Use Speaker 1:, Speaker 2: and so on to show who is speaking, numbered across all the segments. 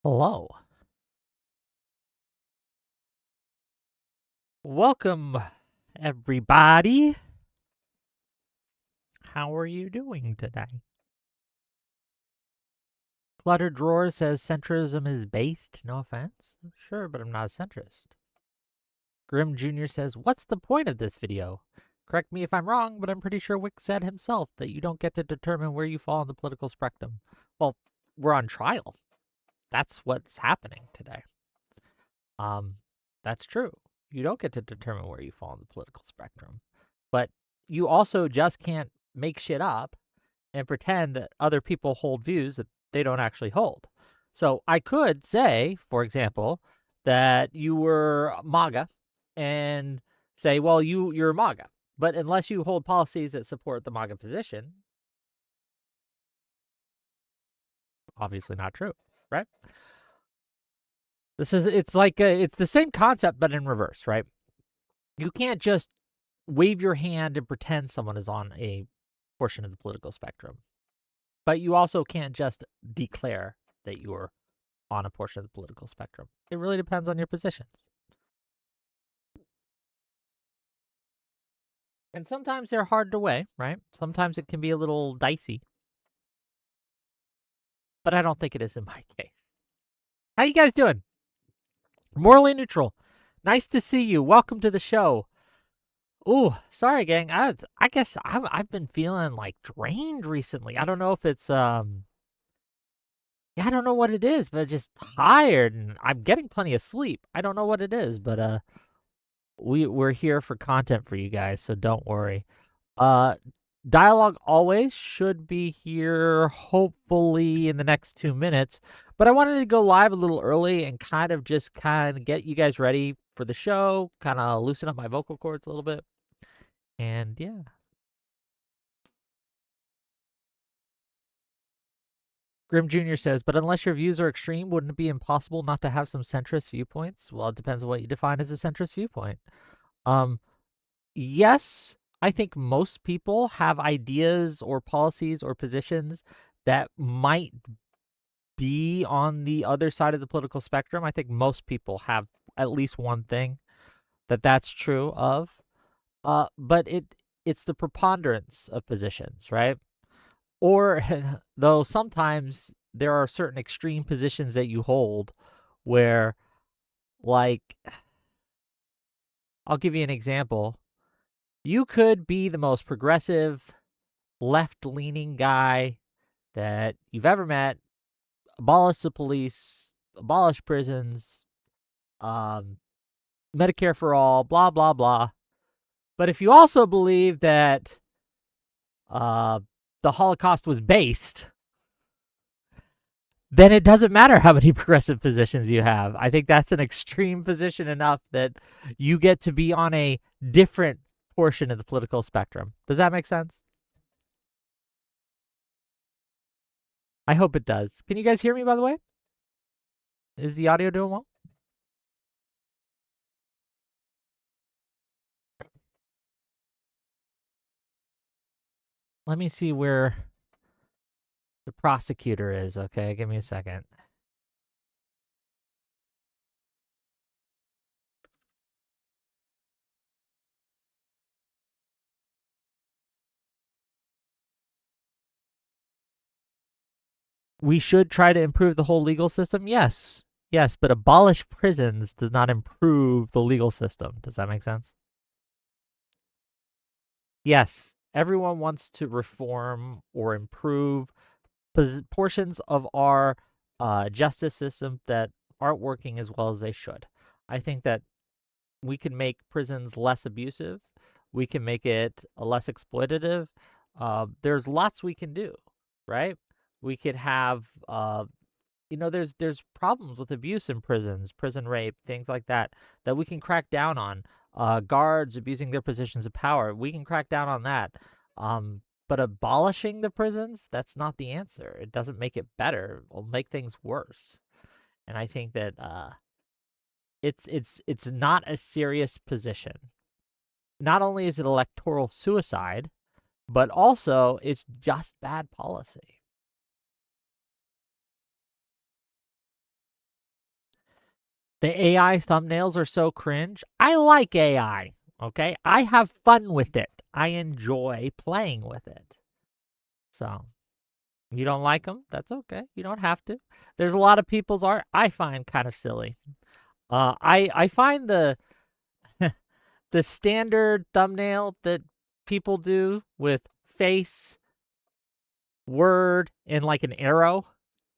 Speaker 1: Hello. Welcome, everybody. How are you doing today? Cluttered Drawer says centrism is based. No offense. Sure, but I'm not a centrist. Grim Jr. says, what's the point of this video? Correct me if I'm wrong, but I'm pretty sure Whick said himself that you don't get to determine where you fall on the political spectrum. Well, we're on trial. That's what's happening today. That's true. You don't get to determine where you fall on the political spectrum. But you also just can't make shit up and pretend that other people hold views that they don't actually hold. So I could say, for example, that you were MAGA and say, well, you're MAGA. But unless you hold policies that support the MAGA position, obviously not true, right? It's the same concept, but in reverse, right? You can't just wave your hand and pretend someone is on a portion of the political spectrum. But you also can't just declare that you're on a portion of the political spectrum. It really depends on your positions. And sometimes they're hard to weigh, right? Sometimes it can be a little dicey. But I don't think it is in my case. How you guys doing? Morally neutral. Nice to see you. Welcome to the show. Ooh, sorry, gang. I guess I've been feeling like drained recently. I don't know if it's I don't know what it is, but just tired, and I'm getting plenty of sleep. I don't know what it is, but we're here for content for you guys, so don't worry. Dialogue always should be here hopefully in the next 2 minutes, but I wanted to go live a little early and kind of get you guys ready for the show, kind of loosen up my vocal cords a little bit. And yeah. Grim Jr. says, but unless your views are extreme, wouldn't it be impossible not to have some centrist viewpoints? Well, it depends on what you define as a centrist viewpoint. Yes, I think most people have ideas or policies or positions that might be on the other side of the political spectrum. I think most people have at least one thing that's true of. But it's the preponderance of positions, right? Or though sometimes there are certain extreme positions that you hold where, like, I'll give you an example. You could be the most progressive, left-leaning guy that you've ever met, abolish the police, abolish prisons, Medicare for all, blah, blah, blah. But if you also believe that the Holocaust was based, then it doesn't matter how many progressive positions you have. I think that's an extreme position enough that you get to be on a different portion of the political spectrum. Does that make sense? I hope it does. Can you guys hear me, by the way? Is the audio doing well? Let me see where the prosecutor is. Okay, give me a second. We should try to improve the whole legal system. Yes, but abolish prisons does not improve the legal system. Does that make sense? Yes, everyone wants to reform or improve portions of our justice system that aren't working as well as they should. I think that we can make prisons less abusive. We can make it less exploitative. There's lots we can do, right? We could have, there's problems with abuse in prisons, prison rape, things like that, that we can crack down on. Guards abusing their positions of power, we can crack down on that. But abolishing the prisons, that's not the answer. It doesn't make it better. It'll make things worse. And I think that it's not a serious position. Not only is it electoral suicide, but also it's just bad policy. The AI thumbnails are so cringe. I like AI, okay? I have fun with it. I enjoy playing with it. So, you don't like them? That's okay. You don't have to. There's a lot of people's art I find kind of silly. I find the the standard thumbnail that people do with face, word, and like an arrow,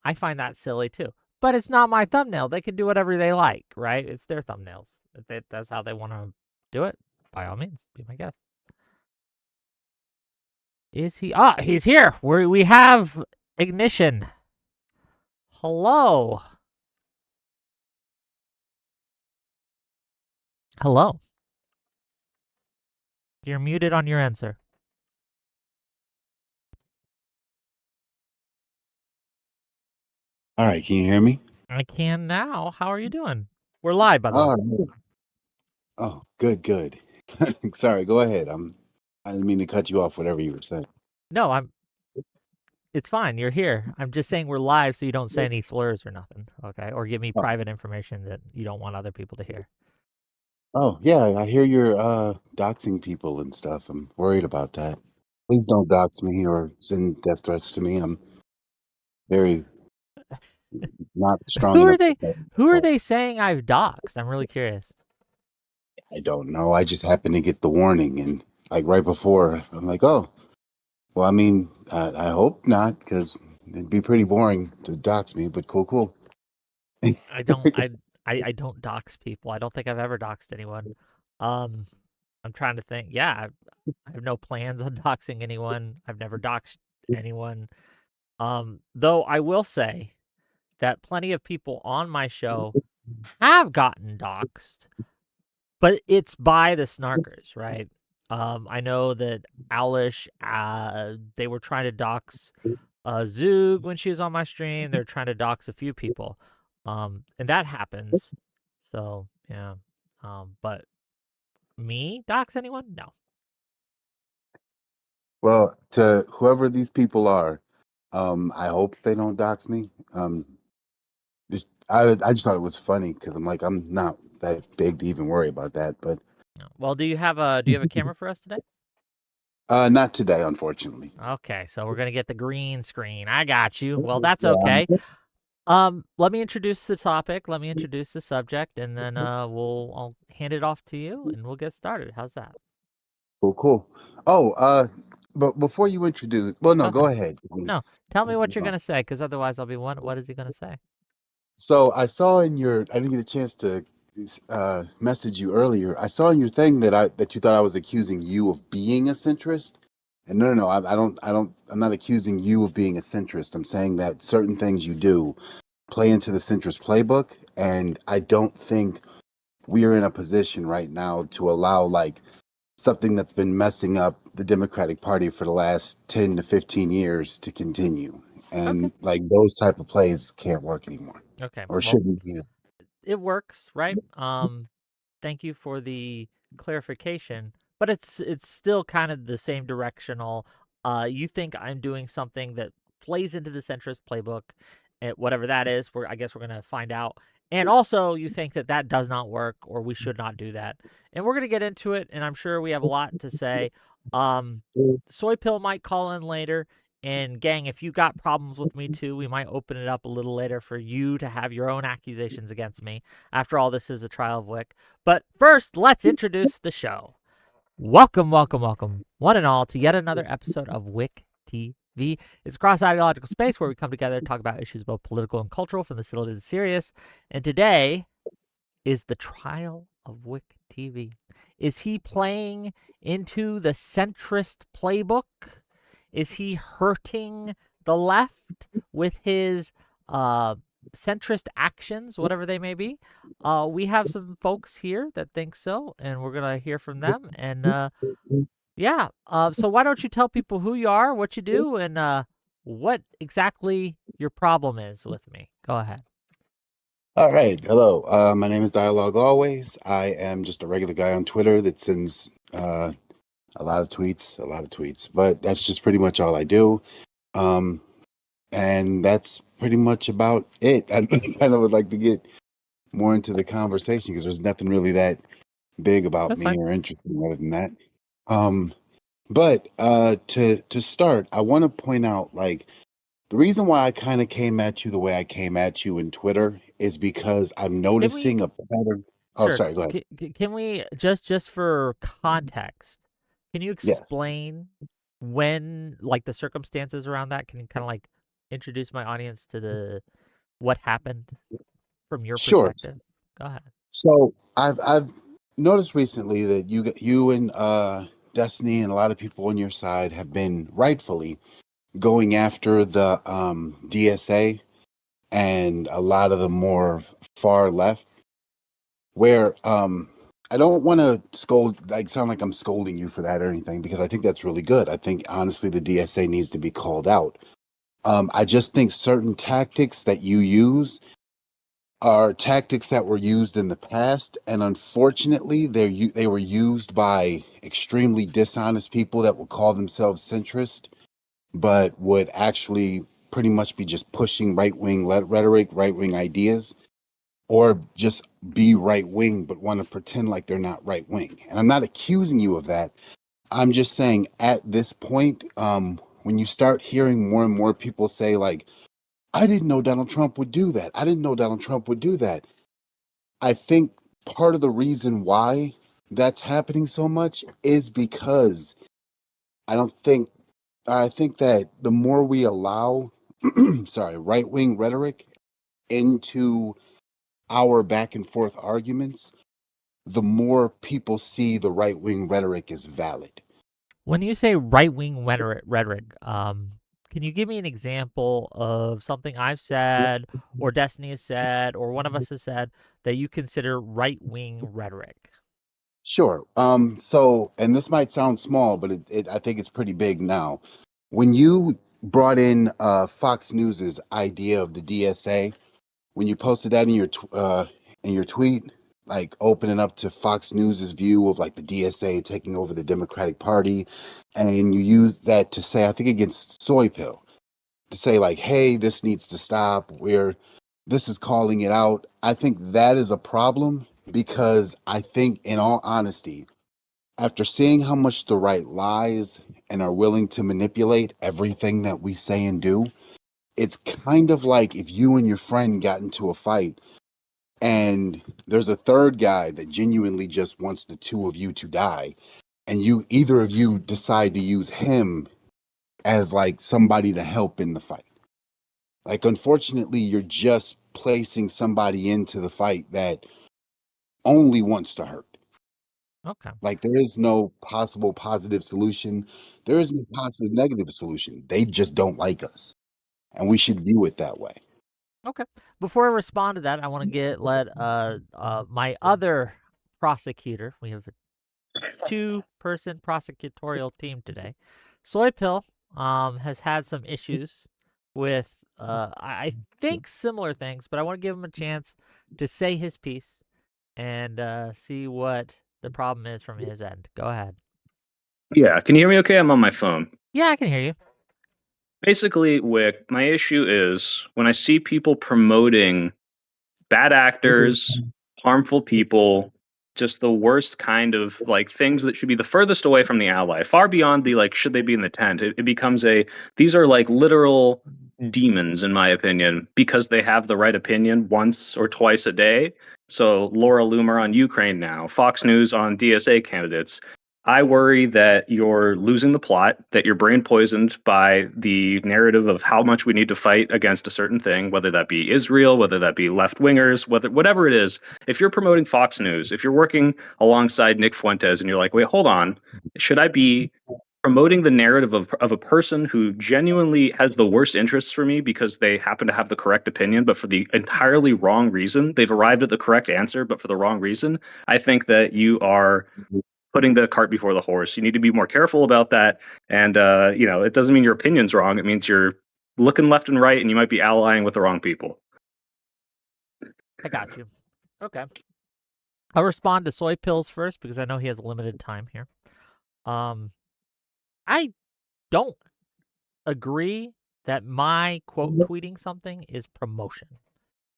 Speaker 1: I find that silly too. But it's not my thumbnail. They can do whatever they like, right? It's their thumbnails. If that's how they want to do it, by all means, be my guest. Is he? Ah, he's here. We have ignition. Hello. Hello. You're muted on your end, sir.
Speaker 2: All right, can you hear me?
Speaker 1: I can now. How are you doing? We're live, by the way.
Speaker 2: Oh, good. Sorry, go ahead. I didn't mean to cut you off, whatever you were saying.
Speaker 1: No, it's fine. You're here. I'm just saying we're live so you don't say any slurs or nothing, okay? Or give me private information that you don't want other people to hear.
Speaker 2: Oh, yeah, I hear you're doxing people and stuff. I'm worried about that. Please don't dox me or send death threats to me. I'm very not strong
Speaker 1: Who are
Speaker 2: enough.
Speaker 1: they? Who are they saying I've doxed? I'm really curious.
Speaker 2: I don't know. I just happened to get the warning, and like right before, I'm like, oh, well, I mean, I hope not, because it'd be pretty boring to dox me. But cool.
Speaker 1: I don't dox people. I don't think I've ever doxed anyone. I'm trying to think. Yeah, I have no plans on doxing anyone. I've never doxed anyone. Though I will say that plenty of people on my show have gotten doxed, but it's by the snarkers, right? I know that Owlish, they were trying to dox Zoog when she was on my stream. They're trying to dox a few people, and that happens. So yeah, but me dox anyone? No.
Speaker 2: Well, to whoever these people are, I hope they don't dox me. I just thought it was funny because I'm like, I'm not that big to even worry about that. But
Speaker 1: No. Well, do you have a camera for us today?
Speaker 2: not today, unfortunately.
Speaker 1: Okay, so we're gonna get the green screen. I got you. Well, that's okay. Let me introduce the topic. Let me introduce the subject, and then I'll hand it off to you, and we'll get started. How's that?
Speaker 2: Cool. Oh, but before you introduce, well, no,
Speaker 1: Okay.
Speaker 2: go ahead.
Speaker 1: No, tell me what you're gonna say, because otherwise I'll be what is he gonna say?
Speaker 2: So I saw in your, I didn't get a chance to message you earlier. I saw in your thing that you thought I was accusing you of being a centrist. And no, I'm not accusing you of being a centrist. I'm saying that certain things you do play into the centrist playbook, and I don't think we are in a position right now to allow like something that's been messing up the Democratic Party for the last 10 to 15 years to continue.
Speaker 1: Okay.
Speaker 2: And like those type of plays can't work anymore
Speaker 1: Okay.
Speaker 2: or
Speaker 1: Well,
Speaker 2: shouldn't be.
Speaker 1: it works, right? Thank you for the clarification, but it's still kind of the same directional. You think I'm doing something that plays into the centrist playbook, and whatever that is. I guess we're gonna find out. And also, you think that that does not work, or we should not do that. And we're gonna get into it, and I'm sure we have a lot to say. Soy Pill might call in later. And gang, if you got problems with me too, we might open it up a little later for you to have your own accusations against me. After all, this is a trial of Whick. But first, let's introduce the show. Welcome, one and all, to yet another episode of Whick TV. It's a cross-ideological space where we come together to talk about issues both political and cultural, from the silly to the serious. And today, is the trial of Wick TV. Is he playing into the centrist playbook? Is he hurting the left with his uh, centrist actions, whatever they may be? We have some folks here that think so, and we're gonna hear from them. And yeah, so why don't you tell people who you are, what you do, and what exactly your problem is with me? Go ahead.
Speaker 2: All right. Hello. My name is Dialogue Always. I am just a regular guy on Twitter that sends a lot of tweets, but that's just pretty much all I do. Um, and that's pretty much about it. I kind of would like to get more into the conversation because there's nothing really that big about
Speaker 1: That's
Speaker 2: me
Speaker 1: fine.
Speaker 2: or interesting other than that. Um, but to start, I want to point out like the reason why I kind of came at you the way I came at you in Twitter is because I'm
Speaker 1: Can we
Speaker 2: noticing a pattern. Oh,
Speaker 1: Sure.
Speaker 2: sorry, go ahead.
Speaker 1: Can we just for context, can you
Speaker 2: Yes,
Speaker 1: explain when like the circumstances around that? Can you kind of like introduce my audience to the what happened from your
Speaker 2: sure.
Speaker 1: perspective? Go ahead.
Speaker 2: So I've noticed recently that you and Destiny and a lot of people on your side have been rightfully going after the DSA and a lot of the more far left where I don't want to scold like sound like I'm scolding you for that or anything because I think that's really good. I think honestly the DSA needs to be called out. I just think certain tactics that you use are tactics that were used in the past, and unfortunately, they were used by extremely dishonest people that would call themselves centrist, but would actually pretty much be just pushing right wing rhetoric, right wing ideas, or just be right wing but want to pretend like they're not right wing. And I'm not accusing you of that. I'm just saying at this point, when you start hearing more and more people say like, "I didn't know Donald Trump would do that. I didn't know Donald Trump would do that." I think part of the reason why that's happening so much is because I don't think I think that the more we allow sorry, right-wing rhetoric into our back and forth arguments, the more people see the right-wing rhetoric as valid.
Speaker 1: When you say right wing rhetoric, can you give me an example of something I've said, or Destiny has said, or one of us has said that you consider right wing rhetoric?
Speaker 2: Sure. So, and this might sound small, but I think it's pretty big now. When you brought in Fox News's idea of the DSA, when you posted that in your tweet, like opening up to Fox News's view of like the DSA taking over the Democratic Party, and you used that to say, I think against Soy Pill, to say like, hey, this needs to stop. This is calling it out. I think that is a problem because I think, in all honesty, after seeing how much the right lies and are willing to manipulate everything that we say and do, it's kind of like if you and your friend got into a fight and there's a third guy that genuinely just wants the two of you to die, and you either of you decide to use him as like somebody to help in the fight. Like, unfortunately, you're just placing somebody into the fight that only wants to hurt.
Speaker 1: Okay.
Speaker 2: Like, there is no possible positive solution. There is no positive negative solution. They just don't like us. And we should view it that way.
Speaker 1: Okay. Before I respond to that, I want to let my other prosecutor. We have a two-person prosecutorial team today. Soy Pill has had some issues with I think similar things, but I want to give him a chance to say his piece and see what the problem is from his end. Go ahead.
Speaker 3: Yeah, can you hear me okay? I'm on my phone.
Speaker 1: Yeah, I can hear you.
Speaker 3: Basically, Wick, my issue is when I see people promoting bad actors, harmful people, just the worst kind of like things that should be the furthest away from the ally, far beyond the like, should they be in the tent? It becomes these are like literal demons, in my opinion, because they have the right opinion once or twice a day. So Laura Loomer on Ukraine now, Fox News on DSA candidates. I worry that you're losing the plot, that you're brain poisoned by the narrative of how much we need to fight against a certain thing, whether that be Israel, whether that be left wingers, whatever it is. If you're promoting Fox News, if you're working alongside Nick Fuentes and you're like, wait, hold on, should I be promoting the narrative of a person who genuinely has the worst interests for me because they happen to have the correct opinion, but for the entirely wrong reason? They've arrived at the correct answer, but for the wrong reason. I think that you are putting the cart before the horse. You need to be more careful about that. And it doesn't mean your opinion's wrong. It means you're looking left and right, and you might be allying with the wrong people.
Speaker 1: I got you. Okay. I'll respond to soy pills first because I know he has limited time here. I don't agree that my quote tweeting something is promotion.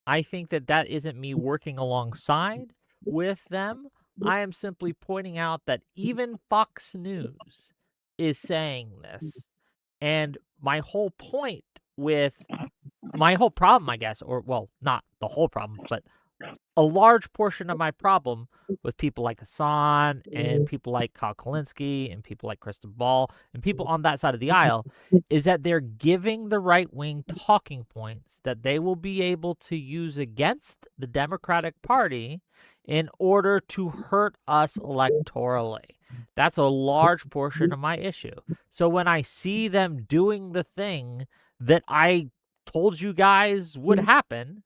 Speaker 1: I think that isn't me working alongside with them. I am simply pointing out that even Fox News is saying this. And my whole problem, I guess, or well, not the whole problem, but a large portion of my problem with people like Hassan and people like Kyle Kalinske and people like Kristen Ball and people on that side of the aisle is that they're giving the right wing talking points that they will be able to use against the Democratic Party in order to hurt us electorally. That's a large portion of my issue. So when I see them doing the thing that I told you guys would happen,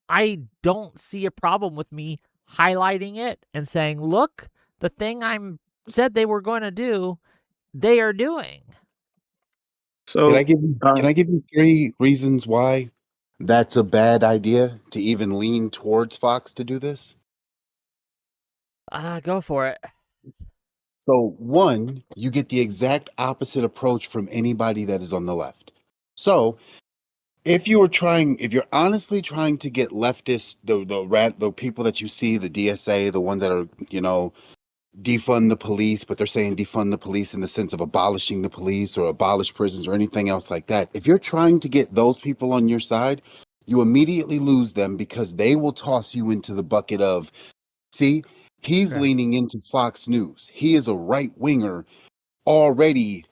Speaker 1: I don't see a problem with me highlighting it and saying, look, the thing I'm said they were going to do, they are doing.
Speaker 3: So
Speaker 2: Can I give you 3 reasons why that's a bad idea to even lean towards Fox to do this?
Speaker 1: Go for it.
Speaker 2: So, 1, you get the exact opposite approach from anybody that is on the left. So, if you're honestly trying to get leftists, the people that you see, the DSA, the ones that are, defund the police, but they're saying defund the police in the sense of abolishing the police or abolish prisons or anything else like that. If you're trying to get those people on your side, you immediately lose them because they will toss you into the bucket of, see, he's leaning into Fox News. He is a right winger already,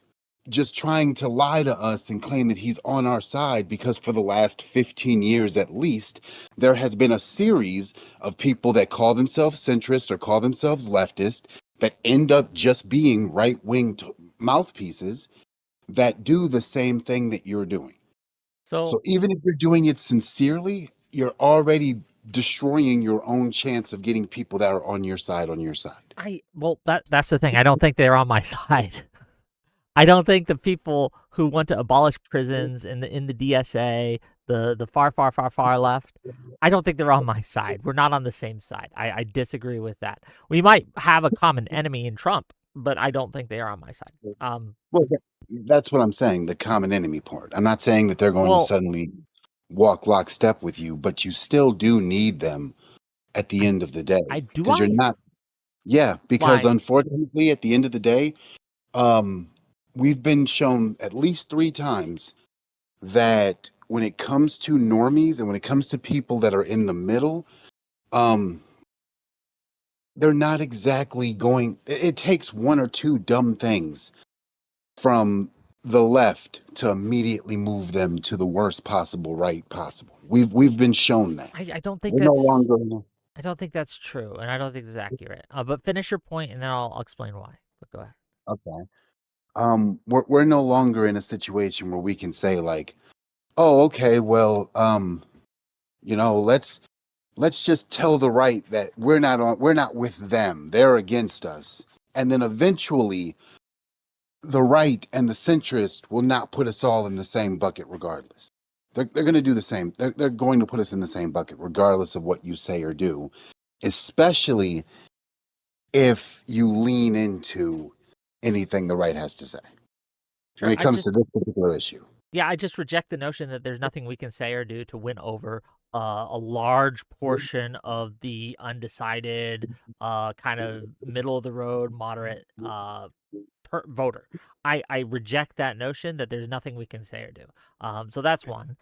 Speaker 2: just trying to lie to us and claim that he's on our side because for the last 15 years at least, there has been a series of people that call themselves centrist or call themselves leftist that end up just being right-wing mouthpieces that do the same thing that you're doing. So even if you're doing it sincerely, you're already destroying your own chance of getting people that are on your side.
Speaker 1: That's the thing. I don't think they're on my side. I don't think the people who want to abolish prisons in the DSA, the far left, I don't think they're on my side. We're not on the same side. I disagree with that. We might have a common enemy in Trump, but I don't think they are on my side.
Speaker 2: Well, that's what I'm saying, the common enemy part. I'm not saying that they're going to suddenly walk lockstep with you, but you still do need them at the end of the day. Because you're not. Yeah, because unfortunately, at the end of the day, we've been shown at least 3 times that when it comes to normies and when it comes to people that are in the middle, they're not exactly going. It takes 1 or 2 dumb things from the left to immediately move them to the worst possible right possible. We've been shown that.
Speaker 1: I don't think
Speaker 2: We're
Speaker 1: that's
Speaker 2: no longer.
Speaker 1: I don't think that's true, and I don't think it's accurate. But finish your point, and then I'll explain why. But go ahead.
Speaker 2: Okay. We're no longer in a situation where we can say like, oh, okay, well, let's just tell the right that we're not with them. They're against us. And then eventually the right and the centrist will not put us all in the same bucket regardless. They're going to do the same. They're going to put us in the same bucket regardless of what you say or do, especially if you lean into anything the right has to say when it comes to this particular issue.
Speaker 1: Yeah, I just reject the notion that there's nothing we can say or do to win over a large portion of the undecided, kind of middle of the road, moderate voter. I reject that notion that there's nothing we can say or do. So that's one.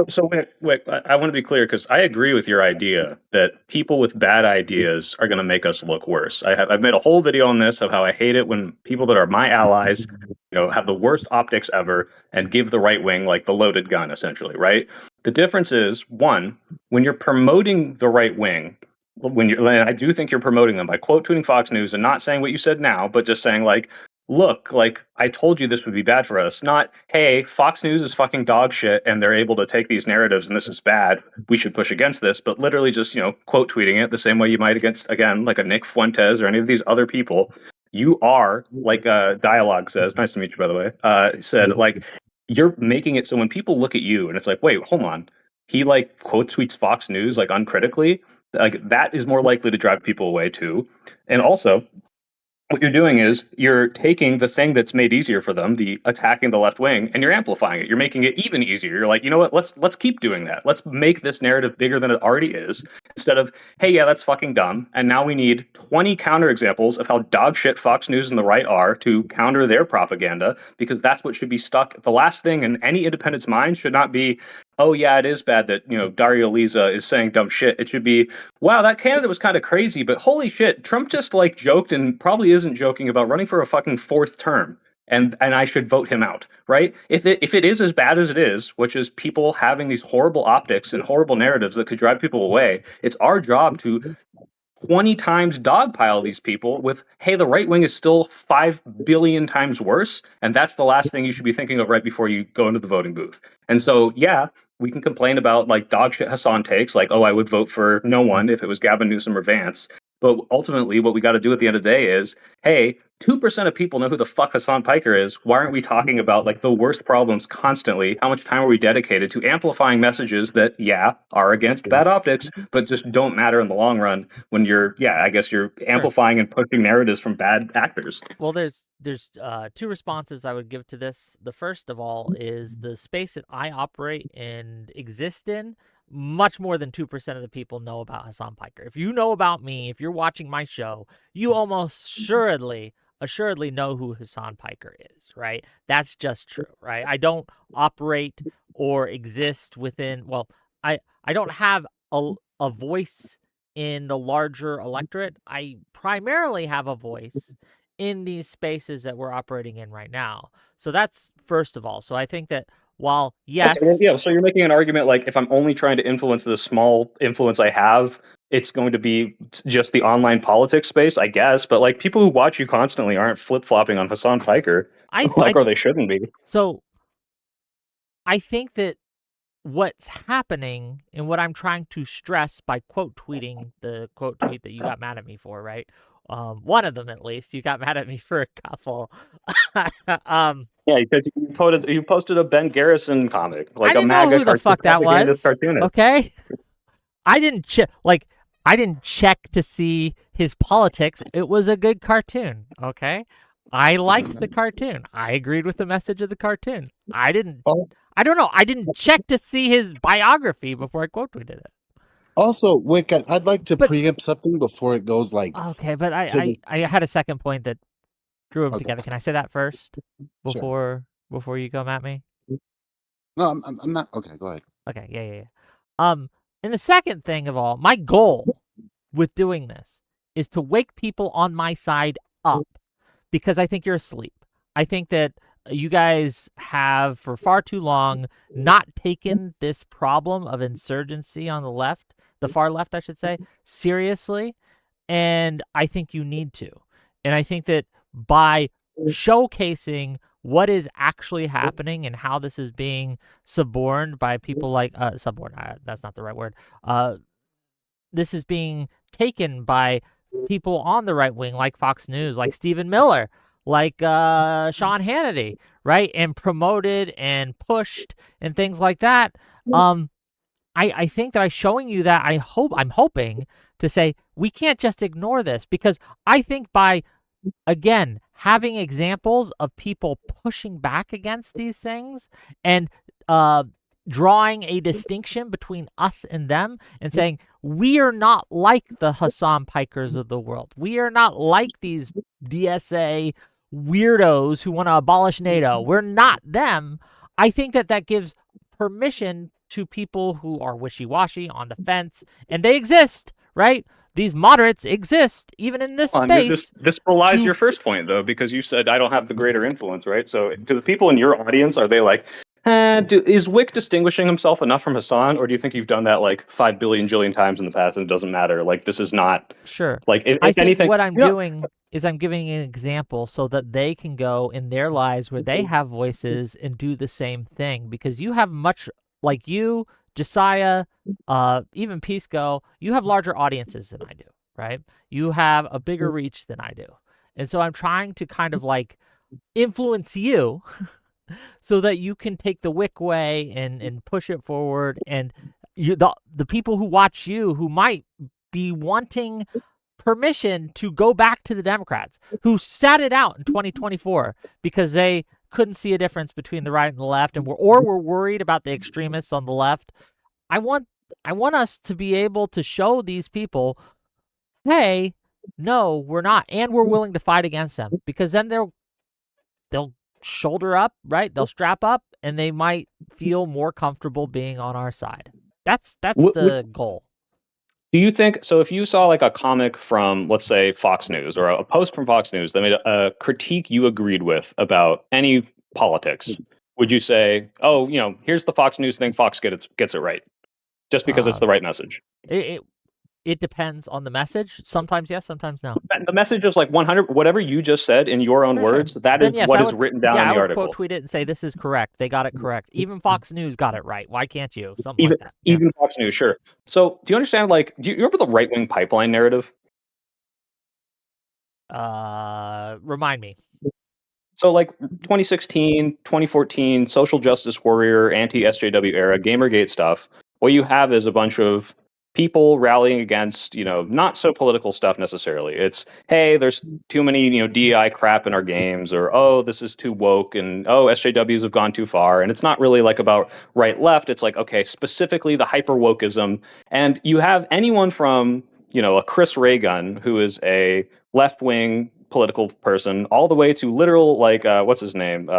Speaker 3: So Wick, I want to be clear because I agree with your idea that people with bad ideas are going to make us look worse. I've made a whole video on this of how I hate it when people that are my allies, have the worst optics ever and give the right wing like the loaded gun, essentially, right? The difference is one, when you're promoting the right wing, and I do think you're promoting them by quote tweeting Fox News and not saying what you said now, but just saying like, look, like I told you this would be bad for us. Not, hey, Fox News is fucking dog shit and they're able to take these narratives and this is bad. We should push against this. But literally just, quote tweeting it the same way you might against, again, like a Nick Fuentes or any of these other people. You are, like Dialogue says, nice to meet you, by the way, said, like, you're making it so when people look at you and it's like, wait, hold on. He like quote tweets Fox News like uncritically. Like that is more likely to drive people away too. And also, what you're doing is you're taking the thing that's made easier for them, the attacking the left wing, and you're amplifying it. You're making it even easier. You're like, you know what? Let's keep doing that. Let's make this narrative bigger than it already is. Instead of, hey, yeah, that's fucking dumb. And now we need 20 counterexamples of how dog shit Fox News and the right are to counter their propaganda, because that's what should be stuck. The last thing in any independent's mind should not be, oh yeah, it is bad that Dario Liza is saying dumb shit. It should be, wow, that candidate was kind of crazy, but holy shit, Trump just like joked and probably isn't joking about running for a fucking fourth term, and I should vote him out, right? If it is as bad as it is, which is people having these horrible optics and horrible narratives that could drive people away, it's our job to 20 times dogpile these people with, hey, the right wing is still 5 billion times worse. And that's the last thing you should be thinking of right before you go into the voting booth. And so, yeah, we can complain about like dog shit Hassan takes, like, oh, I would vote for no one if it was Gavin Newsom or Vance. But ultimately, what we got to do at the end of the day is, hey, 2% of people know who the fuck Hassan Piker is. Why aren't we talking about like the worst problems constantly? How much time are we dedicated to amplifying messages that, yeah, are against bad optics, but just don't matter in the long run when you're amplifying and pushing narratives from bad actors?
Speaker 1: Well, there's two responses I would give to this. The first of all is the space that I operate and exist in. Much more than 2% of the people know about Hassan Piker. If you know about me, if you're watching my show, you almost assuredly know who Hassan Piker is, right? That's just true, right? I don't operate or exist within, well, I don't have a voice in the larger electorate. I primarily have a voice in these spaces that we're operating in right now. So that's first of all. So I think that while, yes.
Speaker 3: Okay, yeah, so you're making an argument like if I'm only trying to influence the small influence I have, it's going to be just the online politics space, I guess. But like people who watch you constantly aren't flip-flopping on Hassan Piker, or they shouldn't be.
Speaker 1: So I think that what's happening and what I'm trying to stress by quote tweeting the quote tweet that you got mad at me for, right? One of them at least. You got mad at me for a couple.
Speaker 3: Yeah, because you posted a Ben Garrison comic, like
Speaker 1: I didn't
Speaker 3: a MAGA
Speaker 1: know who the fuck that was.
Speaker 3: cartoonist.
Speaker 1: Okay, I didn't check to see his politics. It was a good cartoon. Okay, I liked the cartoon. I agreed with the message of the cartoon. I don't know. I didn't check to see his biography before I quote tweeted it.
Speaker 2: Also, Wick, I'd like to preempt something before it goes like.
Speaker 1: Okay, but I had a second point that drew them together. Can I say that first before you come at me?
Speaker 2: No, I'm not. Okay, go ahead.
Speaker 1: Okay, yeah. And the second thing of all, my goal with doing this is to wake people on my side up, because I think you're asleep. I think that you guys have for far too long not taken this problem of insurgency on the left, the far left, I should say, seriously. And I think you need to. And I think that by showcasing what is actually happening and how this is being suborned by people like that's not the right word. This is being taken by people on the right wing, like Fox News, like Stephen Miller, like Sean Hannity, right? And promoted and pushed and things like that. I think that by showing you that, I'm hoping to say we can't just ignore this, because I think by, again, having examples of people pushing back against these things and drawing a distinction between us and them and saying, we are not like the Hassan Pikers of the world. We are not like these DSA weirdos who want to abolish NATO. We're not them. I think that gives permission to people who are wishy-washy, on the fence, and they exist, right? These moderates exist even in this space.
Speaker 3: This belies
Speaker 1: to-
Speaker 3: your first point, though, because you said I don't have the greater influence, right? So, to the people in your audience, are they like, is Wick distinguishing himself enough from Hassan, or do you think you've done that like 5 billion jillion times in the past and it doesn't matter? Like, this is not
Speaker 1: Sure.
Speaker 3: like if
Speaker 1: I think
Speaker 3: anything.
Speaker 1: what I'm doing is I'm giving an example so that they can go in their lives where they have voices and do the same thing. Because you have much, like you, Josiah, even Pisco, you have larger audiences than I do, right? You have a bigger reach than I do. And so I'm trying to kind of like influence you so that you can take the Wick way and push it forward. And the people who watch you who might be wanting permission to go back to the Democrats, who sat it out in 2024 because they couldn't see a difference between the right and the left, and were worried about the extremists on the left. I want us to be able to show these people, hey, no, we're not, and we're willing to fight against them, because then they'll shoulder up, right? They'll strap up, and they might feel more comfortable being on our side. That's the goal.
Speaker 3: Do you think so? If you saw like a comic from, let's say, Fox News, or a post from Fox News that made a critique you agreed with about any politics, would you say, "Oh, here's the Fox News thing. Fox gets it right," just because it's the right message?
Speaker 1: It depends on the message. Sometimes yes, sometimes no.
Speaker 3: The message is like 100. Whatever you just said in your own words, that
Speaker 1: then
Speaker 3: is
Speaker 1: yes,
Speaker 3: what is written down in the
Speaker 1: I would
Speaker 3: article.
Speaker 1: quote tweet it and say this is correct. They got it correct. Even Fox News got it right. Why can't you? Something like that.
Speaker 3: Even Fox News, sure. So, do you understand? Like, do you remember the right wing pipeline narrative?
Speaker 1: Remind me.
Speaker 3: So, like 2016, 2014, social justice warrior, anti-SJW era, Gamergate stuff. What you have is a bunch of people rallying against, not so political stuff necessarily. It's, hey, there's too many, DEI crap in our games, or, oh, this is too woke, and, oh, SJWs have gone too far. And it's not really like about right left. It's like, okay, specifically the hyper wokeism. And you have anyone from, a Chris Raygun, who is a left wing political person, all the way to literal, like, what's his name?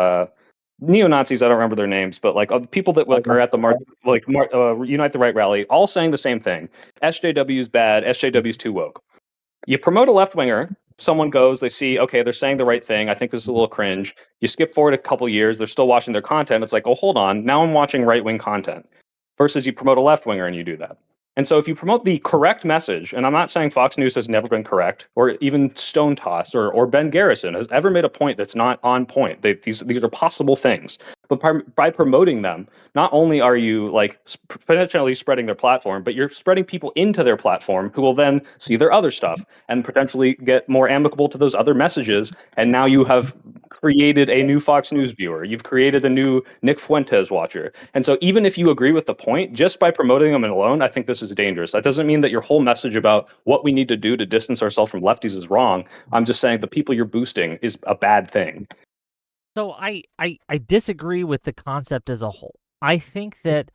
Speaker 3: Neo-Nazis, I don't remember their names, but like people that are at the Unite the Right rally, all saying the same thing. SJW's bad, SJW's too woke. You promote a left-winger, someone goes, they see, okay, they're saying the right thing, I think this is a little cringe. You skip forward a couple years, they're still watching their content, it's like, oh, hold on, now I'm watching right-wing content. Versus you promote a left-winger and you do that. And so if you promote the correct message, and I'm not saying Fox News has never been correct, or even Stone Tossed, or Ben Garrison has ever made a point that's not on point. These are possible things. But by promoting them, not only are you like potentially spreading their platform, but you're spreading people into their platform who will then see their other stuff and potentially get more amicable to those other messages. And now you have created a new Fox News viewer. You've created a new Nick Fuentes watcher. And so even if you agree with the point, just by promoting them alone, I think this is dangerous. That doesn't mean that your whole message about what we need to do to distance ourselves from lefties is wrong. I'm just saying the people you're boosting is a bad thing.
Speaker 1: So I disagree with the concept as a whole. I think that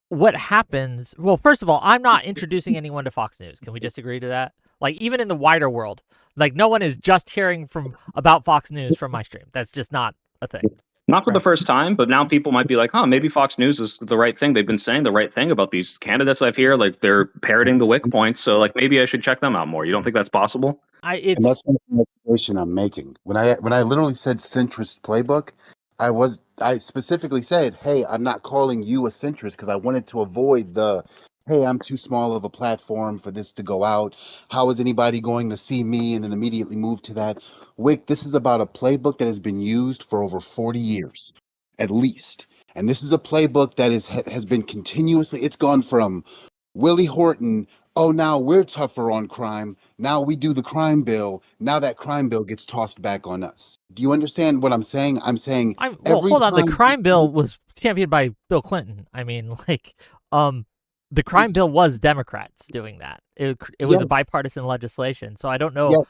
Speaker 1: what happens, well, first of all, I'm not introducing anyone to Fox News. Can we just agree to that? Like, even in the wider world, like, no one is just hearing about Fox News from my stream. That's just not a thing.
Speaker 3: Not for the first time, but now people might be like, oh, maybe Fox News is the right thing. They've been saying the right thing about these candidates I've heard. Like, they're parroting the Wick points. So, like, maybe I should check them out more. You don't think that's possible?
Speaker 2: And that's the observation I'm making. When I literally said centrist playbook, I specifically said, hey, I'm not calling you a centrist because I wanted to avoid the, hey, I'm too small of a platform for this to go out. How is anybody going to see me? And then immediately move to that. Wick, this is about a playbook that has been used for over 40 years, at least. And this is a playbook that has been continuously, it's gone from Willie Horton, oh, now we're tougher on crime. Now we do the crime bill. Now that crime bill gets tossed back on us. Do you understand what I'm saying? I'm saying,
Speaker 1: hold on. The crime bill was championed by Bill Clinton. I mean, like, the crime bill was Democrats doing that. It was a bipartisan legislation. So I don't know,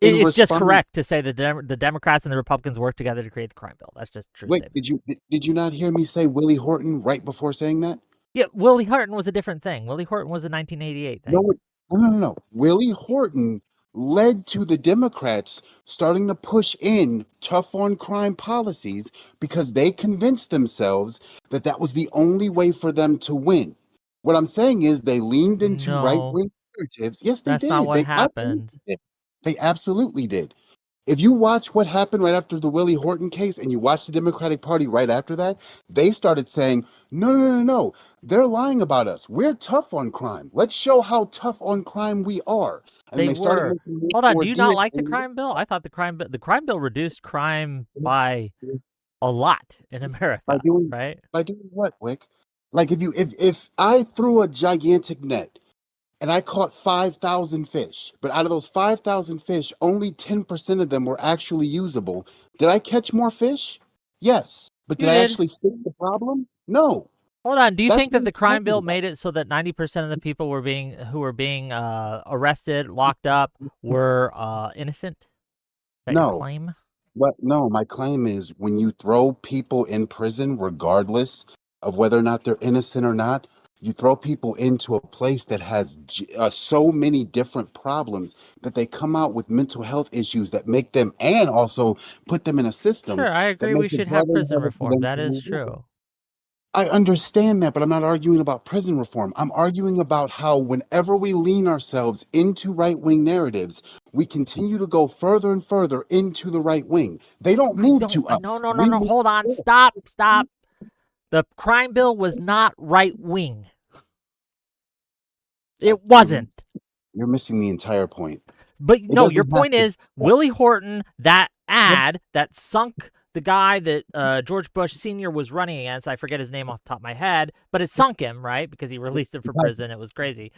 Speaker 1: it's just correct to say that the Democrats and the Republicans worked together to create the crime bill. That's just true.
Speaker 2: Wait, did you not hear me say Willie Horton right before saying that?
Speaker 1: Yeah, Willie Horton was a different thing. Willie Horton was a 1988 thing.
Speaker 2: No. Willie Horton led to the Democrats starting to push in tough on crime policies because they convinced themselves that that was the only way for them to win. What I'm saying is they leaned into
Speaker 1: No,
Speaker 2: right-wing narratives. Yes, they
Speaker 1: that's not
Speaker 2: did.
Speaker 1: what
Speaker 2: They
Speaker 1: happened.
Speaker 2: absolutely did. They absolutely did. If you watch what happened right after the Willie Horton case and you watch the Democratic Party right after that, they started saying, no, no, no, no, they're lying about us. We're tough on crime. Let's show how tough on crime we are. And
Speaker 1: They
Speaker 2: they started
Speaker 1: were.
Speaker 2: making
Speaker 1: Hold on,
Speaker 2: more
Speaker 1: do you not
Speaker 2: DNA.
Speaker 1: like the crime bill? I thought the crime bill reduced crime by a lot in
Speaker 2: By
Speaker 1: America,
Speaker 2: doing
Speaker 1: right?
Speaker 2: by doing what, Wick? Like if I threw a gigantic net and I caught 5,000 fish, but out of those 5,000 fish, only 10% of them were actually usable. Did I catch more fish? Yes. But did
Speaker 1: You
Speaker 2: I
Speaker 1: did.
Speaker 2: actually fix the problem? No.
Speaker 1: Hold on, do you
Speaker 2: That's
Speaker 1: think
Speaker 2: what
Speaker 1: that
Speaker 2: I'm
Speaker 1: the crime
Speaker 2: talking
Speaker 1: bill
Speaker 2: about.
Speaker 1: made it so that 90% of the people who were being arrested, locked up, were innocent? Is that your
Speaker 2: No.
Speaker 1: claim?
Speaker 2: What? No, my claim is when you throw people in prison, regardless of whether or not they're innocent or not, you throw people into a place that has so many different problems that they come out with mental health issues that make them, and also put them in a system
Speaker 1: Sure, I
Speaker 2: that
Speaker 1: agree we
Speaker 2: makes it
Speaker 1: should have
Speaker 2: harder and
Speaker 1: prison
Speaker 2: harder for
Speaker 1: reform.
Speaker 2: them
Speaker 1: That
Speaker 2: to
Speaker 1: is
Speaker 2: move on.
Speaker 1: true.
Speaker 2: I understand that, but I'm not arguing about prison reform. I'm arguing about how whenever we lean ourselves into right-wing narratives, we continue to go further and further into the right wing. They don't
Speaker 1: I
Speaker 2: move
Speaker 1: don't.
Speaker 2: to
Speaker 1: No,
Speaker 2: us.
Speaker 1: no, no,
Speaker 2: We
Speaker 1: no.
Speaker 2: move
Speaker 1: Hold on.
Speaker 2: to them.
Speaker 1: Stop. Stop. The crime bill was not right wing.
Speaker 2: Uh,
Speaker 1: It
Speaker 2: You're,
Speaker 1: wasn't.
Speaker 2: you're missing the entire point.
Speaker 1: But
Speaker 2: It
Speaker 1: no, your
Speaker 2: doesn't have
Speaker 1: point
Speaker 2: to.
Speaker 1: is Willie Horton, that ad that sunk the guy that George Bush Sr. was running against. I forget his name off the top of my head, but it sunk him, right? Because he released him from prison. It was crazy.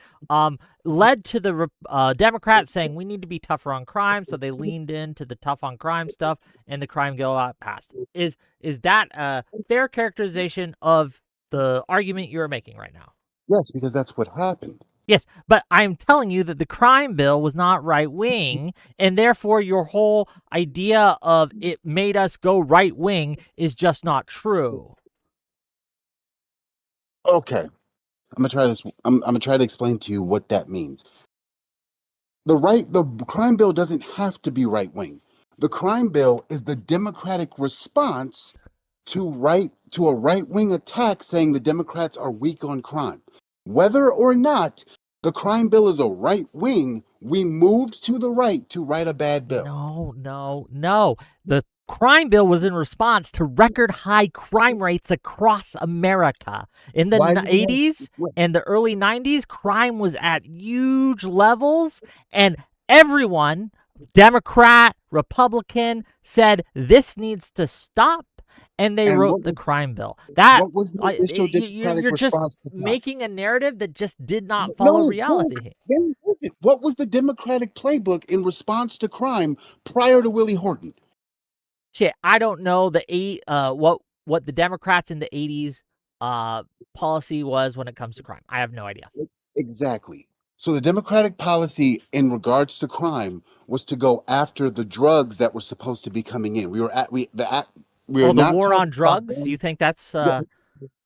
Speaker 1: Led to the Democrats saying we need to be tougher on crime, so they leaned into the tough on crime stuff, and the crime bill got passed. Is that a fair characterization of the argument you are making right now?
Speaker 2: Yes, because that's what happened.
Speaker 1: Yes, but I'm telling you that the crime bill was not right wing, and therefore your whole idea of it made us go right wing is just not true.
Speaker 2: Okay, I'm gonna try this. I'm gonna try to explain to you what that means. The crime bill doesn't have to be right wing. The crime bill is the Democratic response to a right wing attack saying the Democrats are weak on crime. Whether or not the crime bill is a right wing, we moved to the right to write a bad bill.
Speaker 1: No, no, no. The crime bill was in response to record high crime rates across America. In
Speaker 2: Why
Speaker 1: the
Speaker 2: did we have
Speaker 1: 80s
Speaker 2: what?
Speaker 1: and the early 90s, crime was at huge levels, and everyone, Democrat, Republican, said this needs to stop, and they
Speaker 2: And
Speaker 1: wrote the crime bill. That
Speaker 2: what was the initial Democratic
Speaker 1: you're just
Speaker 2: response to that?
Speaker 1: making a narrative that just did not follow
Speaker 2: No, no,
Speaker 1: reality.
Speaker 2: then listen. What was the Democratic playbook in response to crime prior to Willie Horton?
Speaker 1: Shit, I don't know what the Democrats in the 80s policy was when it comes to crime. I have no idea.
Speaker 2: Exactly. So the Democratic policy in regards to crime was to go after the drugs that were supposed to be coming in. We
Speaker 1: Oh,
Speaker 2: are
Speaker 1: the
Speaker 2: not
Speaker 1: war on
Speaker 2: talking about
Speaker 1: drugs? You think that's
Speaker 2: yes.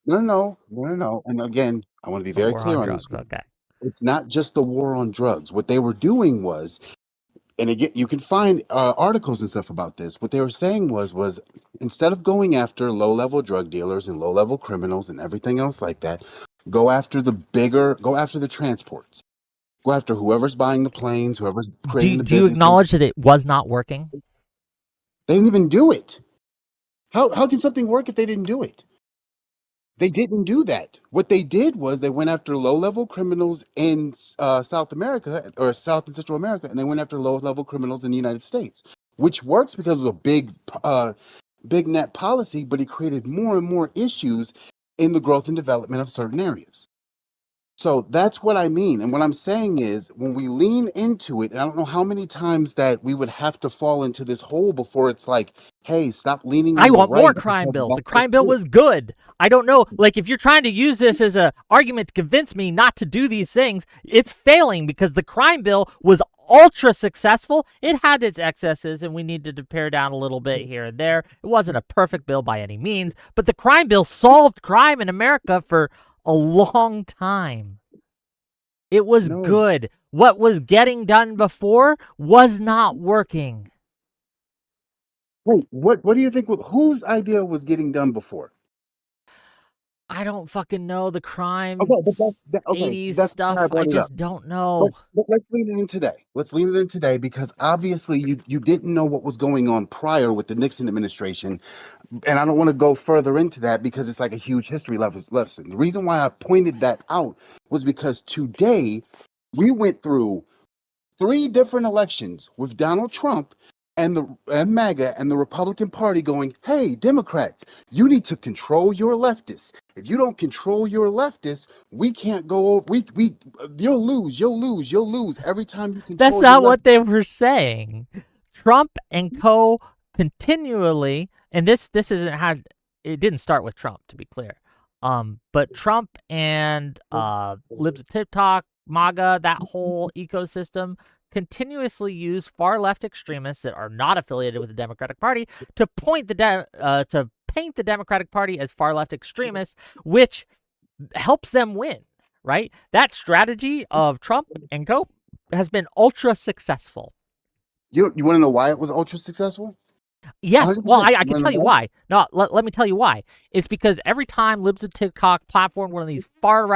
Speaker 2: No, no, no, no, no. And again, I want to be
Speaker 1: the
Speaker 2: very
Speaker 1: war
Speaker 2: clear
Speaker 1: on
Speaker 2: on this
Speaker 1: drugs?
Speaker 2: one.
Speaker 1: Okay.
Speaker 2: It's not just the war on drugs. What they were doing was, and again, you can find articles and stuff about this. What they were saying was instead of going after low-level drug dealers and low-level criminals and everything else like that, go after the transports. Go after whoever's buying the planes, whoever's creating the
Speaker 1: Do you
Speaker 2: businesses.
Speaker 1: acknowledge that it was not working?
Speaker 2: They didn't even do it. How can something work if they didn't do it? They didn't do that. What they did was they went after low-level criminals in South America or South and Central America, and they went after low-level criminals in the United States, which works because of a big net policy, but it created more and more issues in the growth and development of certain areas. So that's what I mean. And what I'm saying is when we lean into it, and I don't know how many times that we would have to fall into this hole before it's like, hey, stop leaning
Speaker 1: I
Speaker 2: on the
Speaker 1: want more
Speaker 2: right
Speaker 1: crime
Speaker 2: because
Speaker 1: bills. The
Speaker 2: that's what's
Speaker 1: crime bill
Speaker 2: good.
Speaker 1: was good. I don't know. Like, if you're trying to use this as an argument to convince me not to do these things, it's failing because the crime bill was ultra successful. It had its excesses, and we needed to pare down a little bit here and there. It wasn't a perfect bill by any means, but the crime bill solved crime in America for a long time. It was
Speaker 2: No.
Speaker 1: good. What was getting done before was not working.
Speaker 2: Wait, what do you think? Whose idea was getting done before?
Speaker 1: I don't fucking know the crime
Speaker 2: Okay, but okay.
Speaker 1: 80s
Speaker 2: That's why I
Speaker 1: stuff. I
Speaker 2: brought it up.
Speaker 1: just don't know.
Speaker 2: But let's lean it in today. Let's lean it in today because obviously you didn't know what was going on prior with the Nixon administration, and I don't want to go further into that because it's like a huge history lesson. The reason why I pointed that out was because today we went through 3 different elections with Donald Trump and MAGA and the Republican Party going, "Hey, Democrats, you need to control your leftists. If you don't control your leftists, we can't go over. You'll lose every time you
Speaker 1: That's
Speaker 2: control your
Speaker 1: not what they
Speaker 2: leftists."
Speaker 1: were saying. Trump and co continually, and this isn't how it didn't start with Trump, to be clear. But Trump and Libs of TikTok, MAGA, that whole ecosystem continuously use far left extremists that are not affiliated with the Democratic Party to to paint the Democratic Party as far left extremists, which helps them win. Right? That strategy of Trump and co has been ultra successful.
Speaker 2: You want to know why it was ultra successful?
Speaker 1: Yes, well,
Speaker 2: 100%.
Speaker 1: I can tell you why. No, let me tell you why. It's because every time Libs of TikTok platform one of these far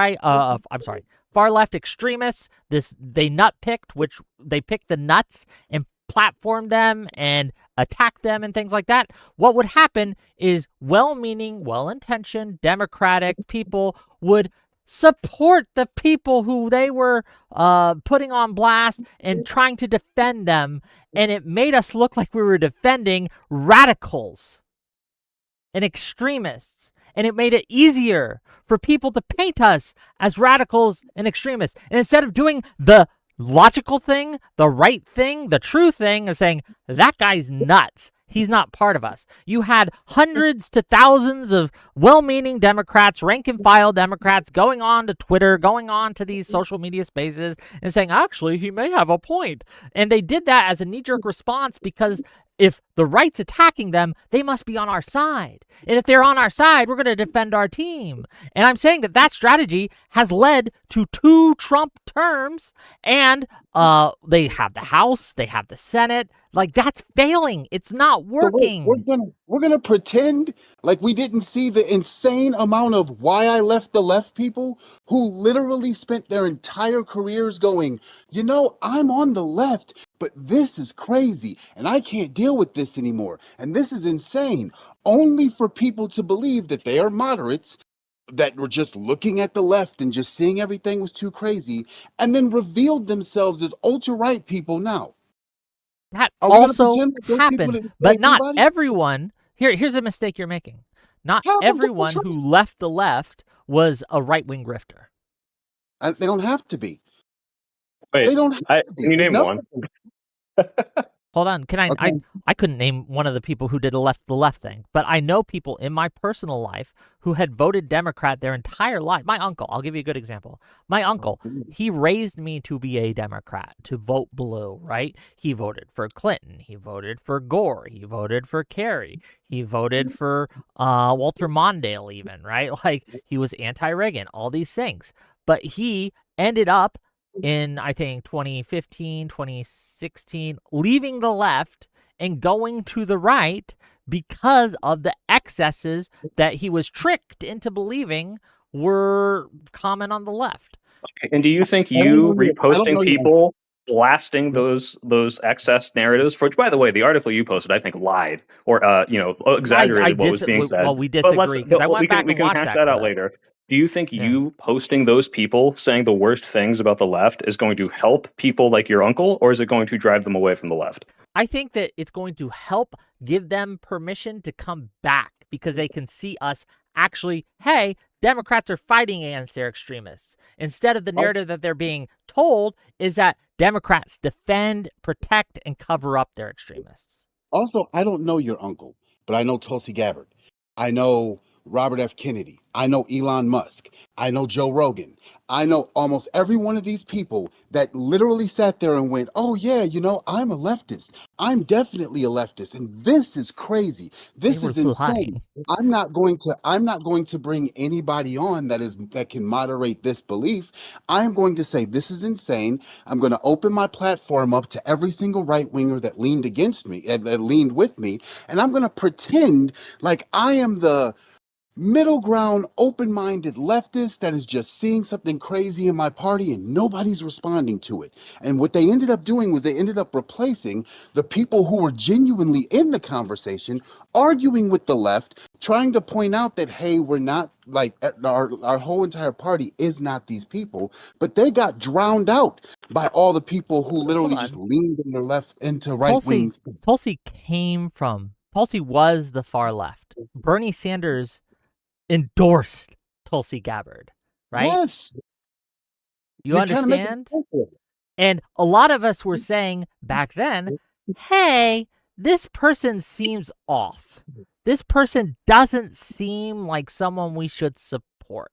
Speaker 1: left extremists, they nut picked, which they picked the nuts and platformed them and attacked them and things like that. What would happen is well-meaning, well-intentioned Democratic people would support the people who they were putting on blast and trying to defend them, and it made us look like we were defending radicals and extremists, and it made it easier for people to paint us as radicals and extremists. And instead of doing the logical thing, the right thing, the true thing of saying, that guy's nuts, he's not part of us, you had hundreds to thousands of well-meaning Democrats, rank-and-file Democrats, going on to Twitter, going on to these social media spaces and saying, actually, he may have a point. And they did that as a knee-jerk response because if the right's attacking them, they must be on our side. And if they're on our side, we're going to defend our team. And I'm saying that strategy has led to 2 Trump terms, and they have the House, they have the Senate. Like, that's failing. It's not working.
Speaker 2: So we're gonna pretend like we didn't see the insane amount of why I left the left people who literally spent their entire careers going, I'm on the left, but this is crazy and I can't deal with this anymore. And this is insane. Only for people to believe that they are moderates that were just looking at the left and just seeing everything was too crazy and then revealed themselves as ultra-right people now.
Speaker 1: That
Speaker 2: Are we going to
Speaker 1: also
Speaker 2: pretend that those people
Speaker 1: happened,
Speaker 2: didn't
Speaker 1: but
Speaker 2: sway
Speaker 1: not
Speaker 2: anybody?
Speaker 1: everyone. Here's a mistake you're making. Not
Speaker 2: Half of them were
Speaker 1: everyone who left the left was a right-wing grifter.
Speaker 2: They don't have to be.
Speaker 3: Wait,
Speaker 2: They don't have to be.
Speaker 3: can you name
Speaker 2: Enough
Speaker 3: one?
Speaker 2: of them.
Speaker 1: Hold on,
Speaker 2: Okay.
Speaker 1: I couldn't name one of the people who did the left thing, but I know people in my personal life who had voted Democrat their entire life. My uncle, I'll give you a good example. My uncle, he raised me to be a Democrat, to vote blue, right? He voted for Clinton, he voted for Gore, he voted for Kerry, he voted for Walter Mondale even, right? Like, he was anti-Reagan, all these things. But he ended up in, I think, 2015, 2016, leaving the left and going to the right because of the excesses that he was tricked into believing were common on the left.
Speaker 3: And do you think
Speaker 2: I don't
Speaker 3: you
Speaker 2: know I don't
Speaker 3: reposting
Speaker 2: know
Speaker 3: people, blasting those excess narratives, for which, by the way, the article you posted, I think, lied or exaggerated what was being said.
Speaker 1: We
Speaker 3: But
Speaker 1: disagree because I went back
Speaker 3: we
Speaker 1: and
Speaker 3: can
Speaker 1: watched
Speaker 3: hash
Speaker 1: that
Speaker 3: that out
Speaker 1: clip.
Speaker 3: later. Do you think
Speaker 1: Yeah.
Speaker 3: you posting those people saying the worst things about the left is going to help people like your uncle, or is it going to drive them away from the left?
Speaker 1: I think that it's going to help give them permission to come back because they can see us actually, hey, Democrats are fighting against their extremists. Instead of the narrative that they're being told is that Democrats defend, protect, and cover up their extremists.
Speaker 2: Also, I don't know your uncle, but I know Tulsi Gabbard. I know Robert F. Kennedy. I know Elon Musk. I know Joe Rogan. I know almost every one of these people that literally sat there and went, oh yeah, I'm a leftist. I'm definitely a leftist. And this is crazy. This
Speaker 1: They were
Speaker 2: is insane.
Speaker 1: lying.
Speaker 2: I'm not going to bring anybody on that can moderate this belief. I'm going to say this is insane. I'm going to open my platform up to every single right winger that leaned against me, that leaned with me, and I'm going to pretend like I am the middle ground, open-minded leftist that is just seeing something crazy in my party and nobody's responding to it. And what they ended up doing was they ended up replacing the people who were genuinely in the conversation, arguing with the left, trying to point out that, hey, we're not like our whole entire party is not these people, but they got drowned out by all the people who literally just leaned in their left into right wing.
Speaker 1: Tulsi was the far left. Bernie Sanders endorsed Tulsi Gabbard, right?
Speaker 2: Yes.
Speaker 1: You understand? And a lot of us were saying back then, hey, this person seems off. This person doesn't seem like someone we should support.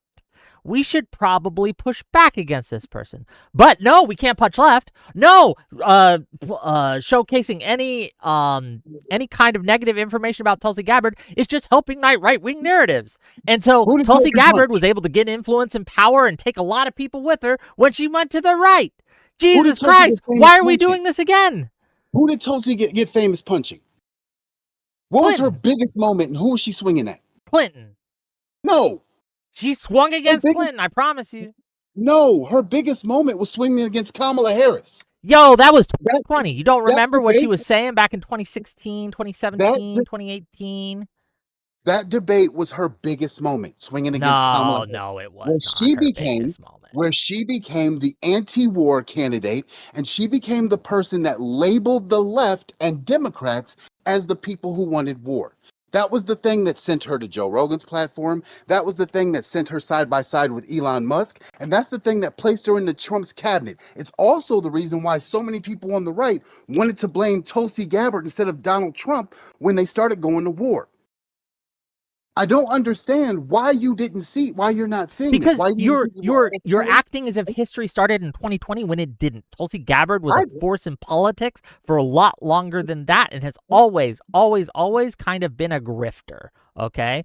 Speaker 1: We should probably push back against this person. But no, we can't punch left. No, showcasing any kind of negative information about Tulsi Gabbard is just helping right-wing narratives. And so Tulsi Gabbard was able to get influence and power and take a lot of people with her when she went to the right. Jesus Christ, why are we doing this again?
Speaker 2: Who did Tulsi get famous punching? What was her biggest moment, and who was she swinging at?
Speaker 1: Clinton.
Speaker 2: No.
Speaker 1: She swung against Clinton, I promise you.
Speaker 2: No, her biggest moment was swinging against Kamala Harris.
Speaker 1: Yo, that was 2020. You don't remember what she was saying back in 2016, 2017, 2018?
Speaker 2: That debate was her biggest moment, swinging against Kamala Harris.
Speaker 1: No, it was not her biggest moment.
Speaker 2: Where she became the anti-war candidate, and she became the person that labeled the left and Democrats as the people who wanted war. That was the thing that sent her to Joe Rogan's platform. That was the thing that sent her side by side with Elon Musk. And that's the thing that placed her into Trump's cabinet. It's also the reason why so many people on the right wanted to blame Tulsi Gabbard instead of Donald Trump when they started going to war. I don't understand why you're not seeing
Speaker 1: because
Speaker 2: it.
Speaker 1: You're acting as if history started in 2020 when it didn't. Tulsi Gabbard was a force in politics for a lot longer than that and has always kind of been a grifter, okay?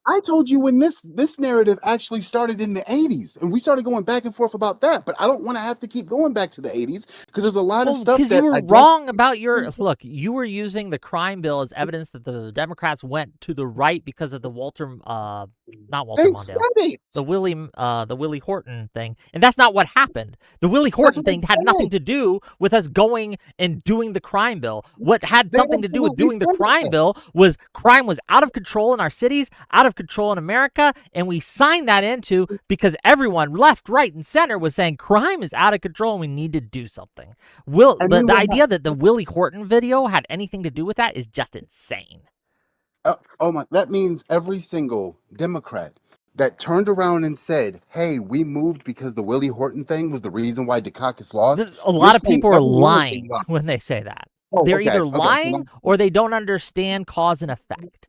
Speaker 2: I told you when this narrative actually started in the 80s, and we started going back and forth about that, but I don't want to have to keep going back to the 80s because there's a lot of stuff that
Speaker 1: you were wrong about look, you were using the crime bill as evidence that the Democrats went to the right because of the the Willie Horton thing, and that's not what happened. The Willie Horton thing had nothing to do with us going and doing the crime bill. What had something to do with doing the crime bill was crime was out of control in our cities, out of control in America, and we signed that into because everyone, left, right, and center, was saying crime is out of control and we need to do something. The idea that the Willie Horton video had anything to do with that is just insane.
Speaker 2: That means every single Democrat that turned around and said, hey, we moved because the Willie Horton thing was the reason why Dukakis lost.
Speaker 1: A lot of people are lying when they say that. They're either lying or they don't understand cause and effect.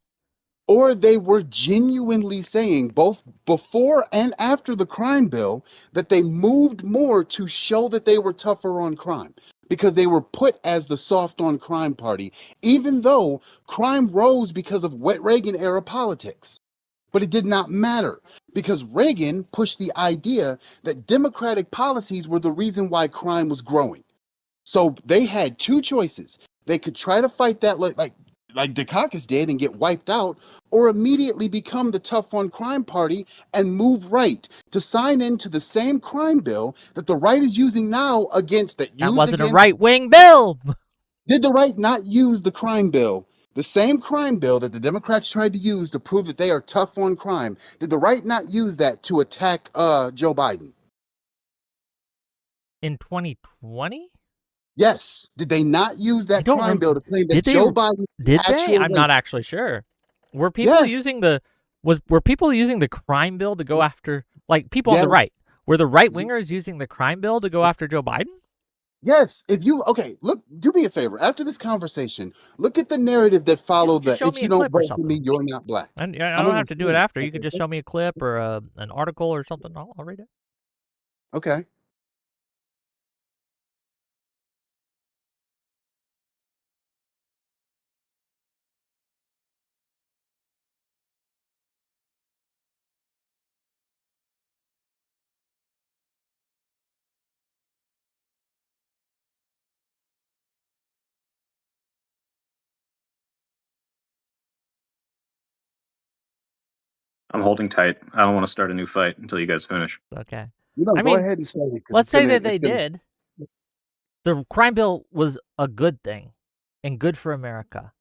Speaker 2: Or they were genuinely saying, both before and after the crime bill, that they moved more to show that they were tougher on crime because they were put as the soft on crime party, even though crime rose because of Reagan era politics. But it did not matter because Reagan pushed the idea that democratic policies were the reason why crime was growing. So they had two choices. They could try to fight that like Dukakis did and get wiped out, or immediately become the tough on crime party and move right to sign into the same crime bill that the right is using now against that.
Speaker 1: That wasn't a right-wing bill.
Speaker 2: Did the right not use the crime bill? The same crime bill that the Democrats tried to use to prove that they are tough on crime. Did the right not use that to attack Joe Biden?
Speaker 1: In 2020?
Speaker 2: Yes. Did they not use that crime bill to claim that Joe Biden?
Speaker 1: Did they? I'm not actually sure. Were people using the crime bill to go after, like, people on the right? Were the right wingers using the crime bill to go after Joe Biden?
Speaker 2: Yes, if you look, do me a favor. After this conversation, look at the narrative that followed
Speaker 1: Just
Speaker 2: the
Speaker 1: show
Speaker 2: "if
Speaker 1: me
Speaker 2: you
Speaker 1: a
Speaker 2: don't
Speaker 1: clip or
Speaker 2: vote for me,
Speaker 1: something.
Speaker 2: you're not black."
Speaker 1: And
Speaker 2: I
Speaker 1: I
Speaker 2: don't
Speaker 1: don't have to do it
Speaker 2: understand.
Speaker 1: after. You could just show me a clip or an article or something. I'll read it.
Speaker 2: Okay.
Speaker 3: I'm holding tight. I don't want to start a new fight until you guys finish.
Speaker 1: Okay. I
Speaker 2: Go
Speaker 1: mean,
Speaker 2: ahead and start it because
Speaker 1: let's say that
Speaker 2: it's
Speaker 1: they
Speaker 2: gonna.
Speaker 1: did. The crime bill was a good thing and good for America.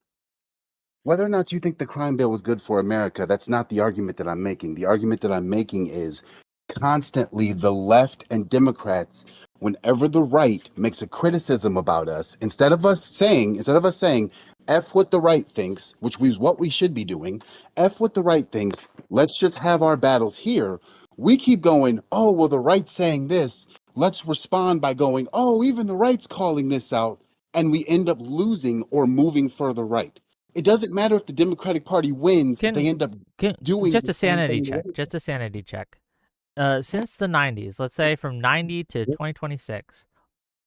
Speaker 2: Whether or not you think the crime bill was good for America, that's not the argument that I'm making. The argument that I'm making is constantly the left and Democrats, whenever the right makes a criticism about us, instead of us saying, F what the right thinks, which is what we should be doing, F what the right thinks, let's just have our battles here. We keep going, oh, well, the right's saying this. Let's respond by going, oh, even the right's calling this out. And we end up losing or moving further right. It doesn't matter if the Democratic Party wins if they
Speaker 1: Can
Speaker 2: end up
Speaker 1: can
Speaker 2: doing
Speaker 1: just
Speaker 2: the
Speaker 1: a
Speaker 2: same
Speaker 1: sanity
Speaker 2: thing.
Speaker 1: check. Just a sanity check. Since the 90s, let's say from 90 to 2026,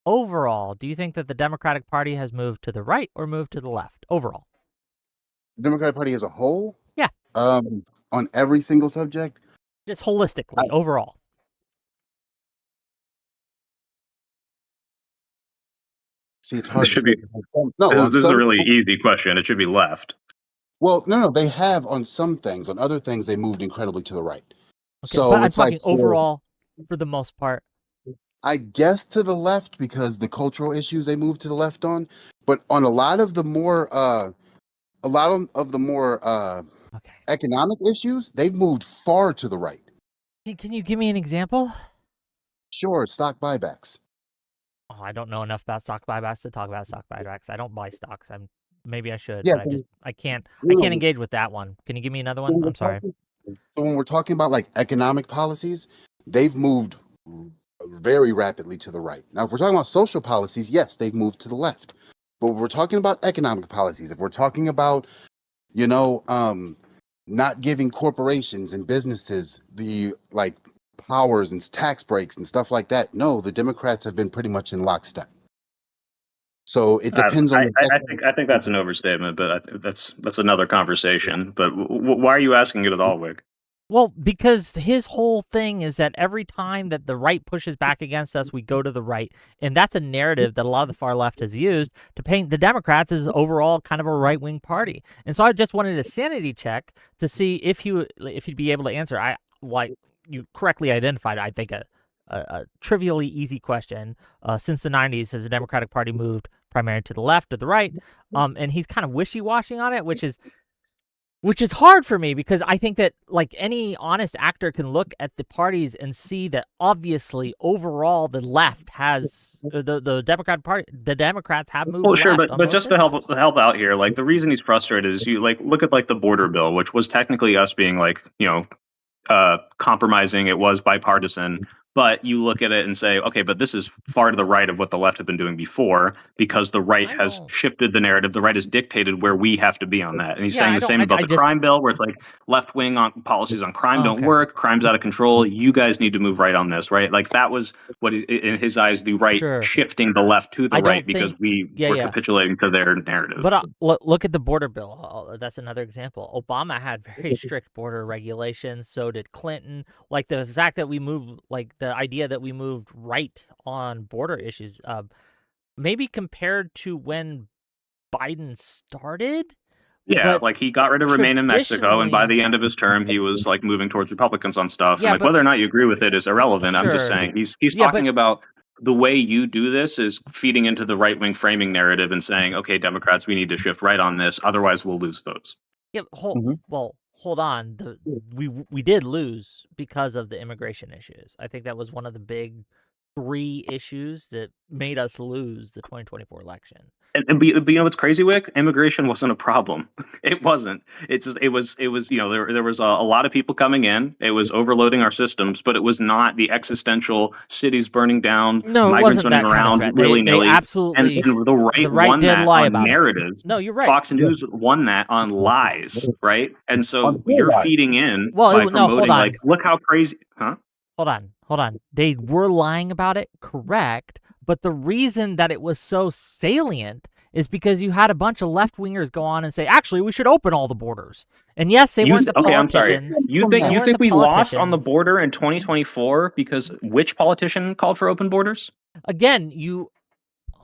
Speaker 1: overall, do you think that the Democratic Party has moved to the right or moved to the left overall?
Speaker 2: The Democratic Party as a whole,
Speaker 1: Yeah,
Speaker 2: on every single subject.
Speaker 1: just
Speaker 2: I,
Speaker 1: holistically overall.
Speaker 2: See, it's
Speaker 3: This
Speaker 2: hard to
Speaker 3: should
Speaker 2: say.
Speaker 3: be.
Speaker 2: 'Cause no, on
Speaker 3: This is a
Speaker 2: some,
Speaker 3: really easy question. It should be left.
Speaker 2: well, no, they have on some things. On other things, they moved incredibly to the right.
Speaker 1: Okay, but
Speaker 2: So
Speaker 1: I'm
Speaker 2: it's like
Speaker 1: talking overall for the most part.
Speaker 2: I guess to the left because the cultural issues they moved to the left on, but on a lot of the more,
Speaker 1: Okay.
Speaker 2: economic issues, they've moved far to the right.
Speaker 1: Can you give me an example?
Speaker 2: Sure, stock buybacks.
Speaker 1: Oh, I don't know enough about stock buybacks to talk about stock buybacks. I don't buy stocks. Maybe I should,
Speaker 2: Yeah,
Speaker 1: but I can't
Speaker 2: no, no,
Speaker 1: engage with that one. Can you give me another
Speaker 2: so
Speaker 1: one?
Speaker 2: when we're
Speaker 1: I'm sorry.
Speaker 2: talking, so when we're talking about like economic policies, they've moved very rapidly to the right. Now, if we're talking about social policies, yes, they've moved to the left. But when we're talking about economic policies, if we're talking about, you know, not giving corporations and businesses the like powers and tax breaks and stuff like that, no, the Democrats have been pretty much in lockstep. So it depends on the best.
Speaker 3: I think that's an overstatement, but that's another conversation. But why are you asking it at all, Whick?
Speaker 1: Well, because his whole thing is that every time that the right pushes back against us, we go to the right. And that's a narrative that a lot of the far left has used to paint the Democrats as overall kind of a right-wing party. And so I just wanted a sanity check to see if you'd be able to answer. I like you correctly identified, I think, a trivially easy question. Since the 90s, has the Democratic Party moved primarily to the left or the right? And he's kind of wishy-washy on it, which is hard for me because I think that like any honest actor can look at the parties and see that obviously overall the left has the Democratic Party, the Democrats have moved
Speaker 3: Well, sure,
Speaker 1: left on
Speaker 3: but
Speaker 1: most
Speaker 3: just to
Speaker 1: issues.
Speaker 3: help out here, like the reason he's frustrated is you like look at like the border bill, which was technically us being like compromising. It was bipartisan, but you look at it and say, okay, but this is far to the right of what the left had been doing before because the right
Speaker 1: I
Speaker 3: has
Speaker 1: don't.
Speaker 3: shifted the narrative. The right has dictated where we have to be on that. And he's
Speaker 1: Yeah,
Speaker 3: saying
Speaker 1: I
Speaker 3: the
Speaker 1: don't.
Speaker 3: same about
Speaker 1: I
Speaker 3: the
Speaker 1: just.
Speaker 3: crime bill, where it's like left wing on policies on crime
Speaker 1: Oh,
Speaker 3: don't
Speaker 1: okay.
Speaker 3: work. Crime's out of control. You guys need to move right on this, right? Like that was what in his eyes, the right
Speaker 1: Sure.
Speaker 3: shifting the left to the
Speaker 1: I
Speaker 3: right
Speaker 1: don't
Speaker 3: because
Speaker 1: think.
Speaker 3: we
Speaker 1: Yeah,
Speaker 3: were
Speaker 1: yeah.
Speaker 3: capitulating to their narrative.
Speaker 1: But look at the border bill. That's another example. Obama had very strict border regulations. So did Clinton. Like the fact that we moved, like the idea that we moved right on border issues, maybe compared to when Biden started,
Speaker 3: Yeah,
Speaker 1: but
Speaker 3: like he got rid of Remain in Mexico, and by
Speaker 1: traditionally,
Speaker 3: the end of his term, he was like moving towards Republicans on stuff. And
Speaker 1: yeah,
Speaker 3: like
Speaker 1: but
Speaker 3: whether or not you agree with it is irrelevant. I'm just
Speaker 1: sure.
Speaker 3: saying he's
Speaker 1: Yeah, but
Speaker 3: talking about the way you do this is feeding into the right wing framing narrative and saying, okay, Democrats, we need to shift right on this, otherwise we'll lose votes.
Speaker 1: yeah,
Speaker 2: Mhm.
Speaker 1: hold on. We did lose because of the immigration issues. I think that was one of the big 3 issues that made us lose the 2024 election.
Speaker 3: But you know what's crazy, Wick? Immigration wasn't a problem. It wasn't. It was. You know, there was a lot of people coming in. It was overloading our systems, but it was not the existential cities burning down,
Speaker 1: No, it
Speaker 3: migrants
Speaker 1: wasn't
Speaker 3: running
Speaker 1: that kind of
Speaker 3: around
Speaker 1: threat.
Speaker 3: willy
Speaker 1: They
Speaker 3: nilly. And
Speaker 1: absolutely
Speaker 3: the right won
Speaker 1: did
Speaker 3: that
Speaker 1: lie
Speaker 3: on
Speaker 1: about it.
Speaker 3: narratives.
Speaker 1: No, you're right.
Speaker 3: Fox News won that on lies, right? And so
Speaker 2: On
Speaker 3: you're
Speaker 2: lies.
Speaker 3: feeding in
Speaker 1: Well,
Speaker 3: by
Speaker 1: no, hold
Speaker 3: promoting
Speaker 1: on.
Speaker 3: like, look how crazy, huh?
Speaker 1: Hold on. They were lying about it, correct? But the reason that it was so salient is because you had a bunch of left-wingers go on and say, actually, we should open all the borders. And yes, they weren't the
Speaker 3: Okay, I'm sorry.
Speaker 1: politicians.
Speaker 3: You
Speaker 1: They
Speaker 3: think
Speaker 1: weren't the
Speaker 3: we lost on the
Speaker 1: politicians.
Speaker 3: border in 2024 because which politician called for open borders?
Speaker 1: Again,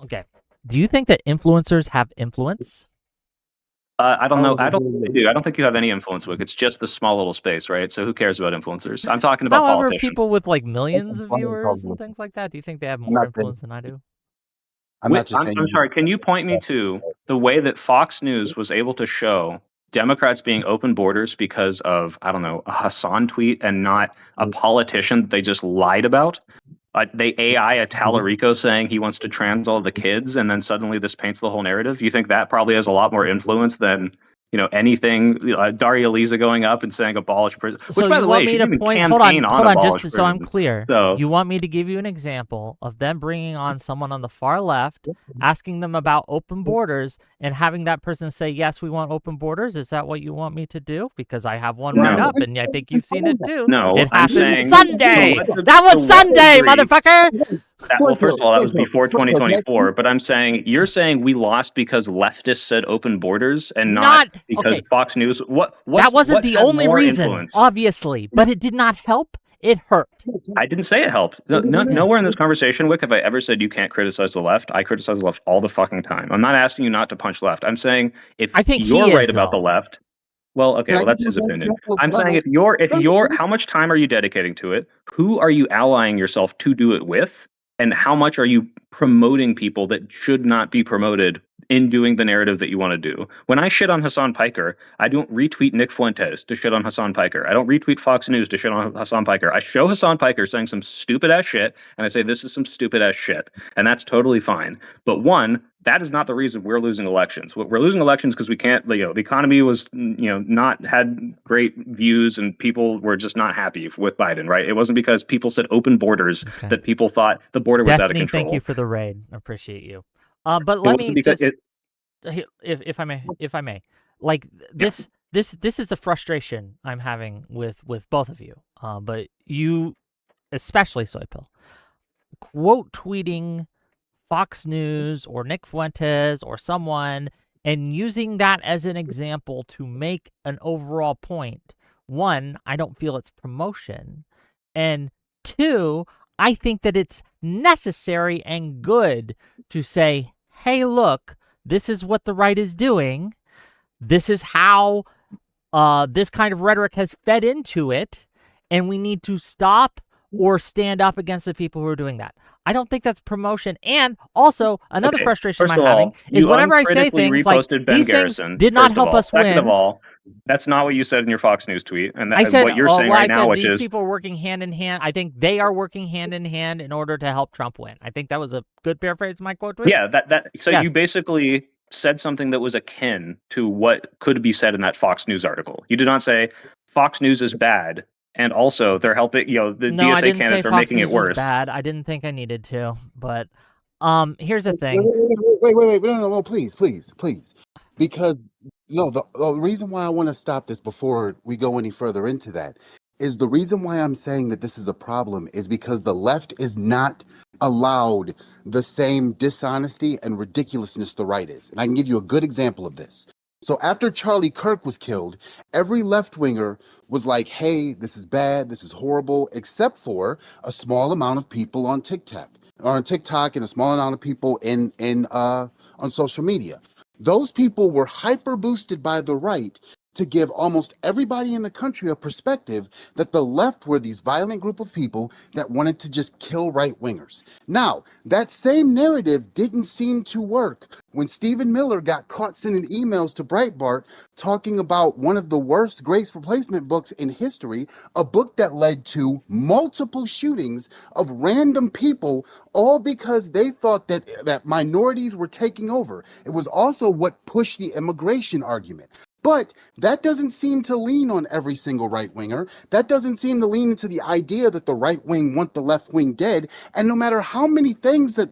Speaker 1: okay. Do you think that influencers have influence?
Speaker 3: I don't know. I don't think they do. I don't think you have any influence, Wick. It's just the small little space, right? So who cares about influencers? I'm talking about
Speaker 1: However,
Speaker 3: politicians.
Speaker 1: people with like millions of
Speaker 2: That's why they call
Speaker 1: viewers and
Speaker 2: them
Speaker 1: things like that, do you think they have
Speaker 2: I'm
Speaker 1: more
Speaker 2: not saying-
Speaker 1: influence than I do?
Speaker 2: I'm not just saying.
Speaker 3: I'm sorry. Can you point me to the way that Fox News was able to show Democrats being open borders because of, I don't know, a Hassan tweet and not a politician that they just lied about? They AI a Tallarico saying he wants to trans all the kids, and then suddenly this paints the whole narrative. You think that probably has a lot more influence than anything? Daria Lisa going up and saying abolish prison,
Speaker 1: So
Speaker 3: which, by
Speaker 1: you
Speaker 3: the
Speaker 1: want
Speaker 3: way,
Speaker 1: me
Speaker 3: she
Speaker 1: to
Speaker 3: didn't even
Speaker 1: point?
Speaker 3: campaign on
Speaker 1: Hold on,
Speaker 3: abolish
Speaker 1: just so I'm
Speaker 3: prisons.
Speaker 1: clear.
Speaker 3: So
Speaker 1: You want me to give you an example of them bringing on someone on the far left, asking them about open borders, and having that person say, "Yes, we want open borders." Is that what you want me to do? Because I have one right
Speaker 3: No.
Speaker 1: up, and I think you've seen it too.
Speaker 3: No,
Speaker 1: It
Speaker 3: I'm
Speaker 1: happened
Speaker 3: saying
Speaker 1: Sunday.
Speaker 3: the
Speaker 1: That was
Speaker 3: the
Speaker 1: Sunday,
Speaker 3: weaponry-
Speaker 1: motherfucker.
Speaker 3: Well, first of all, that was before 2024. But I'm saying you're saying we lost because leftists said open borders and not because
Speaker 1: okay.
Speaker 3: Fox News.
Speaker 1: That wasn't the
Speaker 3: had
Speaker 1: only
Speaker 3: more
Speaker 1: reason,
Speaker 3: influence?
Speaker 1: obviously, but it did not help. It hurt.
Speaker 3: I didn't say it helped. Nowhere in this conversation, Wick, have I ever said you can't criticize the left. I criticize the left all the fucking time. I'm not asking you not to punch left. I'm saying if
Speaker 1: I think
Speaker 3: you're
Speaker 1: he
Speaker 3: right
Speaker 1: is,
Speaker 3: about the
Speaker 1: though.
Speaker 3: left, well, okay, well that's his opinion. I'm saying if you're, how much time are you dedicating to it? Who are you allying yourself to do it with? And how much are you promoting people that should not be promoted in doing the narrative that you want to do? When I shit on Hassan Piker, I don't retweet Nick Fuentes to shit on Hassan Piker. I don't retweet Fox News to shit on Hassan Piker. I show Hassan Piker saying some stupid ass shit, and I say this is some stupid ass shit, and that's totally fine. But one, that is not the reason we're losing elections. We're losing elections because we can't. The economy was not had great views, and people were just not happy with Biden. Right? It wasn't because people said open borders that people thought the border was out of
Speaker 1: Destiny,
Speaker 3: control.
Speaker 1: thank you for the raid. I appreciate you. But let me just, if I may, like this is a frustration I'm having with both of you. But you, especially Soypill, quote tweeting Fox News or Nick Fuentes or someone and using that as an example to make an overall point. One, I don't feel it's promotion. And two, I think that it's necessary and good to say, hey, look, this is what the right is doing. This is how this kind of rhetoric has fed into it. And we need to stop or stand up against the people who are doing that. I don't think that's promotion. And also, another frustration I'm having is whenever I say things like these things did not help us win.
Speaker 3: Second of all, that's not what you said in your Fox News tweet, and
Speaker 1: I said
Speaker 3: what you're saying right now, which
Speaker 1: these
Speaker 3: is
Speaker 1: people are working hand in hand. I think they are working hand in hand in order to help Trump win. I think that was a good paraphrase of my quote tweet.
Speaker 3: Yeah, so
Speaker 1: Yes.
Speaker 3: You basically said something that was akin to what could be said in that Fox News article. You did not say Fox News is bad. And also, they're helping. The
Speaker 1: No, I
Speaker 3: DSA
Speaker 1: didn't
Speaker 3: candidates
Speaker 1: say
Speaker 3: are
Speaker 1: Fox
Speaker 3: making
Speaker 1: News
Speaker 3: it worse.
Speaker 1: was bad. I didn't think I needed to, but here's the thing.
Speaker 2: Wait, no, please, because the reason why I want to stop this before we go any further into that is the reason why I'm saying that this is a problem is because the left is not allowed the same dishonesty and ridiculousness the right is, and I can give you a good example of this. So after Charlie Kirk was killed, every left-winger was like, hey, this is bad, this is horrible, except for a small amount of people on TikTok and a small amount of people on social media. Those people were hyper boosted by the right to give almost everybody in the country a perspective that the left were these violent group of people that wanted to just kill right wingers. Now, that same narrative didn't seem to work when Stephen Miller got caught sending emails to Breitbart talking about one of the worst Grace Replacement books in history, a book that led to multiple shootings of random people, all because they thought that minorities were taking over. It was also what pushed the immigration argument. But that doesn't seem to lean on every single right winger. That doesn't seem to lean into the idea that the right wing want the left wing dead. And no matter how many things that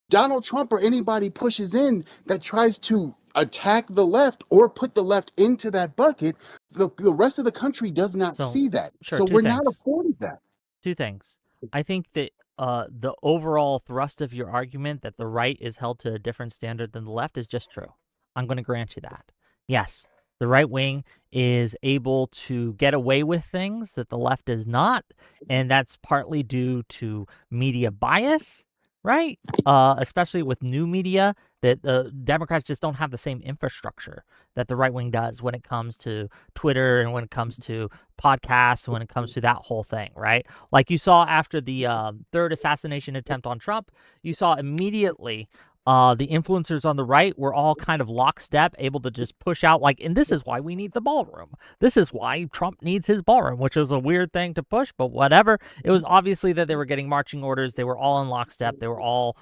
Speaker 2: Donald Trump or anybody pushes in that tries to attack the left or put the left into that bucket, the rest of the country does not
Speaker 1: So,
Speaker 2: see that.
Speaker 1: sure,
Speaker 2: So
Speaker 1: two
Speaker 2: we're not
Speaker 1: things.
Speaker 2: afforded that.
Speaker 1: Two things. I think that the overall thrust of your argument that the right is held to a different standard than the left is just true. I'm going to grant you that. Yes, the right wing is able to get away with things that the left is not, and that's partly due to media bias, right? Especially with new media, that the Democrats just don't have the same infrastructure that the right wing does when it comes to Twitter and when it comes to podcasts, when it comes to that whole thing, right? Like you saw after the third assassination attempt on Trump, you saw immediately the influencers on the right were all kind of lockstep, able to just push out like, and this is why we need the ballroom. This is why Trump needs his ballroom, which is a weird thing to push, but whatever. It was obviously that they were getting marching orders. They were all in lockstep. They were all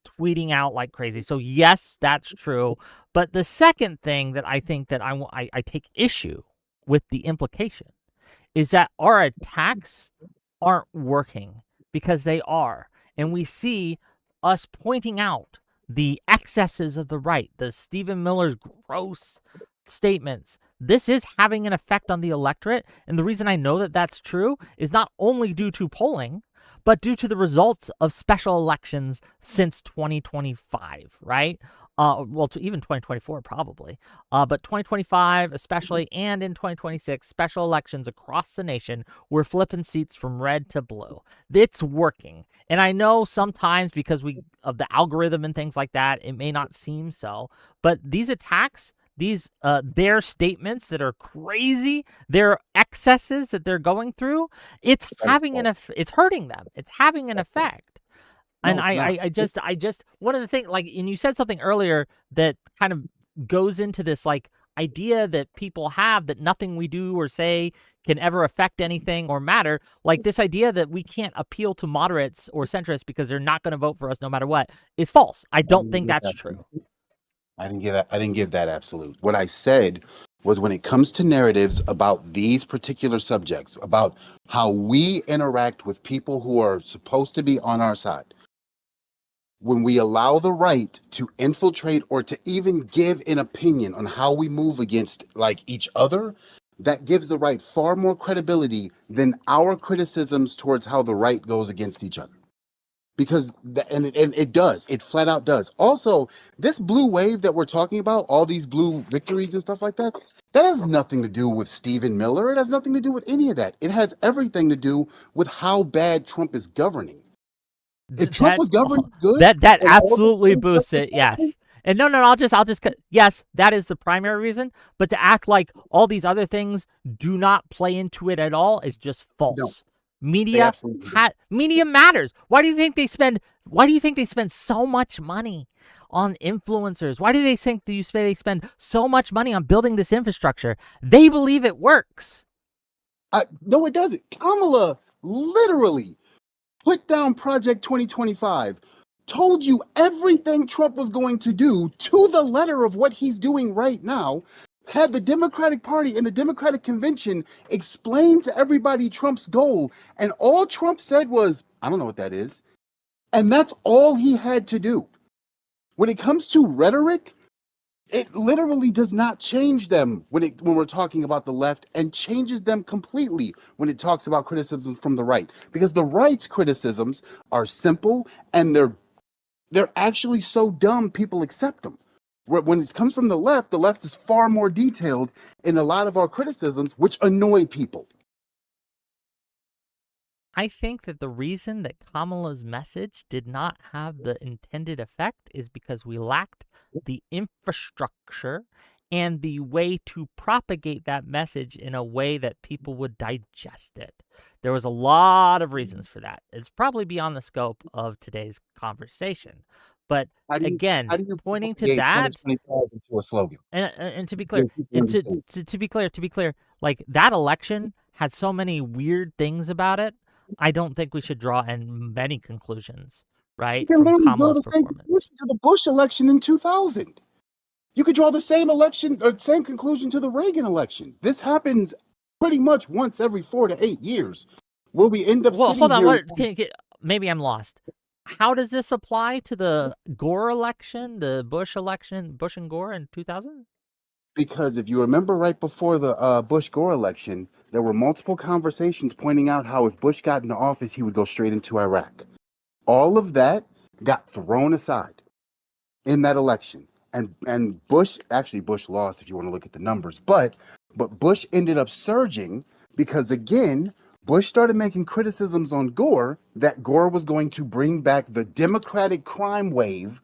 Speaker 1: tweeting out like crazy. So yes, that's true. But the second thing that I think that I take issue with the implication is that our attacks aren't working, because they are. And we see us pointing out the excesses of the right, the Stephen Miller's gross statements. This is having an effect on the electorate. And the reason I know that that's true is not only due to polling, but due to the results of special elections since 2025, right? Well, to even 2024 probably, but 2025 especially, and in 2026, special elections across the nation were flipping seats from red to blue. It's working, and I know sometimes because of the algorithm and things like that, it may not seem so, but these attacks, these their statements that are crazy, their excesses that they're going through, it's having it's hurting them. It's having an effect. And
Speaker 2: No, it's not.
Speaker 1: I just one of the things, like, and you said something earlier that kind of goes into this like idea that people have that nothing we do or say can ever affect anything or matter. Like this idea that we can't appeal to moderates or centrists because they're not going to vote for us no matter what is false. I don't think that's true.
Speaker 2: I didn't give that absolute. What I said was when it comes to narratives about these particular subjects, about how we interact with people who are supposed to be on our side, when we allow the right to infiltrate or to even give an opinion on how we move against like each other, that gives the right far more credibility than our criticisms towards how the right goes against each other. Because it does, it flat out does. Also, this blue wave that we're talking about, all these blue victories and stuff like that, that has nothing to do with Stephen Miller. It has nothing to do with any of that. It has everything to do with how bad Trump is governing. If Trump was governing good,
Speaker 1: that
Speaker 2: and all the
Speaker 1: absolutely
Speaker 2: things that
Speaker 1: boosts
Speaker 2: was
Speaker 1: it.
Speaker 2: happening,
Speaker 1: Yes. And no, I'll just yes, that is the primary reason. But to act like all these other things do not play into it at all is just
Speaker 2: no,
Speaker 1: false.
Speaker 2: they
Speaker 1: Media
Speaker 2: absolutely don't.
Speaker 1: media matters. Why do you think they spend so much money on influencers? Why do they think they spend so much money on building this infrastructure? They believe it works.
Speaker 2: No, it doesn't. Kamala literally put down Project 2025, told you everything Trump was going to do to the letter of what he's doing right now, had the Democratic Party and the Democratic Convention explain to everybody Trump's goal, and all Trump said was, I don't know what that is. And that's all he had to do. When it comes to rhetoric, it literally does not change them when we're talking about the left, and changes them completely when it talks about criticisms from the right, because the right's criticisms are simple and they're actually so dumb people accept them. When it comes from the left is far more detailed in a lot of our criticisms, which annoy people.
Speaker 1: I think that the reason that Kamala's message did not have the intended effect is because we lacked the infrastructure and the way to propagate that message in a way that people would digest it. There was a lot of reasons for that. It's probably beyond the scope of today's conversation. But
Speaker 2: How
Speaker 1: again,
Speaker 2: do you
Speaker 1: pointing to
Speaker 2: propagate
Speaker 1: that,
Speaker 2: 120,000 to a slogan?
Speaker 1: and to be clear,
Speaker 2: So people
Speaker 1: and
Speaker 2: understand.
Speaker 1: to be clear, like that election had so many weird things about it. I don't think we should draw many conclusions,
Speaker 2: You
Speaker 1: right,
Speaker 2: can
Speaker 1: from
Speaker 2: literally draw
Speaker 1: Kamala's
Speaker 2: the same
Speaker 1: performance.
Speaker 2: conclusion to the Bush election in 2000. You could draw the same election or same conclusion to the Reagan election. This happens pretty much once every 4 to 8 years, where we end up
Speaker 1: Well,
Speaker 2: sitting
Speaker 1: hold on.
Speaker 2: here.
Speaker 1: Maybe I'm lost. How does this apply to the Gore election, the Bush election, Bush and Gore in 2000?
Speaker 2: Because if you remember right before the Bush Gore election, there were multiple conversations pointing out how if Bush got into office, he would go straight into Iraq. All of that got thrown aside in that election. And Bush lost if you want to look at the numbers, but Bush ended up surging because again, Bush started making criticisms on Gore that Gore was going to bring back the Democratic crime wave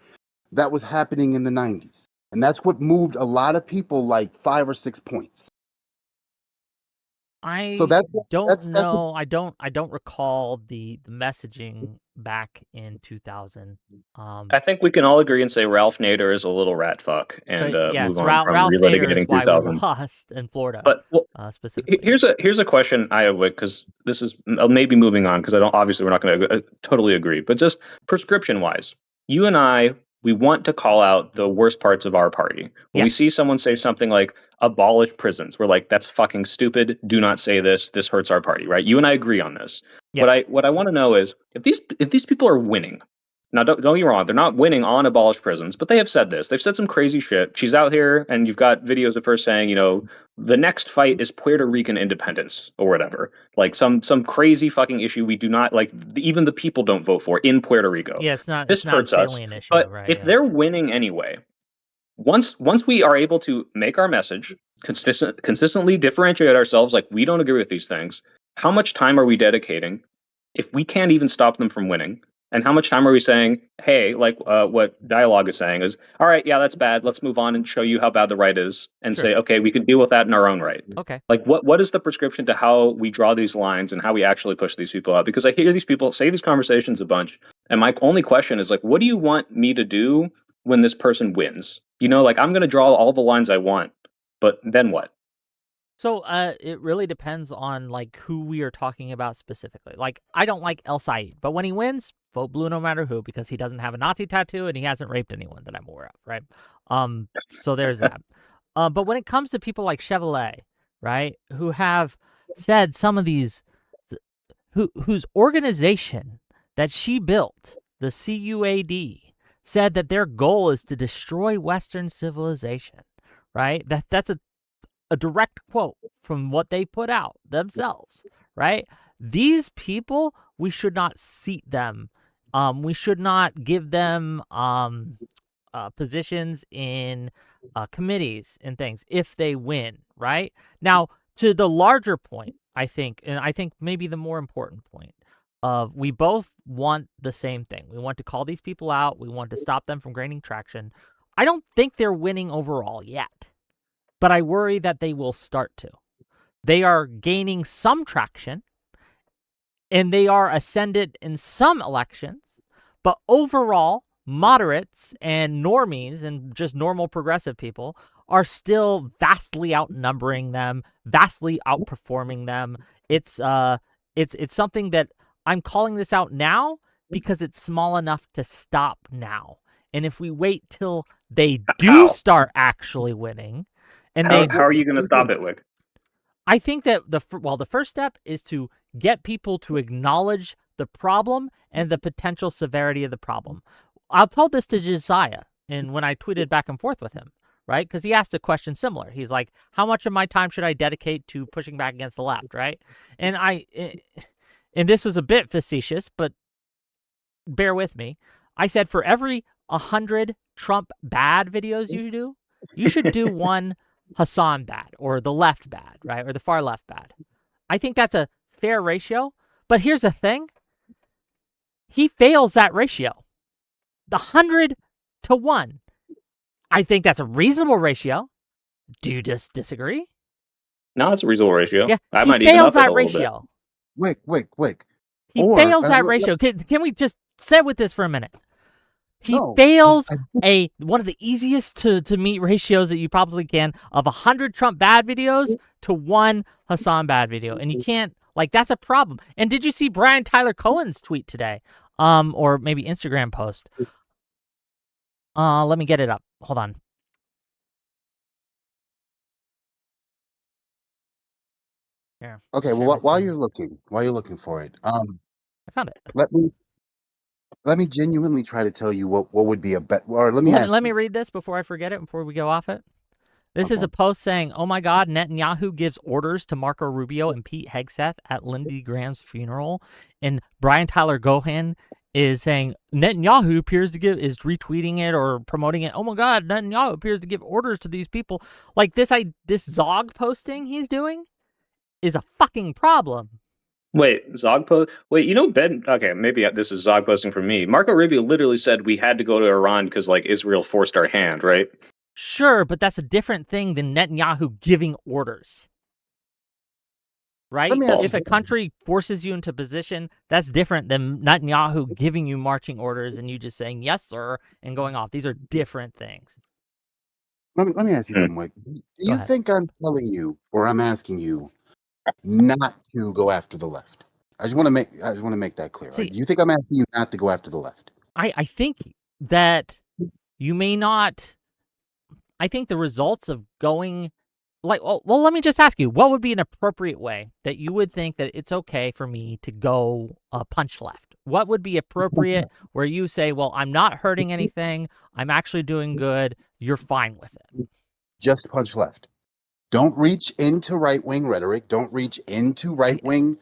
Speaker 2: that was happening in the 90s. And that's what moved a lot of people like 5 or 6 points. So
Speaker 1: I
Speaker 2: that's
Speaker 1: don't
Speaker 2: that's
Speaker 1: know. I don't recall the messaging back in 2000.
Speaker 3: I think we can all agree and say Ralph Nader is a little rat fuck, and
Speaker 1: But
Speaker 3: move
Speaker 1: yes,
Speaker 3: on from
Speaker 1: Ralph Nader is
Speaker 3: relitigating
Speaker 1: why we
Speaker 3: 2000.
Speaker 1: lost in Florida,
Speaker 3: But well,
Speaker 1: specifically.
Speaker 3: here's a question I have, because this is maybe moving on, because I don't, obviously we're not going to totally agree, but just prescription wise, you and I, we want to call out the worst parts of our party. When we see
Speaker 1: Yes.
Speaker 3: someone say something like abolish prisons, we're like, that's fucking stupid. Do not say this. This hurts our party, right? You and I agree on this.
Speaker 1: Yes.
Speaker 3: What I want to know is if these people are winning. Now, don't get me wrong, they're not winning on abolished prisons, but they have said this. They've said some crazy shit. She's out here, and you've got videos of her saying, the next fight is Puerto Rican independence or whatever. Like some crazy fucking issue we do not like. Even the people don't vote for in Puerto Rico.
Speaker 1: Yeah,
Speaker 3: This
Speaker 1: it's not a
Speaker 3: hurts us.
Speaker 1: salient issue,
Speaker 3: But
Speaker 1: right?
Speaker 3: if
Speaker 1: Yeah.
Speaker 3: they're winning anyway, once we are able to make our message consistently differentiate ourselves, like we don't agree with these things, how much time are we dedicating if we can't even stop them from winning? And how much time are we saying, hey, like what Dialogue is saying is, all right, yeah, that's bad. Let's move on and show you how bad the right is, and
Speaker 1: Sure.
Speaker 3: say, okay, we can deal with that in our own right.
Speaker 1: Okay.
Speaker 3: Like, what is the prescription to how we draw these lines and how we actually push these people out? Because I hear these people say these conversations a bunch, and my only question is like, what do you want me to do when this person wins? Like I'm going to draw all the lines I want, but then what?
Speaker 1: So it really depends on like who we are talking about specifically. Like I don't like El Said, but when he wins, vote blue no matter who, because he doesn't have a Nazi tattoo and he hasn't raped anyone that I'm aware of, right? So there's that. But when it comes to people like Chevrolet, right, who have said some of these, whose organization that she built, the CUAD, said that their goal is to destroy Western civilization, right? That's a direct quote from what they put out themselves, right? These people, we should not seat them. We should not give them positions in committees and things if they win, right? Now, to the larger point, I think maybe the more important point of we both want the same thing. We want to call these people out. We want to stop them from gaining traction. I don't think they're winning overall yet, but I worry that they will start to. They are gaining some traction, and they are ascendant in some elections, but overall, moderates and normies and just normal progressive people are still vastly outnumbering them, vastly outperforming them. It's something that I'm calling this out now because it's small enough to stop now. And if we wait till they do start actually winning, and
Speaker 3: how are you going to stop it, Wick?
Speaker 1: I think that the first step is to get people to acknowledge the problem and the potential severity of the problem. I'll tell this to Josiah, and when I tweeted back and forth with him, right? Because he asked a question similar. He's like, "How much of my time should I dedicate to pushing back against the left?" Right? And and this was a bit facetious, but bear with me. I said for every 100 Trump bad videos you do, you should do one Hassan bad or the left bad, right? Or the far left bad. I think that's a fair ratio. But here's the thing. He fails that ratio. The 100 to 1. I think that's a reasonable ratio. Do you just disagree?
Speaker 3: No, it's a reasonable ratio.
Speaker 1: Yeah,
Speaker 3: I
Speaker 1: he
Speaker 3: might even
Speaker 1: fails
Speaker 3: up it
Speaker 1: that
Speaker 3: a little bit.
Speaker 1: ratio.
Speaker 2: Wick.
Speaker 1: He
Speaker 2: Or
Speaker 1: fails that ratio. Can we just sit with this for a minute? He
Speaker 2: no,
Speaker 1: fails
Speaker 2: I-
Speaker 1: one of the easiest to meet ratios that you probably can of 100 Trump bad videos to 1 Hassan bad video, and you can't, like, that's a problem. And did you see Brian Tyler Cohen's tweet today, or maybe Instagram post? Let me get it up. Hold on. Here.
Speaker 2: Okay, well, while you're looking for it,
Speaker 1: I found it.
Speaker 2: let me genuinely try to tell you what would be a bet. Or let me
Speaker 1: Let me read this before I forget it. Before we go off it. This is
Speaker 2: Okay.
Speaker 1: a post saying, "Oh my God, Netanyahu gives orders to Marco Rubio and Pete Hegseth at Lindsey Graham's funeral," and Brian Tyler Cohen is saying Netanyahu appears to is retweeting it or promoting it. Oh my God, Netanyahu appears to give orders to these people. Like this Zog posting he's doing is a fucking problem.
Speaker 3: Wait, Zog post. Wait, Ben. Okay, maybe this is Zog posting for me. Marco Rubio literally said we had to go to Iran because like Israel forced our hand, right?
Speaker 1: Sure, but that's a different thing than Netanyahu giving orders. Right?
Speaker 2: Let me ask
Speaker 1: If a country forces you into position, that's different than Netanyahu giving you marching orders and you just saying, yes, sir, and going off. These are different things.
Speaker 2: Let me ask you something, Wick. Do you
Speaker 1: ahead.
Speaker 2: think I'm telling you, or I'm asking you, not to go after the left? I just want to make that clear.
Speaker 1: See,
Speaker 2: Do you think I'm asking you not to go after the left?
Speaker 1: I think that you may not. I think the results of going, like, well, let me just ask you, what would be an appropriate way that you would think that it's okay for me to go punch left? What would be appropriate where you say, well, I'm not hurting anything, I'm actually doing good, you're fine with it?
Speaker 2: Just punch left. Don't reach into right-wing rhetoric. Don't reach into right-wing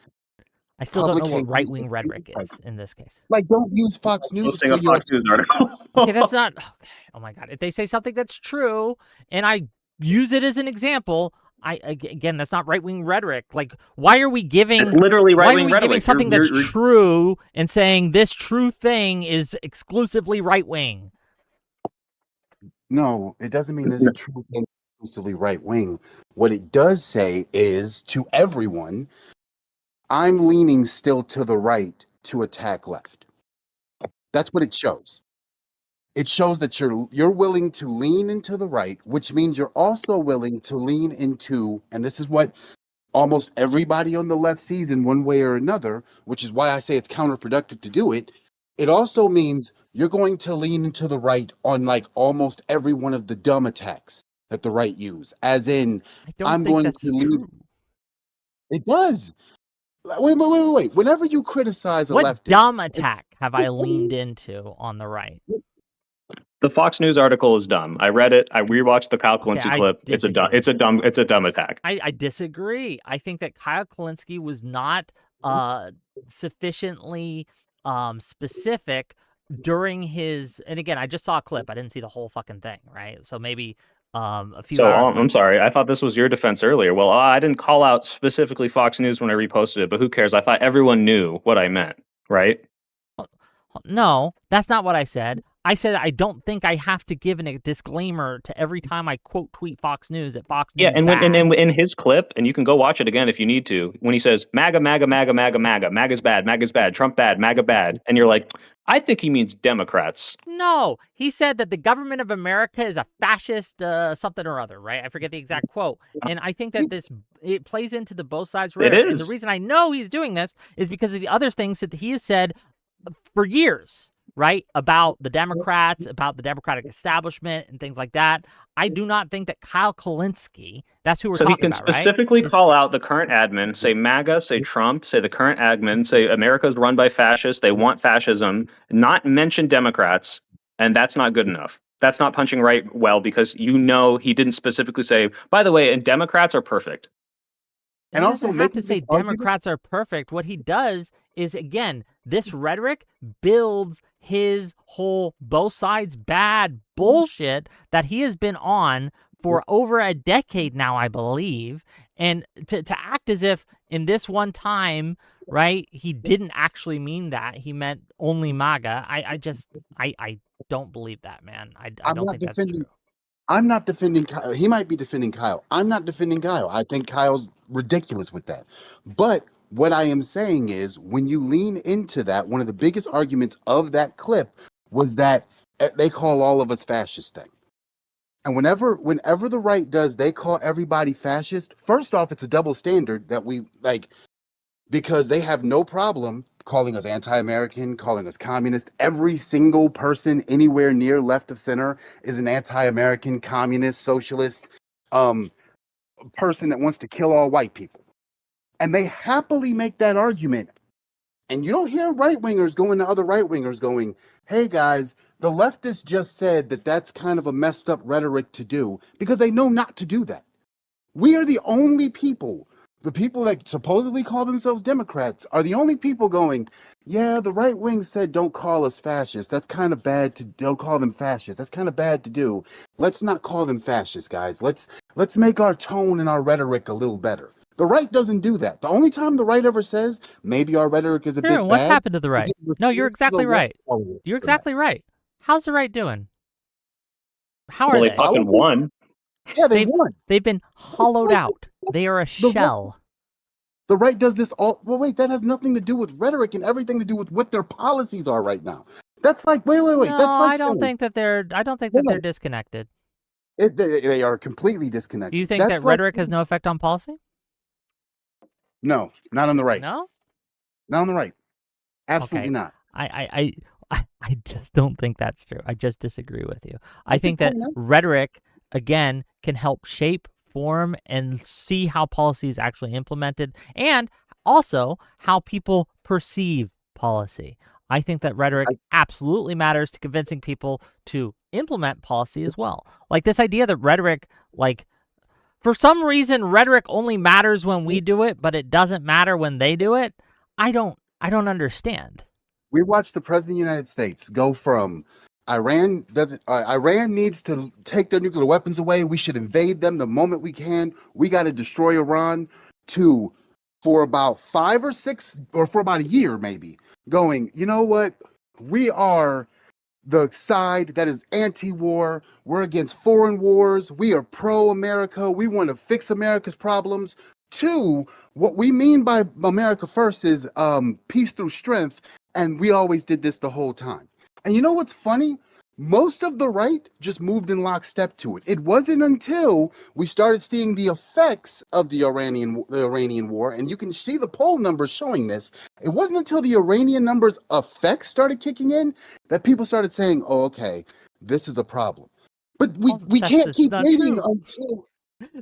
Speaker 1: I still don't know what
Speaker 2: publications.
Speaker 1: right-wing rhetoric is in this case.
Speaker 2: Like, don't use Fox News
Speaker 3: Posting
Speaker 2: for
Speaker 3: a
Speaker 2: your
Speaker 3: Fox News article.
Speaker 1: Okay, that's not. Okay. Oh my God! If they say something that's true, and I use it as an example, again, that's not right-wing rhetoric. Like, why are we giving?
Speaker 3: It's literally right-wing
Speaker 1: Why are we giving
Speaker 3: rhetoric.
Speaker 1: something that's true and saying this true thing is exclusively right-wing?
Speaker 2: No, it doesn't mean this true thing is exclusively right-wing. What it does say is to everyone, I'm leaning still to the right to attack left. That's what it shows. It shows that you're willing to lean into the right, which means you're also willing to lean into, and this is what almost everybody on the left sees in one way or another, which is why I say it's counterproductive to do it. It also means you're going to lean into the right on like almost every one of the dumb attacks that the right use, as in,
Speaker 1: I don't
Speaker 2: I'm
Speaker 1: think
Speaker 2: going
Speaker 1: that's
Speaker 2: to lean.
Speaker 1: true.
Speaker 2: It does. Wait. Whenever you criticize a
Speaker 1: What
Speaker 2: leftist,
Speaker 1: dumb attack have I leaned into on the right?
Speaker 3: The Fox News article is dumb. I read it. I rewatched the Kyle
Speaker 1: Okay,
Speaker 3: Kalinske
Speaker 1: I
Speaker 3: clip.
Speaker 1: disagree.
Speaker 3: It's a dumb attack.
Speaker 1: I disagree. I think that Kyle Kalinske was not sufficiently specific during his, and again, I just saw a clip. I didn't see the whole fucking thing, right? So maybe a few
Speaker 3: So
Speaker 1: hours.
Speaker 3: I'm sorry. I thought this was your defense earlier. Well, I didn't call out specifically Fox News when I reposted it, but who cares? I thought everyone knew what I meant, right?
Speaker 1: No, that's not what I said. I said I don't think I have to give a disclaimer to every time I quote tweet Fox News that Fox News
Speaker 3: Yeah, and
Speaker 1: bad.
Speaker 3: in his clip, and you can go watch it again if you need to, when he says MAGA, MAGA, MAGA, MAGA, MAGA, MAGA's bad, Trump bad, MAGA bad, and you're like, I think he means Democrats.
Speaker 1: No, he said that the government of America is a fascist something or other, right? I forget the exact quote. And I think that it plays into the both sides rhetoric. And the reason I know he's doing this is because of the other things that he has said for years, right? About the Democrats, about the Democratic establishment and things like that. I do not think that Kyle Kalinske, that's who we're talking about,
Speaker 3: So he can specifically
Speaker 1: right?
Speaker 3: call out the current admin, say MAGA, say Trump, say the current admin, say America's run by fascists, they want fascism, not mention Democrats, and that's not good enough. That's not punching right well because he didn't specifically say, by the way, and Democrats are perfect.
Speaker 1: And also have to say Democrats are perfect. What he does is, again, this rhetoric builds his whole both sides bad bullshit that he has been on for over a decade now, I believe. And to act as if in this one time, right, he didn't actually mean that. He meant only MAGA. I don't believe that, man. I don't think that's true.
Speaker 2: I'm not defending Kyle. He might be defending Kyle. I'm not defending Kyle. I think Kyle's ridiculous with that. But what I am saying is, when you lean into that, one of the biggest arguments of that clip was that they call all of us fascist thing. And whenever the right does, they call everybody fascist. First off, it's a double standard that we like, because they have no problem calling us anti-American, calling us communist. Every single person anywhere near left of center is an anti-American, communist, socialist, um, person that wants to kill all white people. And they happily make that argument. And you don't hear right-wingers going to other right-wingers going, hey guys, the leftists just said that that's kind of a messed up rhetoric to do, because they know not to do that. We are the only people, the people that supposedly call themselves Democrats are the only people going, yeah, the right wing said don't call us fascists. That's kind of bad to don't call them fascists. That's kind of bad to do. Let's not call them fascists, guys. Let's make our tone and our rhetoric a little better. The right doesn't do that. The only time the right ever says maybe our rhetoric is a
Speaker 1: Sure,
Speaker 2: bit
Speaker 1: what's
Speaker 2: bad
Speaker 1: happened to the
Speaker 2: is
Speaker 1: right?
Speaker 2: it
Speaker 1: No, you're
Speaker 2: refers to the
Speaker 1: exactly
Speaker 2: left
Speaker 1: right.
Speaker 2: following
Speaker 1: You're
Speaker 2: for that.
Speaker 1: exactly right. How's the right doing? How
Speaker 3: Well,
Speaker 1: are
Speaker 3: they
Speaker 1: they?
Speaker 3: fucking won.
Speaker 2: Yeah, they
Speaker 1: They've
Speaker 2: won.
Speaker 1: they've been hollowed
Speaker 2: Right.
Speaker 1: out. They are a
Speaker 2: The right
Speaker 1: shell.
Speaker 2: The right does this all. Well, wait, that has nothing to do with rhetoric and everything to do with what their policies are right now. That's like, wait.
Speaker 1: No,
Speaker 2: That's like
Speaker 1: I don't
Speaker 2: saying,
Speaker 1: think that
Speaker 2: no,
Speaker 1: they're
Speaker 2: no,
Speaker 1: disconnected.
Speaker 2: they are completely
Speaker 1: Do you
Speaker 2: disconnected.
Speaker 1: think that
Speaker 2: That's like,
Speaker 1: rhetoric has no effect on policy?
Speaker 2: no, not on the right.
Speaker 1: No?
Speaker 2: Not on the right. Absolutely
Speaker 1: Okay.
Speaker 2: not.
Speaker 1: I just don't think that's true. I just disagree with you. I
Speaker 2: I
Speaker 1: think
Speaker 2: think
Speaker 1: that rhetoric, again, can help shape, form, and see how policy is actually implemented, and also how people perceive policy. I think that rhetoric absolutely matters to convincing people to implement policy as well. Like this idea that rhetoric, like, for some reason, rhetoric only matters when we do it, but it doesn't matter when they do it. I don't understand.
Speaker 2: We watched the president of the United States go from Iran needs to take their nuclear weapons away. We should invade them the moment we can. We got to destroy Iran. To, for about 5 or 6, or for about a year maybe, going, you know what? We are the side that is anti-war. We're against foreign wars. We are pro-America. We want to fix America's problems. Two, what we mean by America first is peace through strength, and we always did this the whole time. And you know what's funny? Most of the right just moved in lockstep to it. It wasn't until we started seeing the effects of the Iranian war, and you can see the poll numbers showing this. It wasn't until the Iranian numbers effects started kicking in that people started saying, "Oh, okay, this is a problem." But we
Speaker 1: That's
Speaker 2: can't
Speaker 1: just
Speaker 2: keep
Speaker 1: not
Speaker 2: waiting
Speaker 1: true.
Speaker 2: until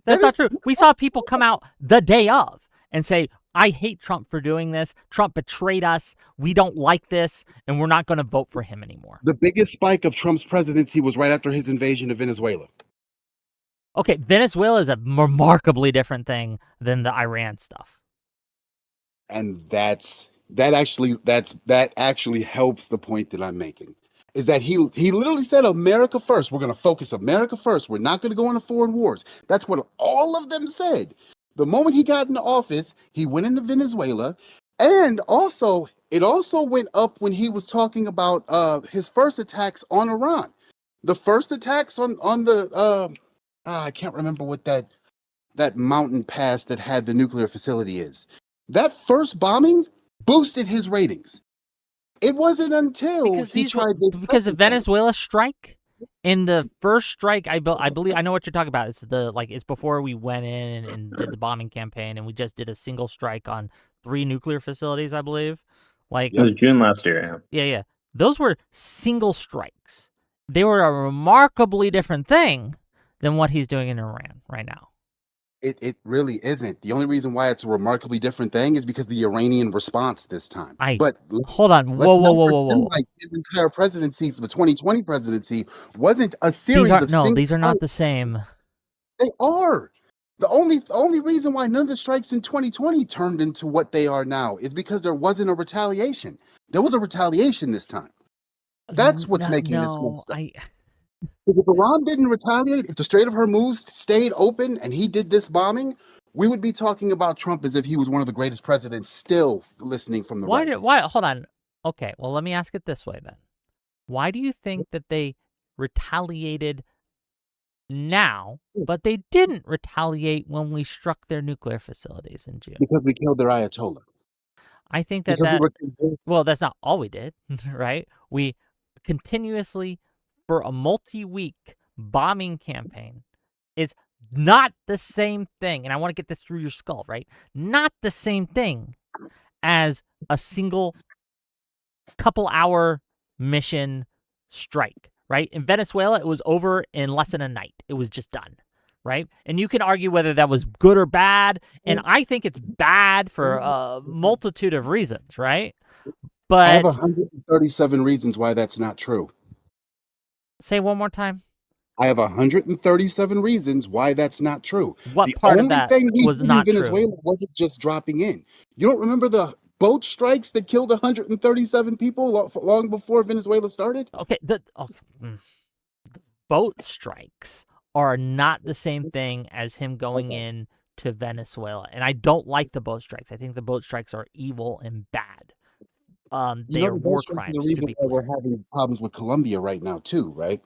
Speaker 1: That's
Speaker 2: that
Speaker 1: not
Speaker 2: is
Speaker 1: true. We saw people come out the day of and say, I hate Trump for doing this. Trump betrayed us. We don't like this, and we're not going to vote for him anymore.
Speaker 2: the biggest spike of Trump's presidency was right after his invasion of Venezuela.
Speaker 1: Okay, Venezuela is a remarkably different thing than the Iran stuff.
Speaker 2: And that actually helps the point that I'm making. Is that he literally said America first. We're going to focus America first. We're not going to go into foreign wars. That's what all of them said. The moment he got into office, he went into Venezuela, and also it also went up when he was talking about his first attacks on Iran. The first attacks on the I can't remember what that mountain pass that had the nuclear facility is. That first bombing boosted his ratings. It wasn't until
Speaker 1: Because
Speaker 2: he tried this
Speaker 1: because the
Speaker 2: second time.
Speaker 1: Venezuela strike, in the first strike, I believe I know what you're talking about. It's before we went in and did the bombing campaign, and we just did a single strike on 3 nuclear facilities, I believe. Like,
Speaker 3: It was June last year.
Speaker 1: yeah. Those were single strikes. They were a remarkably different thing than what he's doing in Iran right now.
Speaker 2: It really isn't. The only reason why it's a remarkably different thing is because the Iranian response this time. But
Speaker 1: Hold on.
Speaker 2: let's not
Speaker 1: Whoa.
Speaker 2: pretend like his entire presidency for the 2020 presidency wasn't a series of single
Speaker 1: These are not
Speaker 2: strikes.
Speaker 1: the same.
Speaker 2: They are. The only reason why none of the strikes in 2020 turned into what they are now is because there wasn't a retaliation. There was a retaliation this time. That's what's making this messed up. Because if Iran didn't retaliate, if the Strait of Hormuz stayed open and he did this bombing, we would be talking about Trump as if he was one of the greatest presidents still listening from the right.
Speaker 1: Why? Hold on. Okay, well, let me ask it this way then. Why do you think that they retaliated now, but they didn't retaliate when we struck their nuclear facilities in June.
Speaker 2: Because we killed their Ayatollah.
Speaker 1: I think
Speaker 2: Because we were convinced.
Speaker 1: well, that's not all we did, right? We continuously, for a multi-week bombing campaign, is not the same thing, and I want to get this through your skull, right? Not the same thing as a single couple-hour mission strike, right? In Venezuela, it was over in less than a night. It was just done, right? And you can argue whether that was good or bad, and I think it's bad for a multitude of reasons, right? But
Speaker 2: I have 137 reasons why that's not true.
Speaker 1: Say one more time.
Speaker 2: I have 137 reasons why that's not true.
Speaker 1: What part of that was not true?
Speaker 2: Venezuela wasn't just dropping in. You don't remember the boat strikes that killed 137 people long before Venezuela started?
Speaker 1: Okay, the boat strikes are not the same thing as him going in to Venezuela, and I don't like the boat strikes. I think the boat strikes are evil and bad. They are war crimes.
Speaker 2: The reason why we're having problems with Colombia right now, too, right?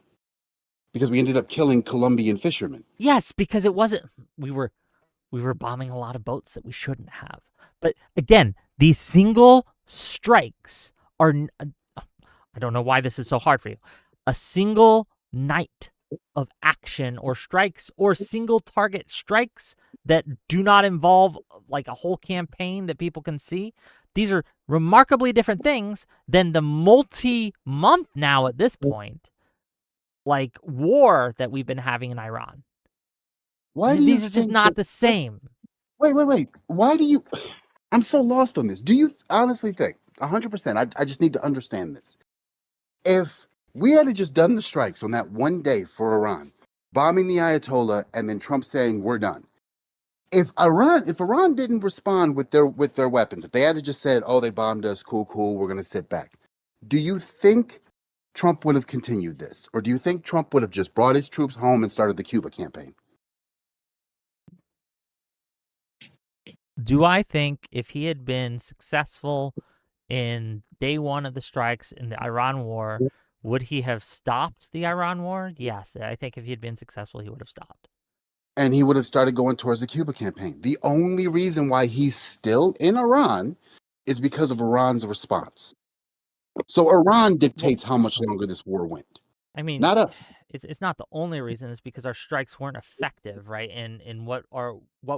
Speaker 2: Because we ended up killing Colombian fishermen.
Speaker 1: Yes, because it wasn't. We were bombing a lot of boats that we shouldn't have. But again, these single strikes are. I don't know why this is so hard for you. A single night of action or strikes or single target strikes that do not involve like a whole campaign that people can see. These are remarkably different things than the multi-month now at this point, like war that we've been having in Iran.
Speaker 2: Why do
Speaker 1: these are just not the same?
Speaker 2: Wait. Why do you? I'm so lost on this. Do you honestly think 100%? I just need to understand this. If we had just done the strikes on that one day for Iran, bombing the Ayatollah, and then Trump saying we're done. If Iran didn't respond with their weapons, if they had just said, "Oh, they bombed us, cool, we're gonna sit back," do you think Trump would have continued this, or do you think Trump would have just brought his troops home and started the Cuba campaign?
Speaker 1: Do I think if he had been successful in day one of the strikes in the Iran war, would he have stopped the Iran war? Yes, I think if he had been successful, he would have stopped.
Speaker 2: And he would have started going towards the Cuba campaign. The only reason why he's still in Iran is because of Iran's response. So Iran dictates how much longer this war went.
Speaker 1: I mean,
Speaker 2: not us.
Speaker 1: It's not the only reason. It's because our strikes weren't effective, right? In what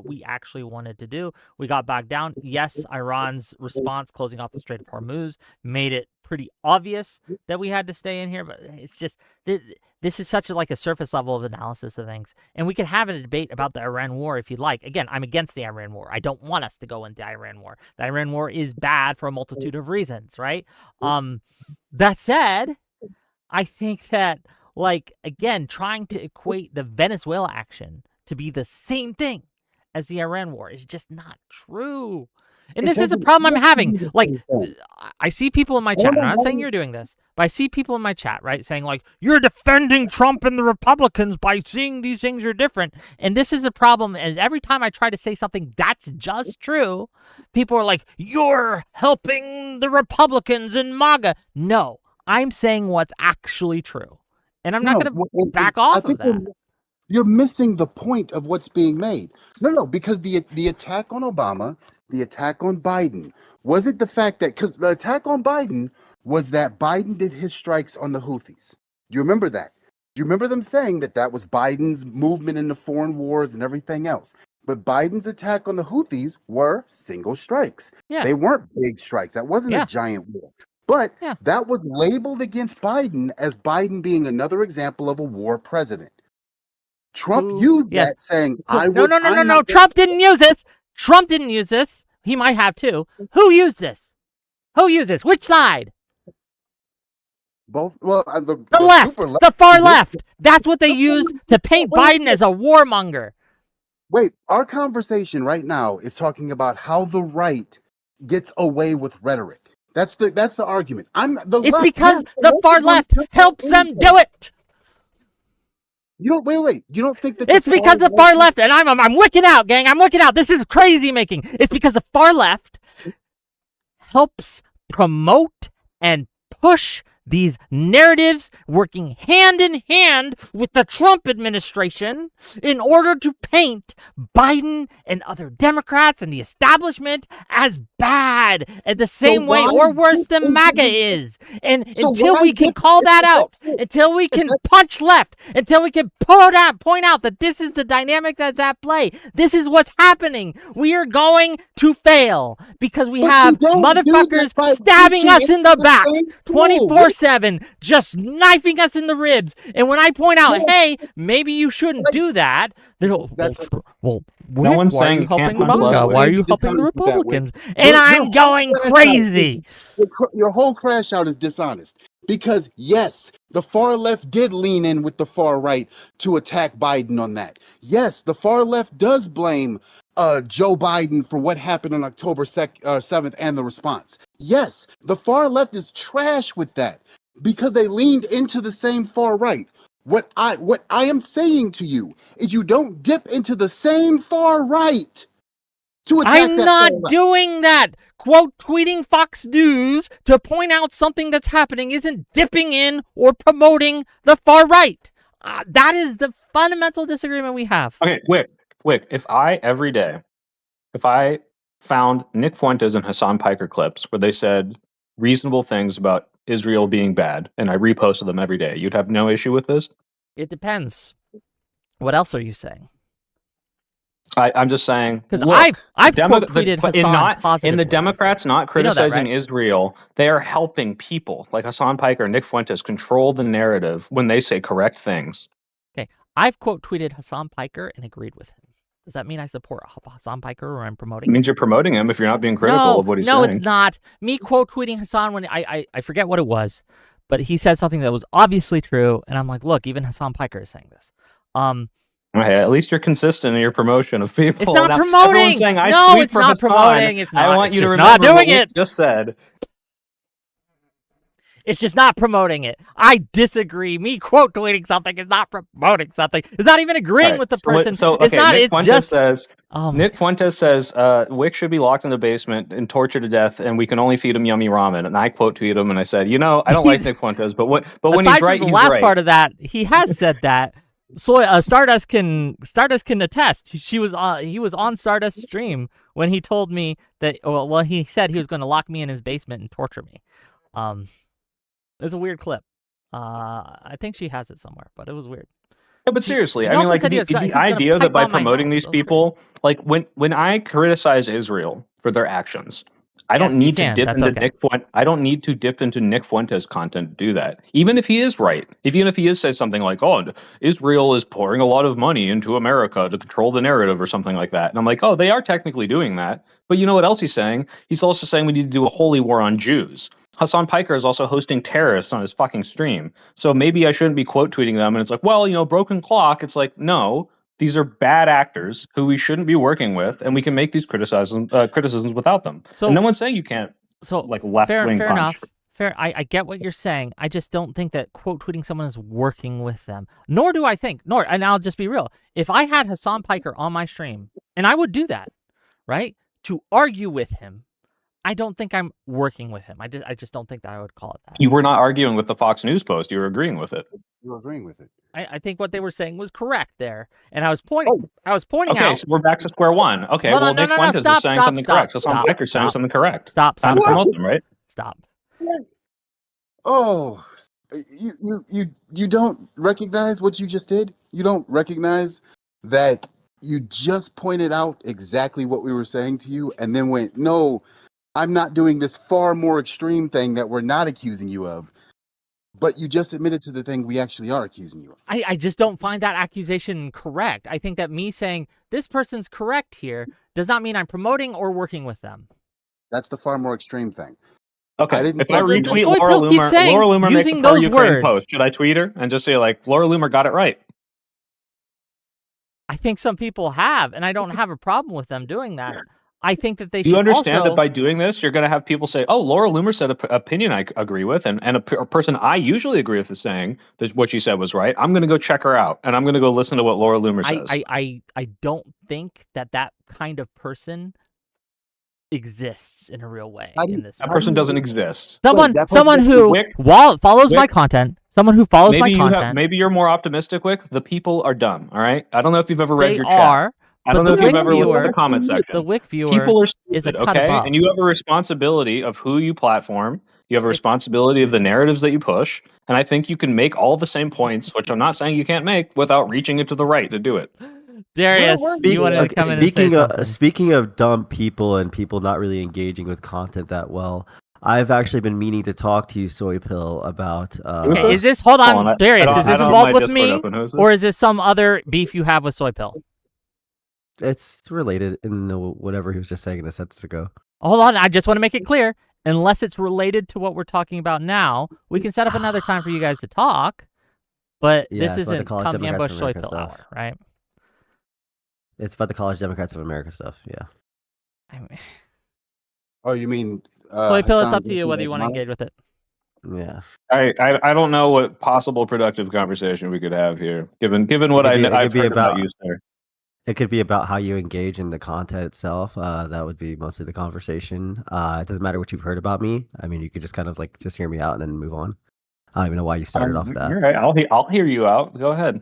Speaker 1: we actually wanted to do. We got back down. Yes, Iran's response, closing off the Strait of Hormuz, made it pretty obvious that we had to stay in here. But it's just this is such a surface level of analysis of things, and we can have a debate about the Iran war if you'd like. Again, I'm against the Iran war. I don't want us to go into the Iran war. The Iran war is bad for a multitude of reasons, right? That said, I think that, again, trying to equate the Venezuela action to be the same thing as the Iran war is just not true. And this is a problem I'm having. I see people in my chat. I'm not saying you're doing this, but I see people in my chat, right, saying, you're defending Trump and the Republicans by seeing these things are different. And this is a problem. And every time I try to say something that's just true, people are like, you're helping the Republicans and MAGA. No. I'm saying what's actually true, and I'm not going to back off of that.
Speaker 2: You're missing the point of what's being made. No, because the attack on Obama, the attack on Biden, was it the fact that, because the attack on Biden was that Biden did his strikes on the Houthis. Do you remember that? Do you remember them saying that was Biden's movement in the foreign wars and everything else? But Biden's attack on the Houthis were single strikes.
Speaker 1: Yeah.
Speaker 2: They weren't big strikes. That wasn't a giant war. But that was labeled against Biden as Biden being another example of a war president. Trump used that saying,
Speaker 1: No. Trump didn't use this. Trump didn't use this. He might have too. Who used this? Which side?
Speaker 2: Both. Well,
Speaker 1: the left. The far left. That's what they used to paint Biden as a warmonger.
Speaker 2: Wait, our conversation right now is talking about how the right gets away with rhetoric. That's the argument.
Speaker 1: It's because the far left helps them do it.
Speaker 2: You don't wait. You don't think that
Speaker 1: it's because the far left, and I'm wicking out, gang. I'm wicking out. This is crazy making. It's because the far left helps promote and push these narratives working hand in hand with the Trump administration in order to paint Biden and other Democrats and the establishment as bad in the same way or worse than MAGA is. And until we can call that out, until we can punch left, until we can point out that this is the dynamic that's at play, this is what's happening, we are going to fail because we have motherfuckers stabbing us in the back 24/7, just knifing us in the ribs. And when I point out, hey, maybe you shouldn't do that, well,
Speaker 3: no one's saying you
Speaker 1: helping
Speaker 3: can't punch left.
Speaker 1: Why are you helping the Republicans? And I'm going crazy.
Speaker 2: Your whole crash out is dishonest. Because, yes, the far left did lean in with the far right to attack Biden on that. Yes, the far left does blame Joe Biden for what happened on October 7th and the response. Yes, the far left is trash with that because they leaned into the same far right. What I am saying to you is you don't dip into the same far right to attack
Speaker 1: I'm not doing that. Quote tweeting Fox News to point out something that's happening isn't dipping in or promoting the far right. That is the fundamental disagreement we have.
Speaker 3: Okay, Whick, if I found Nick Fuentes and Hassan Piker clips where they said reasonable things about Israel being bad, and I reposted them every day, you'd have no issue with this?
Speaker 1: It depends. What else are you saying?
Speaker 3: I'm just saying
Speaker 1: because I've quote tweeted Hassan positively.
Speaker 3: In the Democrats not criticizing Israel, they are helping people like Hassan Piker and Nick Fuentes control the narrative when they say correct things.
Speaker 1: Okay, I've quote tweeted Hassan Piker and agreed with him. Does that mean I support Hassan Piker or I'm promoting?
Speaker 3: It means you're promoting him if you're not being critical of what he's saying.
Speaker 1: No, it's not. Me quote tweeting Hassan when I forget what it was, but he said something that was obviously true, and I'm like, look, even Hassan Piker is saying this.
Speaker 3: Okay, at least you're consistent in your promotion of people.
Speaker 1: It's not promoting.
Speaker 3: Everyone's saying,
Speaker 1: it's not promoting. It's not.
Speaker 3: I want you to
Speaker 1: remember
Speaker 3: not doing
Speaker 1: what it.
Speaker 3: Just said.
Speaker 1: It's just not promoting it. I disagree. Me quote tweeting something is not promoting something. It's not even agreeing with the person.
Speaker 3: Okay,
Speaker 1: it's not.
Speaker 3: Nick
Speaker 1: it's
Speaker 3: Fuentes
Speaker 1: just.
Speaker 3: Says, Nick Fuentes says Whick should be locked in the basement and tortured to death, and we can only feed him yummy ramen. And I quote tweeted him and I said, I don't like Nick Fuentes, but when he's right, he's right. Aside from the last
Speaker 1: part of that, he has said that. So Stardust can attest. He was on Stardust's stream when he told me that. Well, he said he was going to lock me in his basement and torture me. It's a weird clip. I think she has it somewhere, but it was weird.
Speaker 3: Yeah, but seriously, I mean, like the idea that by promoting these people, like when I criticize Israel for their actions, I don't need to dip into Nick Fuentes. I don't need to dip into Nick Fuentes' content to do that. Even if he is right, even if he says something like, "Oh, Israel is pouring a lot of money into America to control the narrative" or something like that, and I'm like, "Oh, they are technically doing that." But you know what else he's saying? He's also saying we need to do a holy war on Jews. Hassan Piker is also hosting terrorists on his fucking stream. So maybe I shouldn't be quote tweeting them. And it's like, well, broken clock. It's like, no. These are bad actors who we shouldn't be working with, and we can make these criticisms without them. So, and no one's saying you can't. So, like left-wing
Speaker 1: fair
Speaker 3: punch.
Speaker 1: Enough. Fair. I get what you're saying. I just don't think that quote tweeting someone is working with them. Nor do I think. And I'll just be real. If I had Hassan Piker on my stream, and I would do that, right, to argue with him, I don't think I'm working with him. I just don't think that I would call it that.
Speaker 3: You were not arguing with the Fox News post. You were agreeing with it.
Speaker 2: You were agreeing with it.
Speaker 1: I think what they were saying was correct there, and I was pointing out.
Speaker 3: Okay, so we're back to square one. Okay, Nick Fuentes is saying something correct. So Hassan Piker is saying something correct.
Speaker 1: Stop.
Speaker 3: Time to promote them, right?
Speaker 1: Stop.
Speaker 2: Oh, you don't recognize what you just did? You don't recognize that you just pointed out exactly what we were saying to you, and then went, no, I'm not doing this far more extreme thing that we're not accusing you of. But you just admitted to the thing we actually are accusing you of.
Speaker 1: I just don't find that accusation correct. I think that me saying this person's correct here does not mean I'm promoting or working with them.
Speaker 2: That's the far more extreme thing.
Speaker 3: Okay, if I retweet Laura Loomer makes a pro-Ukraine post, should I tweet her and just say, like, Laura Loomer got it right?
Speaker 1: I think some people have, and I don't have a problem with them doing that. I think that they should.
Speaker 3: You understand that by doing this, you're going to have people say, "Oh, Laura Loomer said an opinion I agree with," and a person I usually agree with is saying that what she said was right. I'm going to go check her out, and I'm going to go listen to what Laura Loomer says.
Speaker 1: I don't think that kind of person exists in a real way
Speaker 2: How do
Speaker 1: in
Speaker 2: you-
Speaker 1: this
Speaker 3: That
Speaker 1: world.
Speaker 3: person doesn't exist.
Speaker 1: Someone who
Speaker 3: Wick,
Speaker 1: follows my
Speaker 3: Wick,
Speaker 1: content. Someone who follows my content.
Speaker 3: Maybe you're more optimistic, Wick. The people are dumb. All right. I don't know if you've ever read
Speaker 1: They
Speaker 3: your chat.
Speaker 1: are.
Speaker 3: I don't
Speaker 1: But
Speaker 3: know
Speaker 1: the
Speaker 3: if you've
Speaker 1: Whick
Speaker 3: ever looked at the
Speaker 1: viewer,
Speaker 3: comment section.
Speaker 1: the Whick viewer
Speaker 3: People are
Speaker 1: is a
Speaker 3: stupid,
Speaker 1: cut
Speaker 3: okay?
Speaker 1: above.
Speaker 3: And you have a responsibility of who you platform. You have a responsibility of the narratives that you push. And I think you can make all the same points, which I'm not saying you can't make, without reaching it to the right to do it.
Speaker 1: Darius, you wanted to come in and say something.
Speaker 4: Speaking of dumb people and people not really engaging with content that well, I've actually been meaning to talk to you, Soy Pill, about.
Speaker 1: Okay, is this? Hold on, Darius. Is this involved with me, or is this some other beef you have with Soy Pill?
Speaker 4: It's related in whatever he was just saying a sentence ago.
Speaker 1: Hold on, I just want to make it clear. Unless it's related to what we're talking about now, we can set up another time for you guys to talk. But this isn't come ambush Soy Pill hour, right?
Speaker 4: It's about the College Democrats of America stuff. Yeah.
Speaker 1: I mean,
Speaker 2: Oh, you mean
Speaker 1: Soy Pill? It's up to you whether you want to engage with it.
Speaker 4: Yeah.
Speaker 3: I don't know what possible productive conversation we could have here, given what I've heard about you, sir.
Speaker 4: It could be about how you engage in the content itself. That would be mostly the conversation. It doesn't matter what you've heard about me. I mean, you could just kind of like just hear me out and then move on. I don't even know why you started off that.
Speaker 3: All right, I'll hear you out. Go ahead.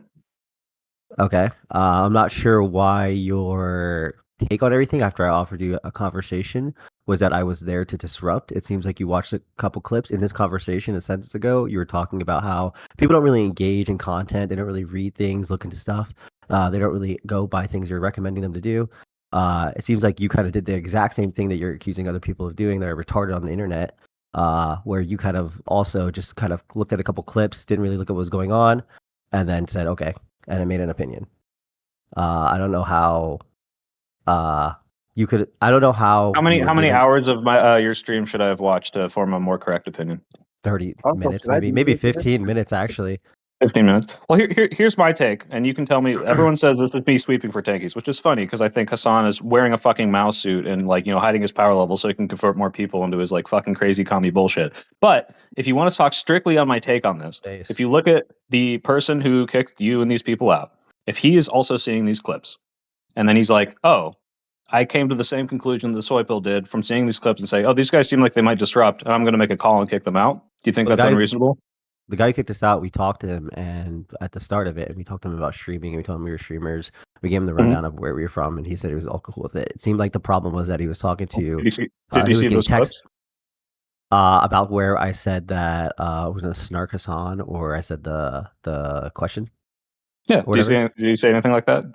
Speaker 4: Okay. I'm not sure why your take on everything after I offered you a conversation was that I was there to disrupt. It seems like you watched a couple clips in this conversation a sentence ago. You were talking about how people don't really engage in content. They don't really read things, look into stuff. They don't really go by things you're recommending them to do. It seems like you kind of did the exact same thing that you're accusing other people of doing that are retarded on the internet, where you kind of also just kind of looked at a couple clips, didn't really look at what was going on, and then said, okay, and it made an opinion. I don't know how you could. I don't know how.
Speaker 3: How many hours of my your stream should I have watched to form a more correct opinion?
Speaker 4: 30 minutes, maybe 15 minutes actually.
Speaker 3: 15 minutes. Well, here's my take, and you can tell me. Everyone says this is me sweeping for tankies, which is funny because I think Hassan is wearing a fucking mouse suit and like hiding his power level so he can convert more people into his like fucking crazy commie bullshit. But if you want to talk strictly on my take on this, if you look at the person who kicked you and these people out, if he is also seeing these clips, and then he's like, oh, I came to the same conclusion the Soy Pill did from seeing these clips and say, oh, these guys seem like they might disrupt, and I'm going to make a call and kick them out. Do you think that's unreasonable?
Speaker 4: The guy who kicked us out, we talked to him, and at the start of it, we talked to him about streaming, and we told him we were streamers. We gave him the rundown of where we were from, and he said he was all cool with it. It seemed like the problem was that he was talking to you.
Speaker 3: Did you see those clips?
Speaker 4: About where I said that was a snark Hassan, or I said the question.
Speaker 3: Yeah. Did you say anything like that?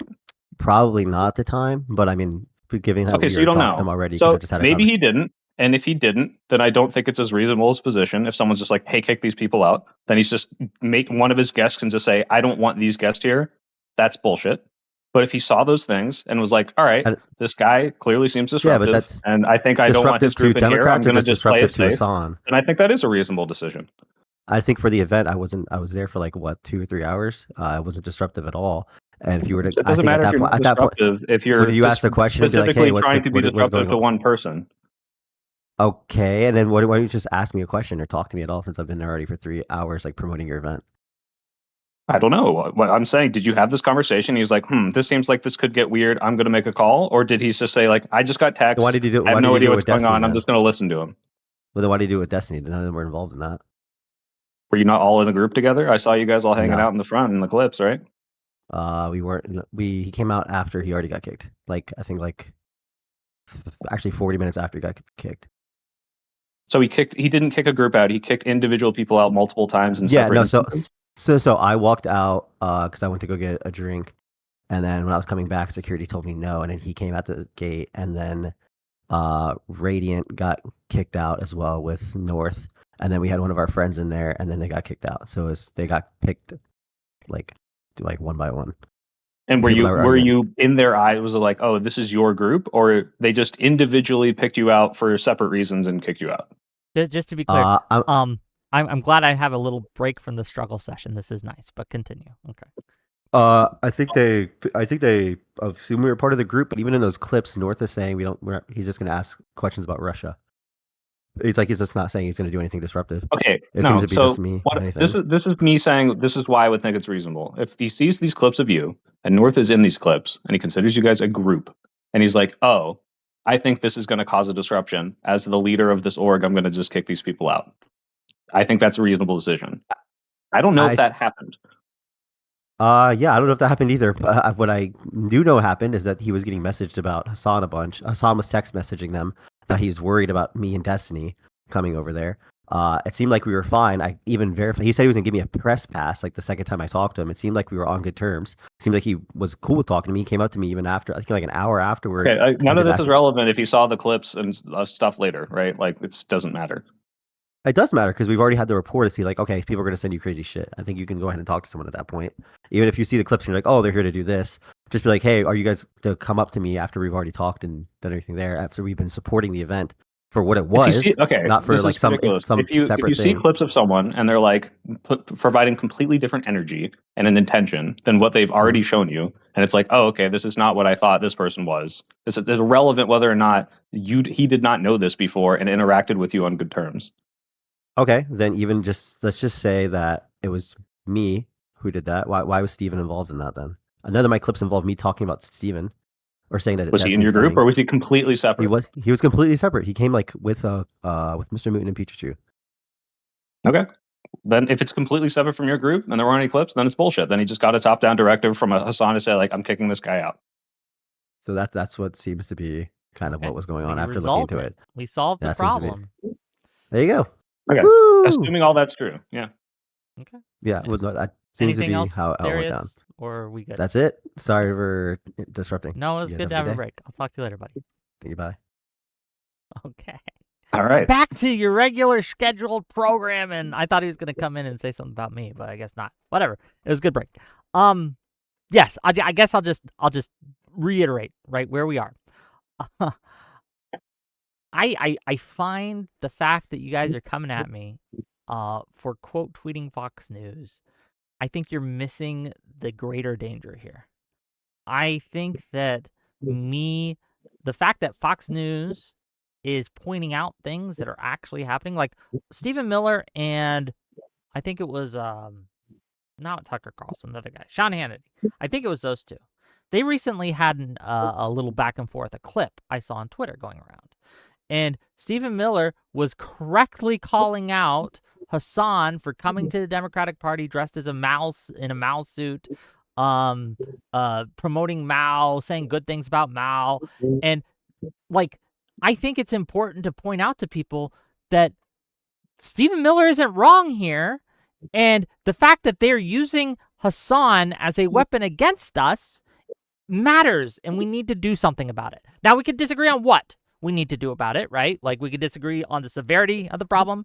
Speaker 4: Probably not at the time, but I mean, given that we
Speaker 3: so you don't know
Speaker 4: to him already,
Speaker 3: so maybe he didn't. And if he didn't, then I don't think it's as reasonable as position. If someone's just like, hey, kick these people out, then he's just make one of his guests can just say, I don't want these guests here. That's bullshit. But if he saw those things and was like, all right, this guy clearly seems disruptive, and I think I don't want his group in here, I'm going to just play it safe. And I think that is a reasonable decision.
Speaker 4: I think for the event, I was there for like, 2 or 3 hours. I wasn't disruptive at all. And if you were to,
Speaker 3: it doesn't matter if you're disruptive. If you're
Speaker 4: you ask the question and be like, hey,
Speaker 3: trying to be disruptive to one person.
Speaker 4: Okay, and then why don't you just ask me a question or talk to me at all since I've been there already for 3 hours, like promoting your event?
Speaker 3: I don't know. What I'm saying, did you have this conversation? He's like, this seems like this could get weird. I'm going to make a call. Or did he just say like, I just got text.
Speaker 4: Why did you do it?
Speaker 3: I have no idea what's going on. I'm just going to listen to him.
Speaker 4: Well, then why did you do it with Destiny? None of them were involved in that.
Speaker 3: Were you not all in a group together? I saw you guys all hanging out in the front in the clips, right?
Speaker 4: We weren't. He came out after he already got kicked. Like I think actually 40 minutes after he got kicked.
Speaker 3: So he didn't kick a group out. He kicked individual people out multiple times in separate instances.
Speaker 4: So I walked out because I went to go get a drink, and then when I was coming back, security told me no, and then he came out the gate, and then Radiant got kicked out as well with North, and then we had one of our friends in there, and then they got kicked out. So they got picked like one by one.
Speaker 3: And were you in their eyes? Was it like, oh, this is your group, or they just individually picked you out for separate reasons and kicked you out?
Speaker 1: Just to be clear, I'm glad I have a little break from the struggle session. This is nice, but continue. Okay.
Speaker 4: I think they assume we were part of the group, but even in those clips, North is saying he's just going to ask questions about Russia. He's just not saying he's going to do anything disruptive.
Speaker 3: Okay,
Speaker 4: it seems to be just me.
Speaker 3: This is me saying this is why I would think it's reasonable. If he sees these clips of you and North is in these clips and he considers you guys a group, and he's like, oh, I think this is going to cause a disruption. As the leader of this org, I'm going to just kick these people out. I think that's a reasonable decision. I don't know if that happened.
Speaker 4: Yeah, I don't know if that happened either. But what I do know happened is that he was getting messaged about Hassan a bunch. Hassan was text messaging them that he's worried about me and Destiny coming over there. It seemed like we were fine. I even verified. He said he was gonna give me a press pass. Like the second time I talked to him, it seemed like we were on good terms. It seemed like he was cool with talking to me. He came up to me even after, I think like an hour afterwards.
Speaker 3: Okay, none of this is relevant if you saw the clips and stuff later, right? Like it doesn't matter.
Speaker 4: It does matter because we've already had the rapport to see like, okay, people are going to send you crazy shit. I think you can go ahead and talk to someone at that point. Even if you see the clips and you're like, oh, they're here to do this. Just be like, hey, are you guys to come up to me after we've already talked and done everything there, after we've been supporting the event for what it was, not for like some
Speaker 3: if you
Speaker 4: separate
Speaker 3: see
Speaker 4: thing.
Speaker 3: clips of someone and they're like providing completely different energy and an intention than what they've already shown you, and it's like, oh, okay, this is not what I thought this person was. It's irrelevant whether or not he did not know this before and interacted with you on good terms.
Speaker 4: Okay, then even just let's just say that it was me who did that. Why was Steven involved in that then? None of my clips involved me talking about Steven or saying that.
Speaker 3: Was he in your group or was he completely separate?
Speaker 4: He was completely separate. He came like with Mr. Mutant and Pikachu.
Speaker 3: Okay. Then if it's completely separate from your group and there weren't any clips, then it's bullshit. Then he just got a top-down directive from Hassan to say, like, I'm kicking this guy out.
Speaker 4: So that's what seems to be kind of what was going on after looking into it.
Speaker 1: We solved the problem.
Speaker 4: There you go.
Speaker 3: Okay. Woo! Assuming all that's true. Yeah.
Speaker 1: Okay.
Speaker 4: Yeah. Well, that seems
Speaker 1: Anything
Speaker 4: to be
Speaker 1: else,
Speaker 4: how it went down.
Speaker 1: Or are we good?
Speaker 4: That's it. Sorry for disrupting.
Speaker 1: No, it was good to have a break. I'll talk to you later, buddy.
Speaker 4: Thank you. Bye.
Speaker 1: Okay.
Speaker 3: All right.
Speaker 1: Back to your regular scheduled program, and I thought he was going to come in and say something about me, but I guess not. Whatever. It was a good break. Yes, I guess I'll just reiterate right where we are. I find the fact that you guys are coming at me for quote tweeting Fox News, I think you're missing the greater danger here. I think that the fact that Fox News is pointing out things that are actually happening, like Stephen Miller and I think it was not Tucker Carlson, the other guy, Sean Hannity. I think it was those two. They recently had a little back and forth, a clip I saw on Twitter going around. And Stephen Miller was correctly calling out Hassan for coming to the Democratic Party dressed as a mouse in a Mao suit, promoting Mao, saying good things about Mao. And like, I think it's important to point out to people that Stephen Miller isn't wrong here. And the fact that they're using Hassan as a weapon against us matters, and we need to do something about it. Now, we could disagree on what we need to do about it, right? Like, we could disagree on the severity of the problem,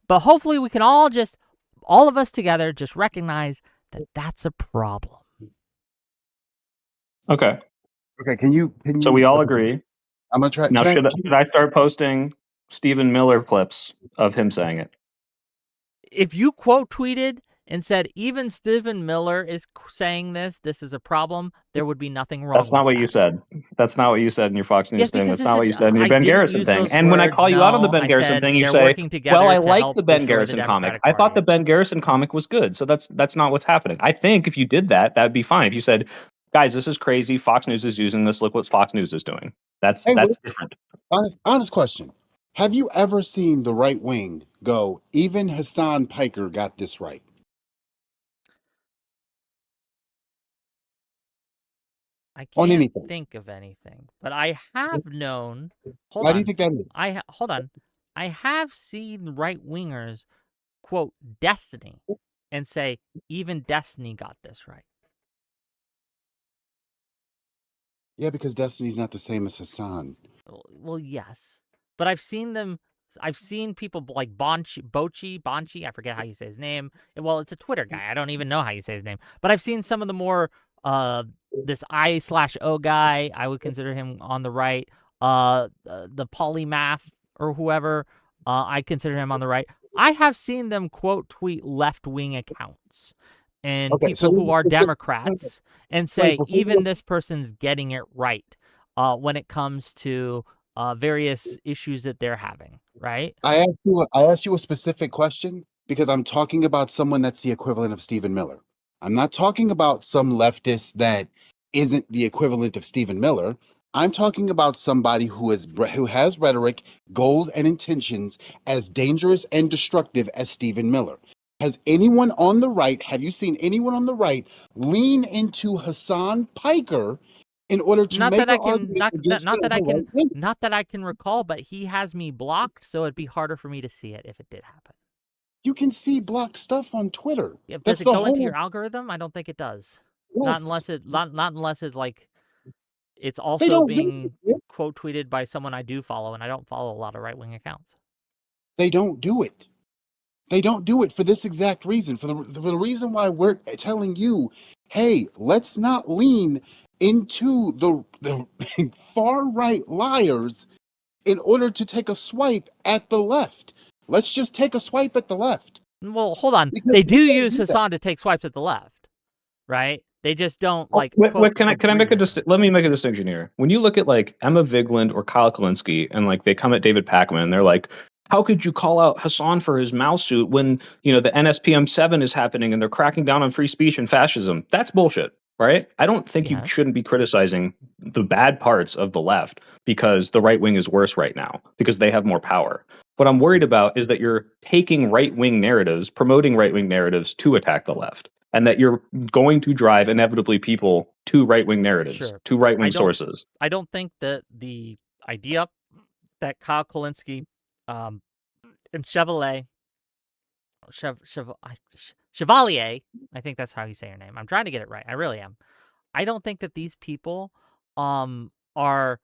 Speaker 1: but hopefully we can all of us together, just recognize that that's a problem.
Speaker 3: Okay.
Speaker 2: Okay, can you
Speaker 3: So we all agree.
Speaker 2: I'm gonna try.
Speaker 3: Now, should I start posting Stephen Miller clips of him saying it?
Speaker 1: If you quote tweeted and said, even Stephen Miller is saying this is a problem, there would be nothing wrong.
Speaker 3: That's not what you said. That's not what you said in your Fox News thing. That's not what you said in your Ben Garrison thing.
Speaker 1: And
Speaker 3: when I call you out on the Ben Garrison thing, you say, well, I like the Ben Garrison comic. I thought the Ben Garrison comic was good. So that's not what's happening. I think if you did that, that'd be fine. If you said, guys, this is crazy. Fox News is using this. Look what Fox News is doing. That's different.
Speaker 2: Honest question. Have you ever seen the right wing go, even Hassan Piker got this right?
Speaker 1: I can't think of anything, but I have known.
Speaker 2: Why do you think that is?
Speaker 1: Hold on. I have seen right-wingers quote Destiny and say, even Destiny got this right.
Speaker 2: Yeah, because Destiny's not the same as Hassan.
Speaker 1: Well, yes. But I've seen people like Bonchi, I forget how you say his name. Well, it's a Twitter guy. I don't even know how you say his name. But I've seen some of the more this I/O guy, I would consider him on the right. The polymath or whoever, I consider him on the right. I have seen them quote tweet left-wing accounts and people who are Democrats and say, even this person's getting it right when it comes to various issues that they're having, right?
Speaker 2: I asked you a specific question because I'm talking about someone that's the equivalent of Stephen Miller. I'm not talking about some leftist that isn't the equivalent of Stephen Miller. I'm talking about somebody who has rhetoric, goals, and intentions as dangerous and destructive as Stephen Miller. Has anyone on the right, have you seen anyone on the right lean into Hassan Piker in order to
Speaker 1: Not
Speaker 2: make
Speaker 1: that
Speaker 2: an
Speaker 1: I can,
Speaker 2: argument against the right wing?
Speaker 1: not that I can recall, but he has me blocked, so it'd be harder for me to see it if it did happen.
Speaker 2: You can see blocked stuff on Twitter.
Speaker 1: Yeah,
Speaker 2: That's
Speaker 1: does it
Speaker 2: the
Speaker 1: go into
Speaker 2: whole.
Speaker 1: your algorithm? I don't think it does.
Speaker 2: Yes.
Speaker 1: Not unless it's like it's
Speaker 2: They
Speaker 1: also
Speaker 2: don't do
Speaker 1: being
Speaker 2: it.
Speaker 1: quote tweeted by someone I do follow, and I don't follow a lot of right wing accounts.
Speaker 2: They don't do it. They don't do it for this exact reason. For the reason why we're telling you, hey, let's not lean into the far right liars in order to take a swipe at the left. Let's just take a swipe at the left.
Speaker 1: Well, hold on.
Speaker 2: Because
Speaker 1: They
Speaker 2: they
Speaker 1: do
Speaker 2: don't
Speaker 1: use
Speaker 2: do that.
Speaker 1: Hassan to take swipes at the left, right? They just don't
Speaker 3: Oh,
Speaker 1: like quote
Speaker 3: can I
Speaker 1: agree
Speaker 3: make a
Speaker 1: with him.
Speaker 3: let me make a distinction here. When you look at like Emma Vigeland or Kyle Kalinske and like they come at David Pakman and they're like, how could you call out Hassan for his mouse suit when the NSPM 7 is happening and they're cracking down on free speech and fascism? That's bullshit, right? I don't think you
Speaker 1: Yes.
Speaker 3: shouldn't be criticizing the bad parts of the left because the right wing is worse right now because they have more power. What I'm worried about is that you're taking right wing narratives, promoting right wing narratives to attack the left, and that you're going to drive inevitably people to right-wing narratives,
Speaker 1: Sure.
Speaker 3: to
Speaker 1: I
Speaker 3: right-wing
Speaker 1: don't
Speaker 3: sources.
Speaker 1: I don't think that the idea that Kyle Kalinske and Chevalier, I think that's how you say your name. I'm trying to get it right. I really am. I don't think that these people are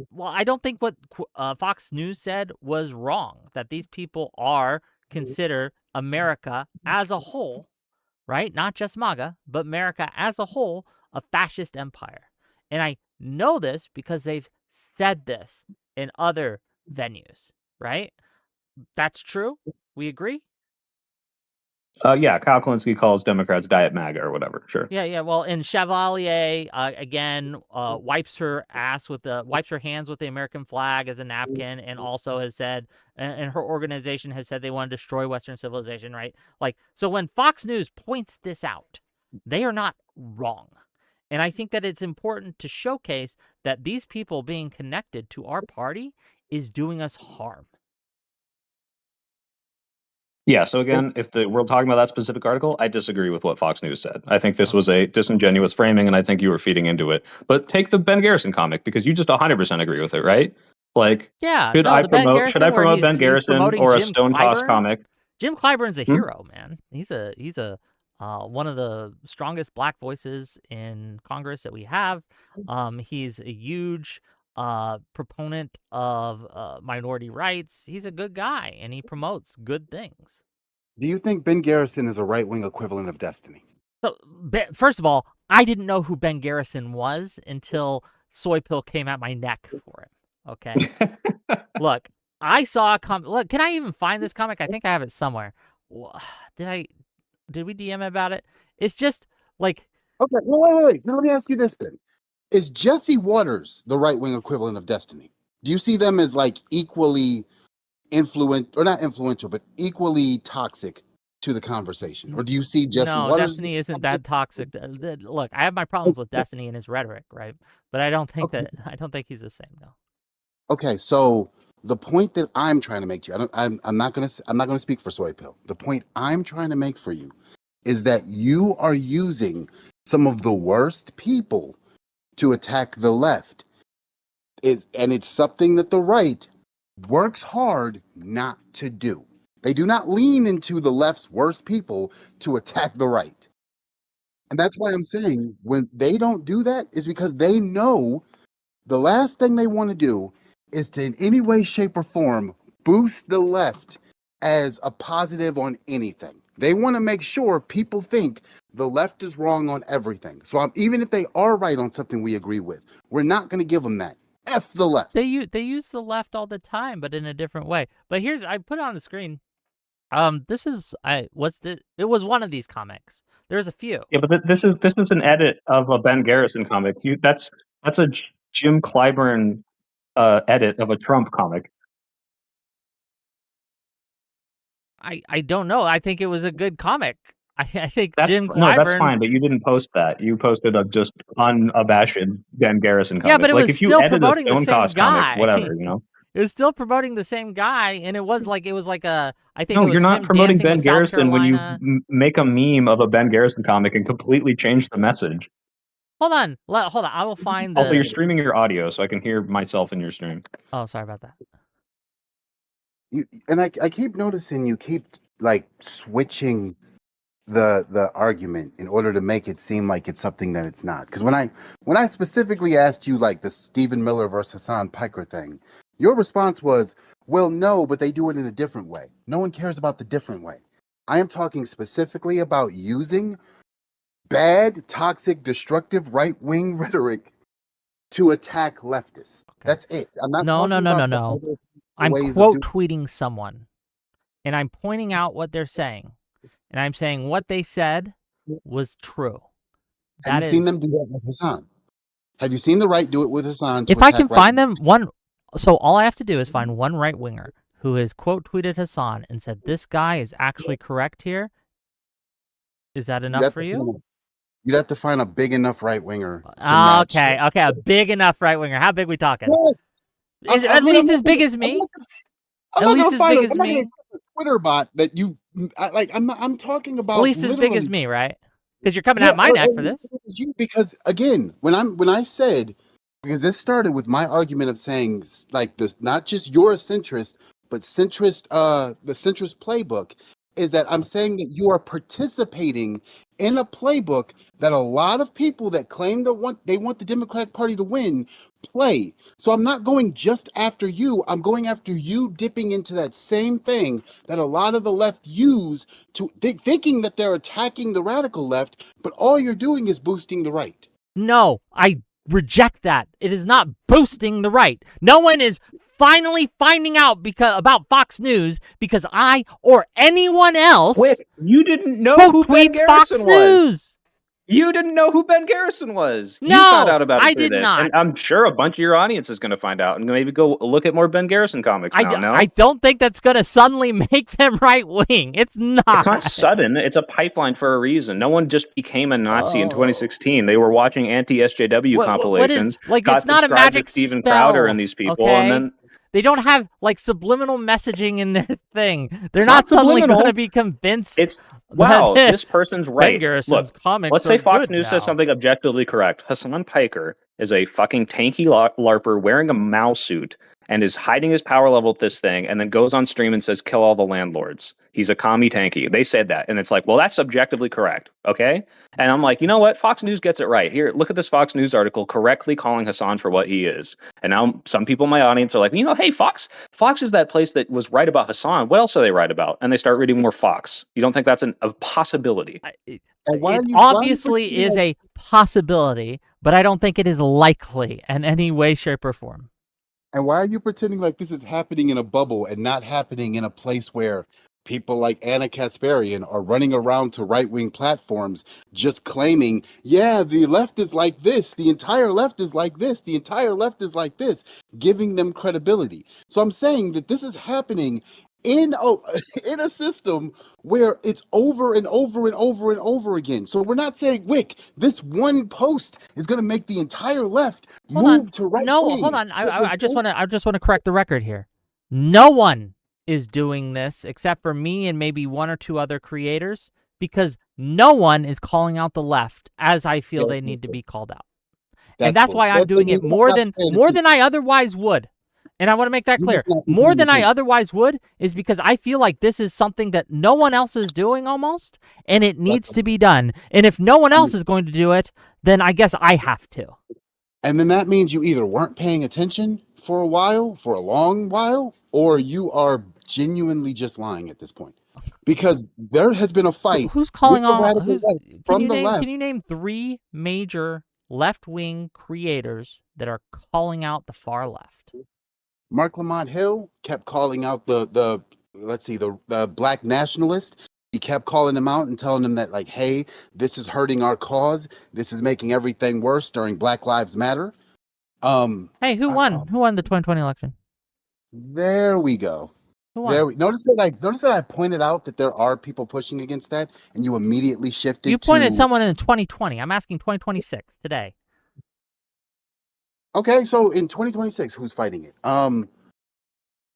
Speaker 1: well, I don't think what Fox News said was wrong, that these people consider America as a whole, right? Not just MAGA, but America as a whole, a fascist empire. And I know this because they've said this in other venues, right? That's true. We agree?
Speaker 3: Yeah, Kyle Kalinske calls Democrats Diet MAGA or whatever. Sure.
Speaker 1: Yeah. Well, and Chevalier again wipes her hands with the American flag as a napkin, and also has said, and her organization has said they want to destroy Western civilization. Right? Like, so when Fox News points this out, they are not wrong, and I think that it's important to showcase that these people being connected to our party is doing us harm.
Speaker 3: Yeah, so again, if we're talking about that specific article, I disagree with what Fox News said. I think this was a disingenuous framing, and I think you were feeding into it. But take the Ben Garrison comic, because you just 100% agree with it, right? Like,
Speaker 1: Yeah,
Speaker 3: should
Speaker 1: no,
Speaker 3: I
Speaker 1: the Ben
Speaker 3: promote
Speaker 1: Garrison where
Speaker 3: Ben
Speaker 1: he's
Speaker 3: Garrison
Speaker 1: promoting
Speaker 3: or a
Speaker 1: Jim
Speaker 3: Stone Toss
Speaker 1: Clyburn.
Speaker 3: comic?
Speaker 1: Jim Clyburn's a
Speaker 3: Hmm?
Speaker 1: hero, man. He's a one of the strongest black voices in Congress that we have. He's a huge proponent of minority rights. He's a good guy, and he promotes good things.
Speaker 2: Do you think Ben Garrison is a right-wing equivalent of Destiny?
Speaker 1: So, first of all, I didn't know who Ben Garrison was until Soy Pill came at my neck for him. Okay. Look, I saw a comic. Look, can I even find this comic? I think I have it somewhere. Did we DM about it? It's just like,
Speaker 2: Okay, well, wait. Now let me ask you this then. Is Jesse Waters the right-wing equivalent of Destiny? Do you see them as like equally or not influential, but equally toxic to the conversation? Or do you see Jesse
Speaker 1: no,
Speaker 2: Waters?
Speaker 1: Destiny isn't that toxic. Look, I have my problems with Destiny and his rhetoric, right? But I don't think
Speaker 2: Okay,
Speaker 1: I don't think he's the same, no.
Speaker 2: okay, so the point that I'm trying to make to you, I'm not gonna speak for Soy Pill. The point I'm trying to make for you is that you are using some of the worst people to attack the left. It's something that the right works hard not to do. They do not lean into the left's worst people to attack the right. And that's why I'm saying when they don't do that is because they know the last thing they want to do is to in any way, shape, or form boost the left as a positive on anything. They want to make sure people think the left is wrong on everything. So even if they are right on something we agree with, we're not going to give them that. F the left.
Speaker 1: They use the left all the time, but in a different way. But I put it on the screen. It was one of these comics. There's a few.
Speaker 3: Yeah, but this is an edit of a Ben Garrison comic. That's a Jim Clyburn edit of a Trump comic.
Speaker 1: I don't know. I think it was a good comic. I think
Speaker 3: That's
Speaker 1: Jim
Speaker 3: no, that's
Speaker 1: Clyburn.
Speaker 3: fine, but you didn't post that. You posted a just unabashed Ben Garrison comic.
Speaker 1: Yeah, but it
Speaker 3: like
Speaker 1: was
Speaker 3: if you
Speaker 1: still
Speaker 3: edited a
Speaker 1: promoting the same
Speaker 3: Stonecross comic,
Speaker 1: guy.
Speaker 3: whatever, you know.
Speaker 1: It was still promoting the same guy, and it was like a. I think
Speaker 3: No,
Speaker 1: it
Speaker 3: you're
Speaker 1: was
Speaker 3: not
Speaker 1: him
Speaker 3: promoting
Speaker 1: dancing
Speaker 3: Ben
Speaker 1: with South
Speaker 3: Garrison when you
Speaker 1: Carolina.
Speaker 3: make a meme of a Ben Garrison comic and completely change the message.
Speaker 1: Hold on, hold on. I will find the.
Speaker 3: Also, you're streaming your audio, so I can hear myself in your stream.
Speaker 1: Oh, sorry about that.
Speaker 2: I keep noticing you keep like switching the argument in order to make it seem like it's something that it's not. Because when I specifically asked you like the Stephen Miller versus Hassan Piker thing, your response was, well, no, but they do it in a different way. No one cares about the different way. I am talking specifically about using bad, toxic, destructive right-wing rhetoric to attack leftists.
Speaker 1: Okay.
Speaker 2: That's it. I'm not
Speaker 1: No.
Speaker 2: talking about the other
Speaker 1: I'm
Speaker 2: ways of
Speaker 1: quote
Speaker 2: doing
Speaker 1: tweeting someone, and I'm pointing out what they're saying, and I'm saying what they said was true.
Speaker 2: Have you seen them do that with Hassan? Have you seen the right do it with Hassan?
Speaker 1: If I can find them, so all I have to do is find one right winger who has quote tweeted Hassan and said this guy is actually correct here. Is that enough for you?
Speaker 2: You'd have to find a big enough right winger to match.
Speaker 1: Okay, a big enough right winger. How big we talking?
Speaker 2: Yes.
Speaker 1: At least as big as me.
Speaker 2: I'm not going to find it. I'm not going to a Twitter bot that you like. I'm talking about
Speaker 1: at least as big as me, right? Because you're coming at my neck for this.
Speaker 2: You, because again, when I said, because this started with my argument of saying like this, not just you're a centrist, but centrist, the centrist playbook is that I'm saying that you are participating in a playbook that a lot of people that claim that they want the Democratic Party to win play. So I'm not going just after you. I'm going after you dipping into that same thing that a lot of the left use to thinking that they're attacking the radical left, but all you're doing is boosting the right.
Speaker 1: No, I reject that. It is not boosting the right. No one is finally finding out about Fox News because I or anyone else
Speaker 3: Whick, you didn't know who Ben Garrison
Speaker 1: Fox
Speaker 3: was.
Speaker 1: News.
Speaker 3: You didn't know who Ben Garrison was.
Speaker 1: No,
Speaker 3: you found out about it
Speaker 1: I
Speaker 3: through
Speaker 1: did
Speaker 3: this.
Speaker 1: not.
Speaker 3: And I'm sure a bunch of your audience is going to find out and maybe go look at more Ben Garrison comics now. No?
Speaker 1: I don't think that's going to suddenly make them right wing. It's not.
Speaker 3: It's not sudden. It's a pipeline for a reason. No one just became a Nazi in 2016. They were watching anti-SJW compilations.
Speaker 1: What is, like,
Speaker 3: got
Speaker 1: it's not a magic
Speaker 3: Steven
Speaker 1: spell.
Speaker 3: Crowder and these people,
Speaker 1: okay?
Speaker 3: and then
Speaker 1: they don't have like subliminal messaging in their thing. They're not suddenly going to be convinced.
Speaker 3: It's wow, this person's right. Look,
Speaker 1: comics
Speaker 3: let's say Fox News
Speaker 1: now.
Speaker 3: says something objectively correct. Hassan Piker is a fucking tanky LARPer wearing a Mao suit and is hiding his power level at this thing, and then goes on stream and says, kill all the landlords. He's a commie tanky. They said that, and it's like, well, that's objectively correct, okay? And I'm like, you know what? Fox News gets it right. Here, look at this Fox News article correctly calling Hassan for what he is. And now some people in my audience are like, you know, hey, Fox is that place that was right about Hassan. What else are they right about? And they start reading more Fox. You don't think that's a possibility?
Speaker 1: It obviously is a possibility, but I don't think it is likely in any way, shape, or form.
Speaker 2: And why are you pretending like this is happening in a bubble and not happening in a place where people like Anna Kasparian are running around to right-wing platforms just claiming, yeah, the left is like this, the entire left is like this, the entire left is like this, giving them credibility. So I'm saying that this is happening in a system where it's over and over and over and over again. So we're not saying, Whick, this one post is going to make the entire left move to right.
Speaker 1: No, hold on. I just want to correct the record here. No one is doing this except for me and maybe one or two other creators, because no one is calling out the left as I feel they need to be called out. And that's why I'm doing it more than I otherwise would. And I want to make that clear. More than I otherwise would is because I feel like this is something that no one else is doing almost, and it needs to be done. And if no one else is going to do it, then I guess I have to.
Speaker 2: And then that means you either weren't paying attention for a while, for a long while, or you are genuinely just lying at this point. Because there has been a fight.
Speaker 1: Who's calling on
Speaker 2: from the left?
Speaker 1: Can you name 3 major left-wing creators that are calling out the far left?
Speaker 2: Mark Lamont Hill kept calling out the black nationalist. He kept calling them out and telling them that, like, hey, this is hurting our cause. This is making everything worse during Black Lives Matter.
Speaker 1: Hey, who won? Who won the 2020 election?
Speaker 2: There we go.
Speaker 1: Who won?
Speaker 2: There, notice that I pointed out that there are people pushing against that, and you immediately shifted.
Speaker 1: You pointed at someone in 2020. I'm asking 2026 today.
Speaker 2: Okay, so in 2026, who's fighting it?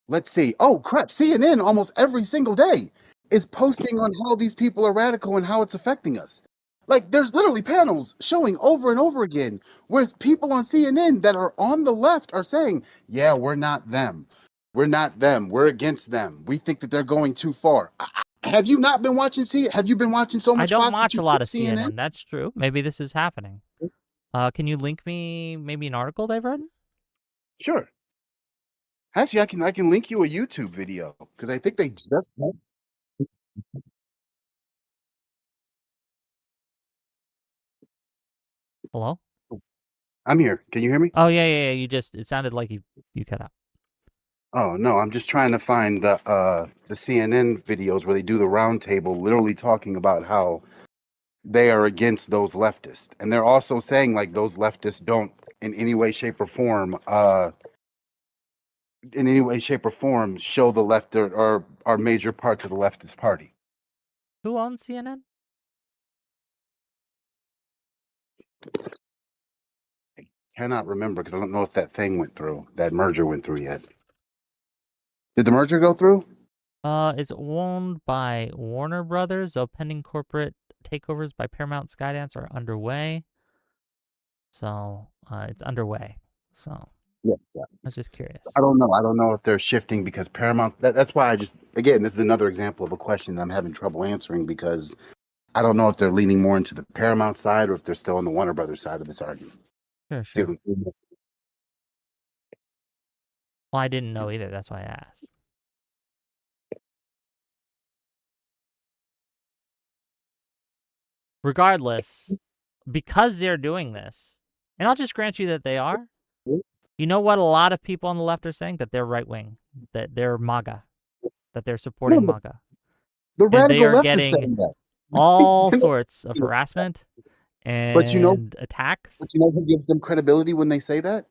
Speaker 2: Let's see. Oh crap! CNN almost every single day is posting on how these people are radical and how it's affecting us. Like, there's literally panels showing over and over again where people on CNN that are on the left are saying, "Yeah, we're not them. We're not them. We're against them. We think that they're going too far." Have you not been watching CNN? Have you been watching so
Speaker 1: I
Speaker 2: much
Speaker 1: don't
Speaker 2: Fox
Speaker 1: watch
Speaker 2: that you
Speaker 1: a lot
Speaker 2: quit
Speaker 1: of CNN. That's true. Maybe this is happening. Can you link me maybe an article they've written?
Speaker 2: Sure. Actually, I can link you a YouTube video because I think they just.
Speaker 1: Hello?
Speaker 2: I'm here. Can you hear me?
Speaker 1: Oh yeah. It sounded like you cut out.
Speaker 2: Oh no, I'm just trying to find the CNN videos where they do the round table, literally talking about how they are against those leftists, and they're also saying like those leftists don't in any way, shape, or form show the left or are major parts of the leftist party.
Speaker 1: Who owns CNN?
Speaker 2: Cannot remember because I don't know if that merger went through yet. Did the merger go through?
Speaker 1: It's owned by Warner Brothers, though pending corporate takeovers by Paramount Skydance are underway. So, it's underway. So,
Speaker 2: Yeah.
Speaker 1: I was just curious.
Speaker 2: I don't know. I don't know if they're shifting because Paramount. That's why this is another example of a question that I'm having trouble answering because I don't know if they're leaning more into the Paramount side or if they're still on the Warner Brothers side of this argument.
Speaker 1: Sure. Well, I didn't know either. That's why I asked. Regardless, because they're doing this, and I'll just grant you that they are, you know what a lot of people on the left are saying? That they're right-wing, that they're MAGA, that they're supporting MAGA.
Speaker 2: The
Speaker 1: and they
Speaker 2: radical
Speaker 1: are
Speaker 2: left is
Speaker 1: getting
Speaker 2: saying that.
Speaker 1: all sorts of harassment and attacks.
Speaker 2: But you know who gives them credibility when they say that?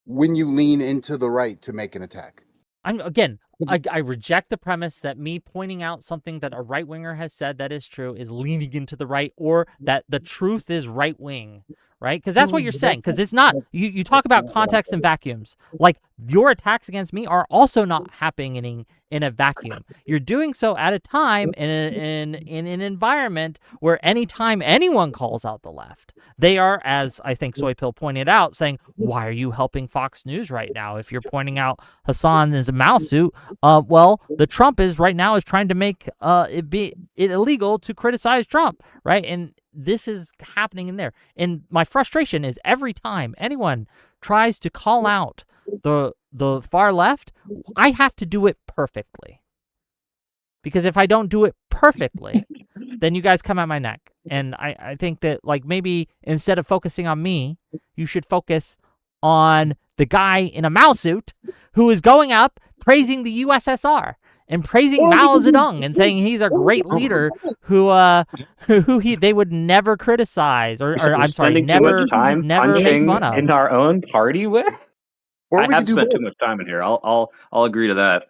Speaker 2: When you lean into the right to make an attack.
Speaker 1: I reject the premise that me pointing out something that a right-winger has said that is true is leaning into the right, or that the truth is right-wing, right? Because that's what you're saying. Because it's not. You talk about context and vacuums. Like, your attacks against me are also not happening in a vacuum. You're doing so at a time in an environment where anytime anyone calls out the left, they are, as I think Soy Pill pointed out, saying, "Why are you helping Fox News right now? If you're pointing out Hassan is a mouse suit, well, the Trump is trying to make it illegal to criticize Trump, right?" And this is happening in there. And my frustration is every time anyone tries to call out the far left, I have to do it perfectly. Because if I don't do it perfectly, then you guys come at my neck. And I think that, like, maybe instead of focusing on me, you should focus on the guy in a mouse suit who is going up praising the USSR and praising Mao Zedong and saying he's a great leader who they would never criticize or I'm sorry, never make fun of.
Speaker 3: In our own party with.
Speaker 2: Or
Speaker 3: I have spent too much time in here. I'll agree to that.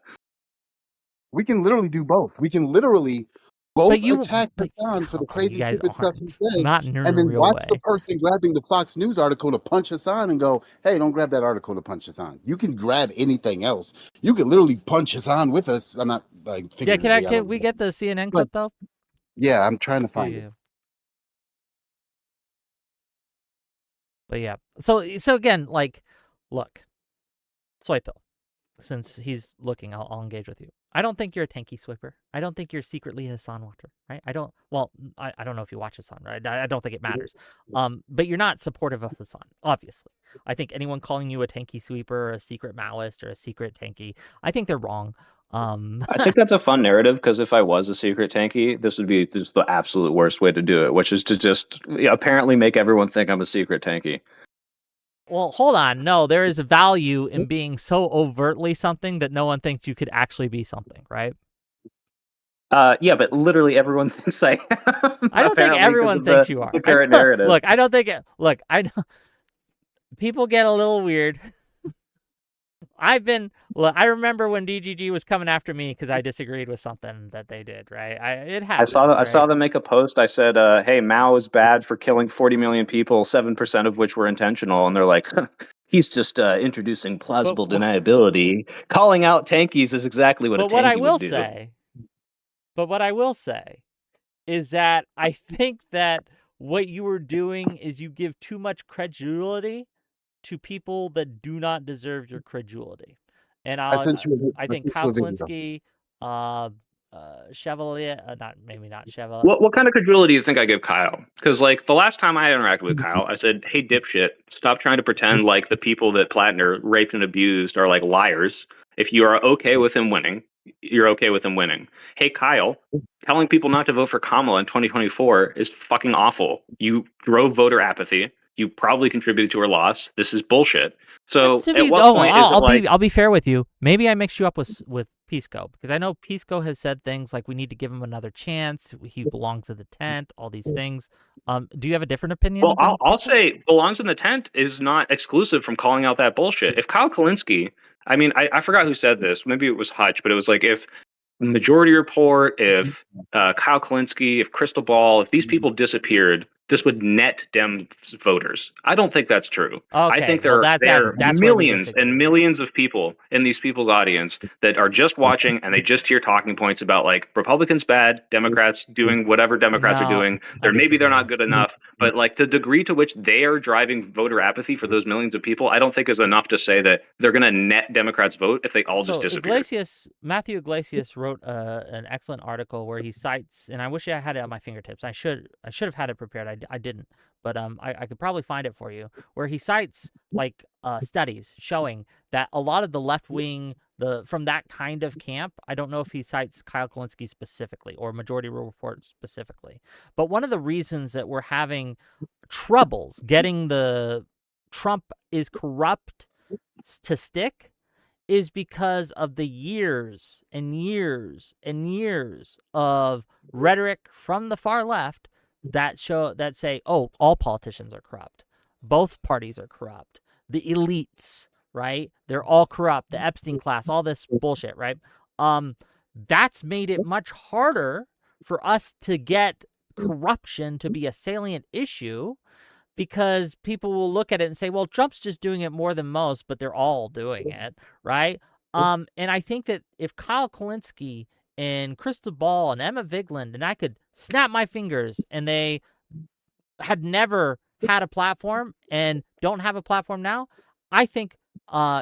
Speaker 2: We can literally do both. We can literally both attack Hassan for the crazy, stupid stuff he says, and then watch the person grabbing the Fox News article to punch Hassan and go, "Hey, don't grab that article to punch Hassan. You can grab anything else. You can literally punch Hassan with us." I'm not like.
Speaker 1: Yeah, can we get the CNN clip though?
Speaker 2: Yeah, I'm trying to find it.
Speaker 1: But yeah, so again, like, look, Soy Pill, since he's looking, I'll engage with you. I don't think you're a tanky sweeper. I don't think you're secretly a Hassan watcher, right? I don't know if you watch Hassan, right? I don't think it matters. But you're not supportive of Hassan, obviously. I think anyone calling you a tanky sweeper, or a secret Maoist, or a secret tanky, I think they're wrong.
Speaker 3: I think that's a fun narrative, because if I was a secret tanky, this would be just the absolute worst way to do it, which is to just apparently make everyone think I'm a secret tanky.
Speaker 1: Well, hold on. No, there is a value in being so overtly something that no one thinks you could actually be something, right?
Speaker 3: Yeah, but literally everyone thinks I am.
Speaker 1: I don't think everyone thinks you are.
Speaker 3: The current narrative.
Speaker 1: Look, I don't think it. Look, I know people get a little weird I remember when DGG was coming after me because I disagreed with something that they did, right? It happens,
Speaker 3: I saw
Speaker 1: right?
Speaker 3: them make a post. I said, "Hey, Mao is bad for killing 40 million people, 7% of which were intentional," and they're like, "He's just introducing
Speaker 1: But
Speaker 3: plausible deniability. Calling out tankies is exactly what a
Speaker 1: but what I
Speaker 3: tanky would
Speaker 1: will
Speaker 3: do."
Speaker 1: say, but what I will say is that I think that what you were doing is you give too much credulity to people that do not deserve your credulity. And
Speaker 2: I sent you.
Speaker 1: I
Speaker 2: I
Speaker 1: think
Speaker 2: sent
Speaker 1: Kyle
Speaker 2: you a video.
Speaker 1: Klinsky, Chevalier, not maybe not Chevalier.
Speaker 3: What kind of credulity do you think I give Kyle? Because like the last time I interacted with Kyle, I said, "Hey, dipshit, stop trying to pretend like the people that Plattner raped and abused are like liars. If you are okay with him winning, you're okay with him winning. Hey, Kyle, telling people not to vote for Kamala in 2024 is fucking awful. You drove voter apathy. You probably contributed to her loss. This is bullshit. So at what point is it like?"
Speaker 1: I'll be fair with you. Maybe I mixed you up with Pisco because I know Pisco has said things like we need to give him another chance. He belongs to the tent. All these things. Do you have a different opinion
Speaker 3: Well,
Speaker 1: than
Speaker 3: I'll
Speaker 1: Pisco?
Speaker 3: say belongs in the tent is not exclusive from calling out that bullshit. If Kyle Kalinske, I mean, I forgot who said this. Maybe it was Hutch, but it was like if Majority Report, if Kyle Kalinske, if Crystal Ball, if these people disappeared, this would net Dem voters. I don't think that's true. I
Speaker 1: Okay,
Speaker 3: think
Speaker 1: well
Speaker 3: there are
Speaker 1: that's where we
Speaker 3: millions
Speaker 1: disagree.
Speaker 3: and millions of people in these people's audience that are just watching and they just hear talking points about like Republicans bad, Democrats doing whatever Democrats are
Speaker 1: No,
Speaker 3: doing.
Speaker 1: I
Speaker 3: Maybe they're
Speaker 1: disagree.
Speaker 3: not good enough, but like the degree to which they are driving voter apathy for those millions of people, I don't think is enough to say that they're going to net Democrats vote if they all just
Speaker 1: So
Speaker 3: disappeared.
Speaker 1: Matthew Iglesias wrote an excellent article where he cites, and I wish I had it at my fingertips. I should have had it prepared. I didn't, but I could probably find it for you. Where he cites like studies showing that a lot of the left wing, from that kind of camp. I don't know if he cites Kyle Kalinske specifically or Majority Report specifically, but one of the reasons that we're having troubles getting the Trump is corrupt to stick is because of the years and years and years of rhetoric from the far left that say, oh, all politicians are corrupt. Both parties are corrupt. The elites, right? They're all corrupt. The Epstein class, all this bullshit, right? That's made it much harder for us to get corruption to be a salient issue because people will look at it and say, well, Trump's just doing it more than most, but they're all doing it, right? And I think that if Kyle Kalinske and Crystal Ball and Emma Vigland and I could snap my fingers and they had never had a platform and don't have a platform now, I think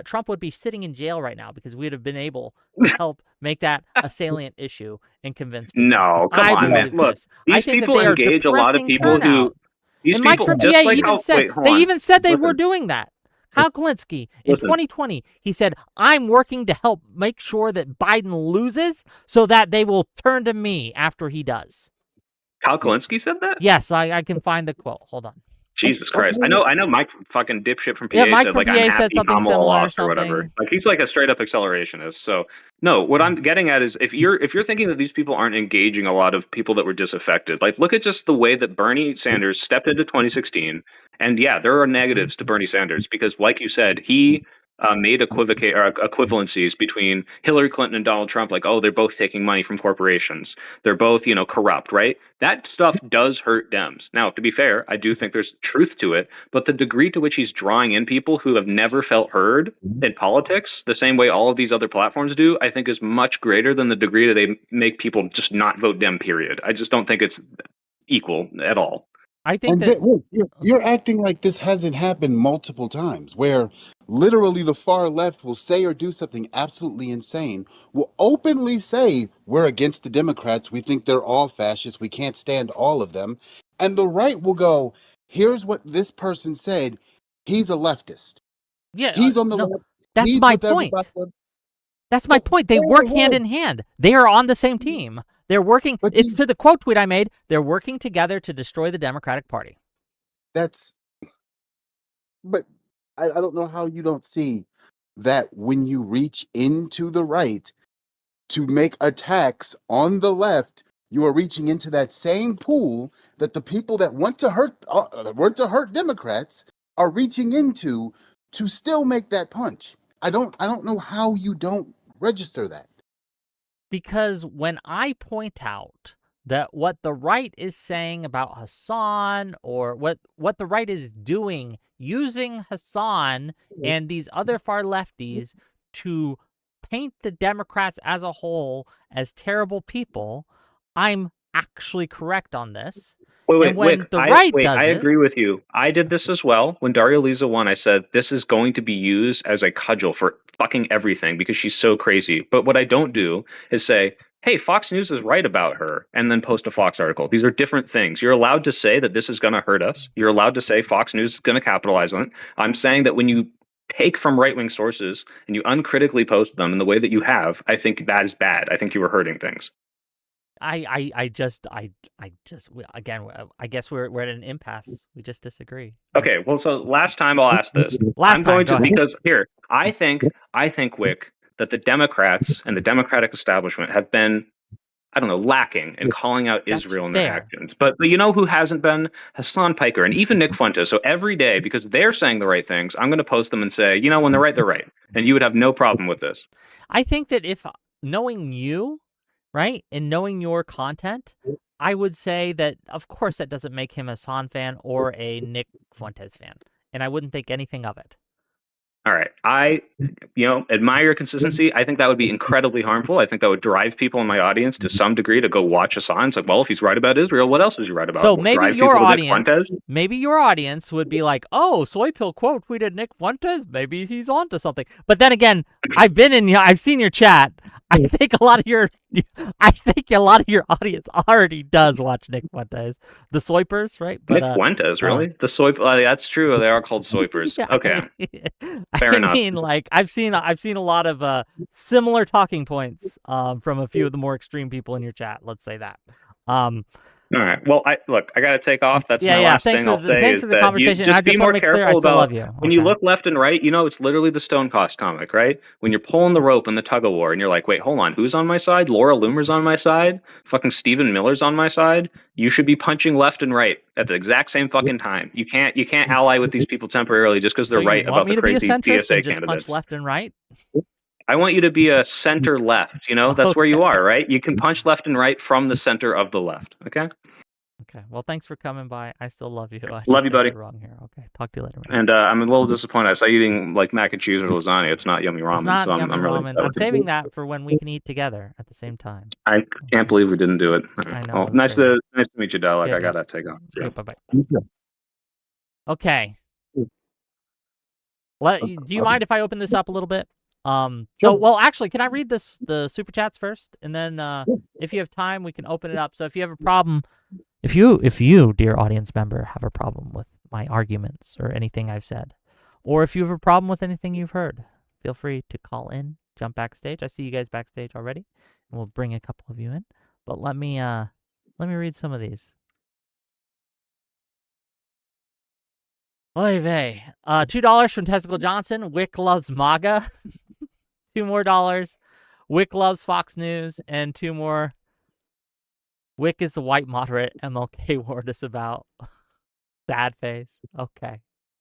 Speaker 1: Trump would be sitting in jail right now because we'd have been able to help make that a salient issue and convince people.
Speaker 3: No, come
Speaker 1: I
Speaker 3: on, man.
Speaker 1: believe
Speaker 3: Look,
Speaker 1: this. I
Speaker 3: these
Speaker 1: think that
Speaker 3: people
Speaker 1: they are
Speaker 3: engage a lot of
Speaker 1: depressing
Speaker 3: people who
Speaker 1: turnout.
Speaker 3: these
Speaker 1: And Mike
Speaker 3: people
Speaker 1: from PA
Speaker 3: just like
Speaker 1: even
Speaker 3: how
Speaker 1: said,
Speaker 3: wait, hold on.
Speaker 1: they were
Speaker 3: Listen,
Speaker 1: doing that. Kyle Kalinske in
Speaker 3: listen.
Speaker 1: 2020, he said, I'm working to help make sure that Biden loses so that they will turn to me after he does.
Speaker 3: Kyle Kalinske said that?
Speaker 1: Yes, I can find the quote. Hold on.
Speaker 3: Jesus Christ. I know Mike fucking dipshit from PA
Speaker 1: Yeah, Mike
Speaker 3: said
Speaker 1: from
Speaker 3: like I'm
Speaker 1: PA said
Speaker 3: happy
Speaker 1: something
Speaker 3: Kamala
Speaker 1: similar or
Speaker 3: lost or whatever.
Speaker 1: something.
Speaker 3: Like he's like a straight up accelerationist. So no, what I'm getting at is if you're thinking that these people aren't engaging a lot of people that were disaffected, like look at just the way that Bernie Sanders stepped into 2016. And yeah, there are negatives to Bernie Sanders because like you said, he made equivalencies between Hillary Clinton and Donald Trump, like, oh, they're both taking money from corporations. They're both, corrupt, right? That stuff does hurt Dems. Now, to be fair, I do think there's truth to it, but the degree to which he's drawing in people who have never felt heard in politics, the same way all of these other platforms do, I think is much greater than the degree that they make people just not vote Dem, period. I just don't think it's equal at all.
Speaker 1: I think
Speaker 2: And
Speaker 1: that
Speaker 2: wait, you're acting like this hasn't happened multiple times, where literally the far left will say or do something absolutely insane, will openly say, we're against the Democrats, we think they're all fascists, we can't stand all of them. And the right will go, here's what this person said, he's a leftist.
Speaker 1: yeah,
Speaker 2: He's on the
Speaker 1: no,
Speaker 2: left.
Speaker 1: that's
Speaker 2: He's
Speaker 1: my
Speaker 2: with
Speaker 1: point.
Speaker 2: everybody else.
Speaker 1: That's my
Speaker 2: But
Speaker 1: point. They work hand in hand. They are on the same team. They're working.
Speaker 2: But
Speaker 1: It's to the quote tweet I made. They're working together to destroy the Democratic Party.
Speaker 2: that's, but I don't know how you don't see that when you reach into the right to make attacks on the left, you are reaching into that same pool that the people that want to hurt Democrats are reaching into to still make that punch. I don't know how you don't register that.
Speaker 1: Because when I point out that what the right is saying about Hassan, or what the right is doing using Hassan and these other far lefties to paint the Democrats as a whole as terrible people, I'm actually correct on this. And when
Speaker 3: Wick,
Speaker 1: the right
Speaker 3: I
Speaker 1: does it,
Speaker 3: agree with you. I did this as well. When Daria Lisa won, I said this is going to be used as a cudgel for fucking everything because she's so crazy. But what I don't do is say, hey, Fox News is right about her, and then post a Fox article. These are different things. You're allowed to say that this is going to hurt us. You're allowed to say Fox News is going to capitalize on it. I'm saying that when you take from right-wing sources and you uncritically post them in the way that you have, I think that is bad. I think you were hurting things.
Speaker 1: I just again, I guess we're at an impasse. We just disagree.
Speaker 3: Okay, well, so last time I'll ask this.
Speaker 1: Last
Speaker 3: I'm going
Speaker 1: time,
Speaker 3: to
Speaker 1: go ahead.
Speaker 3: because here I think Wick that the Democrats and the Democratic establishment have been, I don't know, lacking in calling out
Speaker 1: That's
Speaker 3: Israel in their
Speaker 1: fair.
Speaker 3: actions. But you know who hasn't been? Hassan Piker and even Nick Fuentes. So every day, because they're saying the right things, I'm going to post them and say, you know, when they're right, they're right, and you would have no problem with this.
Speaker 1: I think that if knowing you, right, and knowing your content, I would say that, of course, that doesn't make him a Hassan fan or a Nick Fuentes fan, and I wouldn't think anything of it.
Speaker 3: All right. I, admire your consistency. I think that would be incredibly harmful. I think that would drive people in my audience to some degree to go watch Hassan. It's like, well, if he's right about Israel, what else is he right about?
Speaker 1: So
Speaker 3: Will
Speaker 1: maybe
Speaker 3: drive
Speaker 1: your
Speaker 3: people to Nick Fuentes?
Speaker 1: audience would be like, "Oh, Soy Pill quote tweeted Nick Fuentes. Maybe he's onto something." But then again, I've seen your chat. I think a lot of your audience already does watch Nick Fuentes, the Soypers, right? But
Speaker 3: Nick Fuentes, really? The soy? That's true. They are called soypers.
Speaker 1: yeah,
Speaker 3: Okay, fair
Speaker 1: I
Speaker 3: enough.
Speaker 1: mean, like I've seen a lot of similar talking points from a few of the more extreme people in your chat. Let's say that.
Speaker 3: All right. Well, I got to take off. That's my last
Speaker 1: Thanks
Speaker 3: thing I'll say
Speaker 1: thanks
Speaker 3: is
Speaker 1: for the
Speaker 3: that you
Speaker 1: conversation. I
Speaker 3: just be
Speaker 1: just want
Speaker 3: more
Speaker 1: to make clear I
Speaker 3: careful
Speaker 1: still
Speaker 3: about
Speaker 1: love you.
Speaker 3: when you
Speaker 1: Okay.
Speaker 3: look left and right. It's literally the Stone Cost comic, right? When you're pulling the rope in the tug of war, and you're like, wait, hold on, who's on my side? Laura Loomer's on my side. Fucking Stephen Miller's on my side. You should be punching left and right at the exact same fucking time. You can't ally with these people temporarily just because
Speaker 1: So
Speaker 3: they're
Speaker 1: you
Speaker 3: right
Speaker 1: want
Speaker 3: about
Speaker 1: me
Speaker 3: the
Speaker 1: to be a
Speaker 3: crazy
Speaker 1: centrist
Speaker 3: PSA
Speaker 1: and just punch
Speaker 3: candidates.
Speaker 1: left and right?
Speaker 3: I want you to be a center left. That's where you are, right? You can punch left and right from the center of the left. Okay.
Speaker 1: Okay. Well, thanks for coming by. I still love you. I
Speaker 3: Love
Speaker 1: just
Speaker 3: you,
Speaker 1: think
Speaker 3: buddy.
Speaker 1: you're wrong here. Okay. Talk to you later, man.
Speaker 3: And I'm a little disappointed. I saw you eating like mac and cheese or lasagna. It's not yummy ramen.
Speaker 1: It's not
Speaker 3: So I'm
Speaker 1: yummy
Speaker 3: really
Speaker 1: ramen.
Speaker 3: upset
Speaker 1: I'm
Speaker 3: with you.
Speaker 1: saving that for when we can eat together at the same time.
Speaker 3: I can't believe we didn't do it.
Speaker 1: I know,
Speaker 3: Well,
Speaker 1: it's
Speaker 3: nice
Speaker 1: crazy.
Speaker 3: to meet you, Dalek.
Speaker 1: Yeah,
Speaker 3: I gotta take off.
Speaker 1: Yeah, bye-bye.
Speaker 2: Yeah.
Speaker 1: Okay. Do you mind if I open this up a little bit?
Speaker 2: Sure.
Speaker 1: Well, actually, can I read the super chats first, and then if you have time, we can open it up. So if you have a problem, if you, dear audience member, have a problem with my arguments or anything I've said, or if you have a problem with anything you've heard, feel free to call in, jump backstage. I see you guys backstage already, and we'll bring a couple of you in. But let me read some of these. Oy vey. $2 from Testicle Johnson. Wick loves MAGA. $2 more. Wick loves Fox News. And 2 more. Wick is the white moderate MLK warned us about. Sad face. Okay.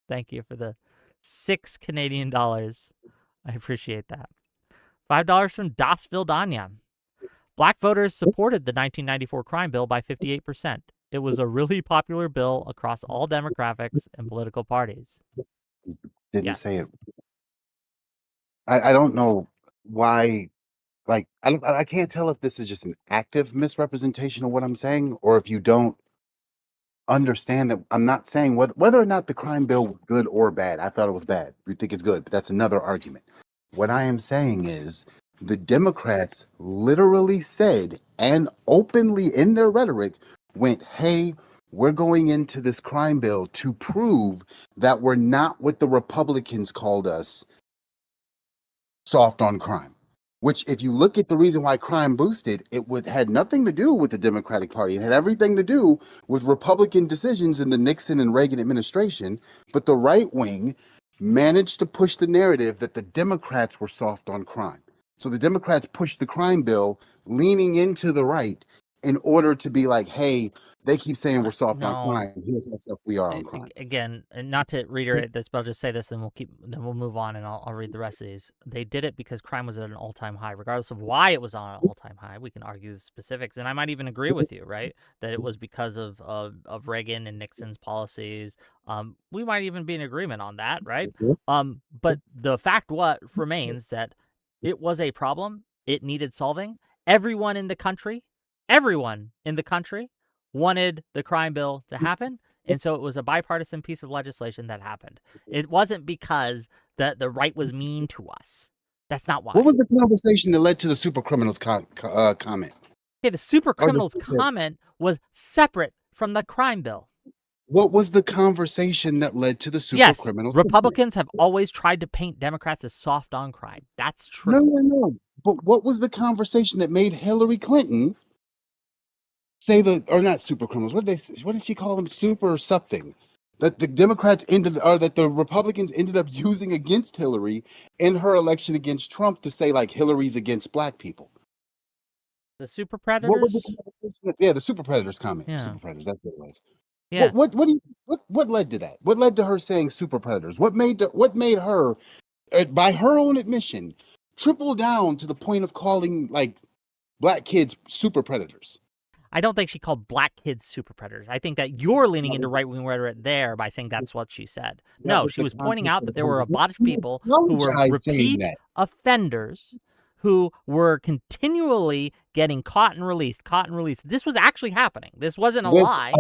Speaker 1: Thank you for the 6 Canadian dollars. I appreciate that. $5 from Das Vildanya. Black voters supported the 1994 crime bill by 58%. It was a really popular bill across all demographics and political parties.
Speaker 2: Didn't say it. I don't know why. Like I can't tell if this is just an active misrepresentation of what I'm saying, or if you don't understand that I'm not saying whether or not the crime bill was good or bad. I thought it was bad. You think it's good, but that's another argument. What I am saying is the Democrats literally said, and openly in their rhetoric went, hey, we're going into this crime bill to prove that we're not what the Republicans called us, soft on crime. Which, if you look at the reason why crime boosted, had nothing to do with the Democratic Party. It had everything to do with Republican decisions in the Nixon and Reagan administration. But the right wing managed to push the narrative that the Democrats were soft on crime. So the Democrats pushed the crime bill, leaning into the right, in order to be like, hey, they keep saying we're soft on
Speaker 1: No.
Speaker 2: crime. Here's how tough we are on crime.
Speaker 1: Again, not to reiterate this, but I'll just say this, and we'll move on, and I'll read the rest of these. They did it because crime was at an all-time high, regardless of why it was on an all-time high. We can argue the specifics, and I might even agree with you, right, that it was because of Reagan and Nixon's policies. We might even be in agreement on that, right? But the fact remains that it was a problem. It needed solving. Everyone in the country wanted the crime bill to happen, and so it was a bipartisan piece of legislation that happened. It wasn't because the right was mean to us. That's not why.
Speaker 2: What was the conversation that led to the super criminals comment?
Speaker 1: Okay, the super criminals comment was separate from the crime bill.
Speaker 2: What was the conversation that led to the super criminals?
Speaker 1: Republicans have always tried to paint Democrats as soft on crime. That's true.
Speaker 2: No. But what was the conversation that made Hillary Clinton say or not super criminals? What did she call them? Super something that the Democrats that the Republicans ended up using against Hillary in her election against Trump to say like Hillary's against black people.
Speaker 1: The super predators.
Speaker 2: What was the conversation? Yeah, the super predators comment.
Speaker 1: Yeah.
Speaker 2: Super predators. That's what it was.
Speaker 1: Yeah.
Speaker 2: What led to that? What led to her saying super predators? What made her, by her own admission, triple down to the point of calling like black kids super predators?
Speaker 1: I don't think she called black kids super predators. I think that you're leaning into right-wing rhetoric there by saying that's what she said. No, she was pointing out that there were a bunch of people who were repeat offenders who were continually getting caught and released. This was actually happening. This wasn't a lie.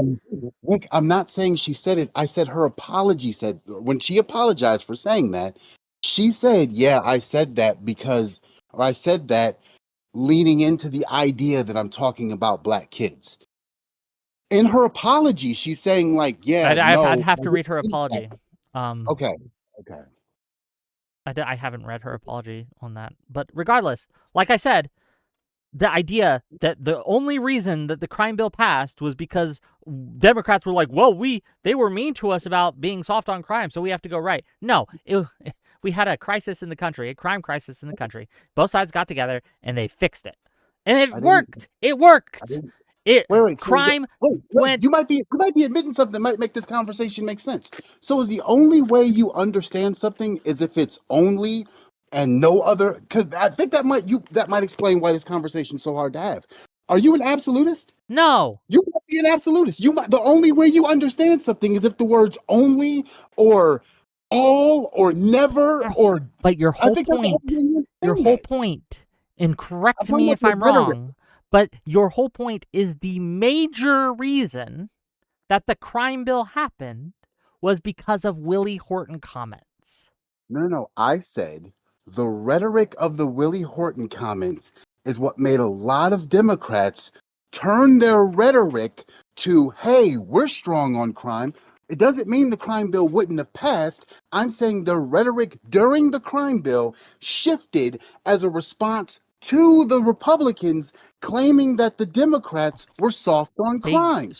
Speaker 2: Whick, I'm not saying she said it. I said her apology said, when she apologized for saying that, she said, yeah, I said that leaning into the idea that I'm talking about black kids. In her apology, she's saying like, yeah,
Speaker 1: I'd have to read her apology.
Speaker 2: Okay.
Speaker 1: I haven't read her apology on that. But regardless, like I said, the idea that the only reason that the crime bill passed was because Democrats were like, well, they were mean to us about being soft on crime, so we have to go right. No, we had a crisis in the country, a crime crisis in the country. Both sides got together and they fixed it. And it worked. It worked. Crime went.
Speaker 2: You might be admitting something that might make this conversation make sense. So is the only way you understand something is if it's only and no other? Because I think that might explain why this conversation is so hard to have. Are you an absolutist?
Speaker 1: No.
Speaker 2: You might be an absolutist. The only way you understand something is if the words only or all or never or.
Speaker 1: But your whole point, and correct me if I'm wrong. But your whole point is the major reason that the crime bill happened was because of Willie Horton comments.
Speaker 2: No. I said the rhetoric of the Willie Horton comments is what made a lot of Democrats turn their rhetoric to, hey, we're strong on crime. It doesn't mean the crime bill wouldn't have passed. I'm saying the rhetoric during the crime bill shifted as a response to the Republicans claiming that the Democrats were soft on crime.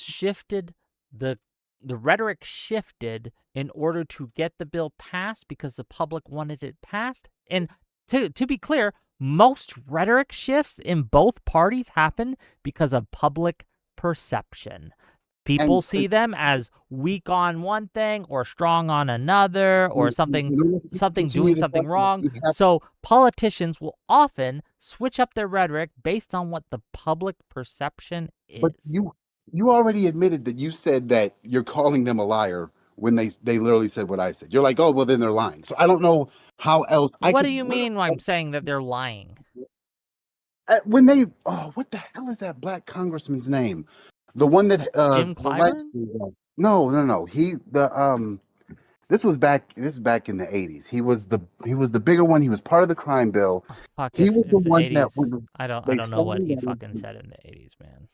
Speaker 1: The rhetoric shifted in order to get the bill passed because the public wanted it passed. And to be clear, most rhetoric shifts in both parties happen because of public perception. People see them as weak on one thing or strong on another or something doing something wrong. So politicians will often switch up their rhetoric based on what the public perception is.
Speaker 2: But you already admitted that you said that you're calling them a liar when they literally said what I said. You're like, oh, well, then they're lying. So I don't know how else.
Speaker 1: What do you mean when I'm saying that they're lying?
Speaker 2: What the hell is that black congressman's name? The one that
Speaker 1: Jim Clyburn?
Speaker 2: No. This is back in the 80s. He was the bigger one. He was part of the crime bill. He was the one 80s,
Speaker 1: I don't know what he fucking said in the 80s, man.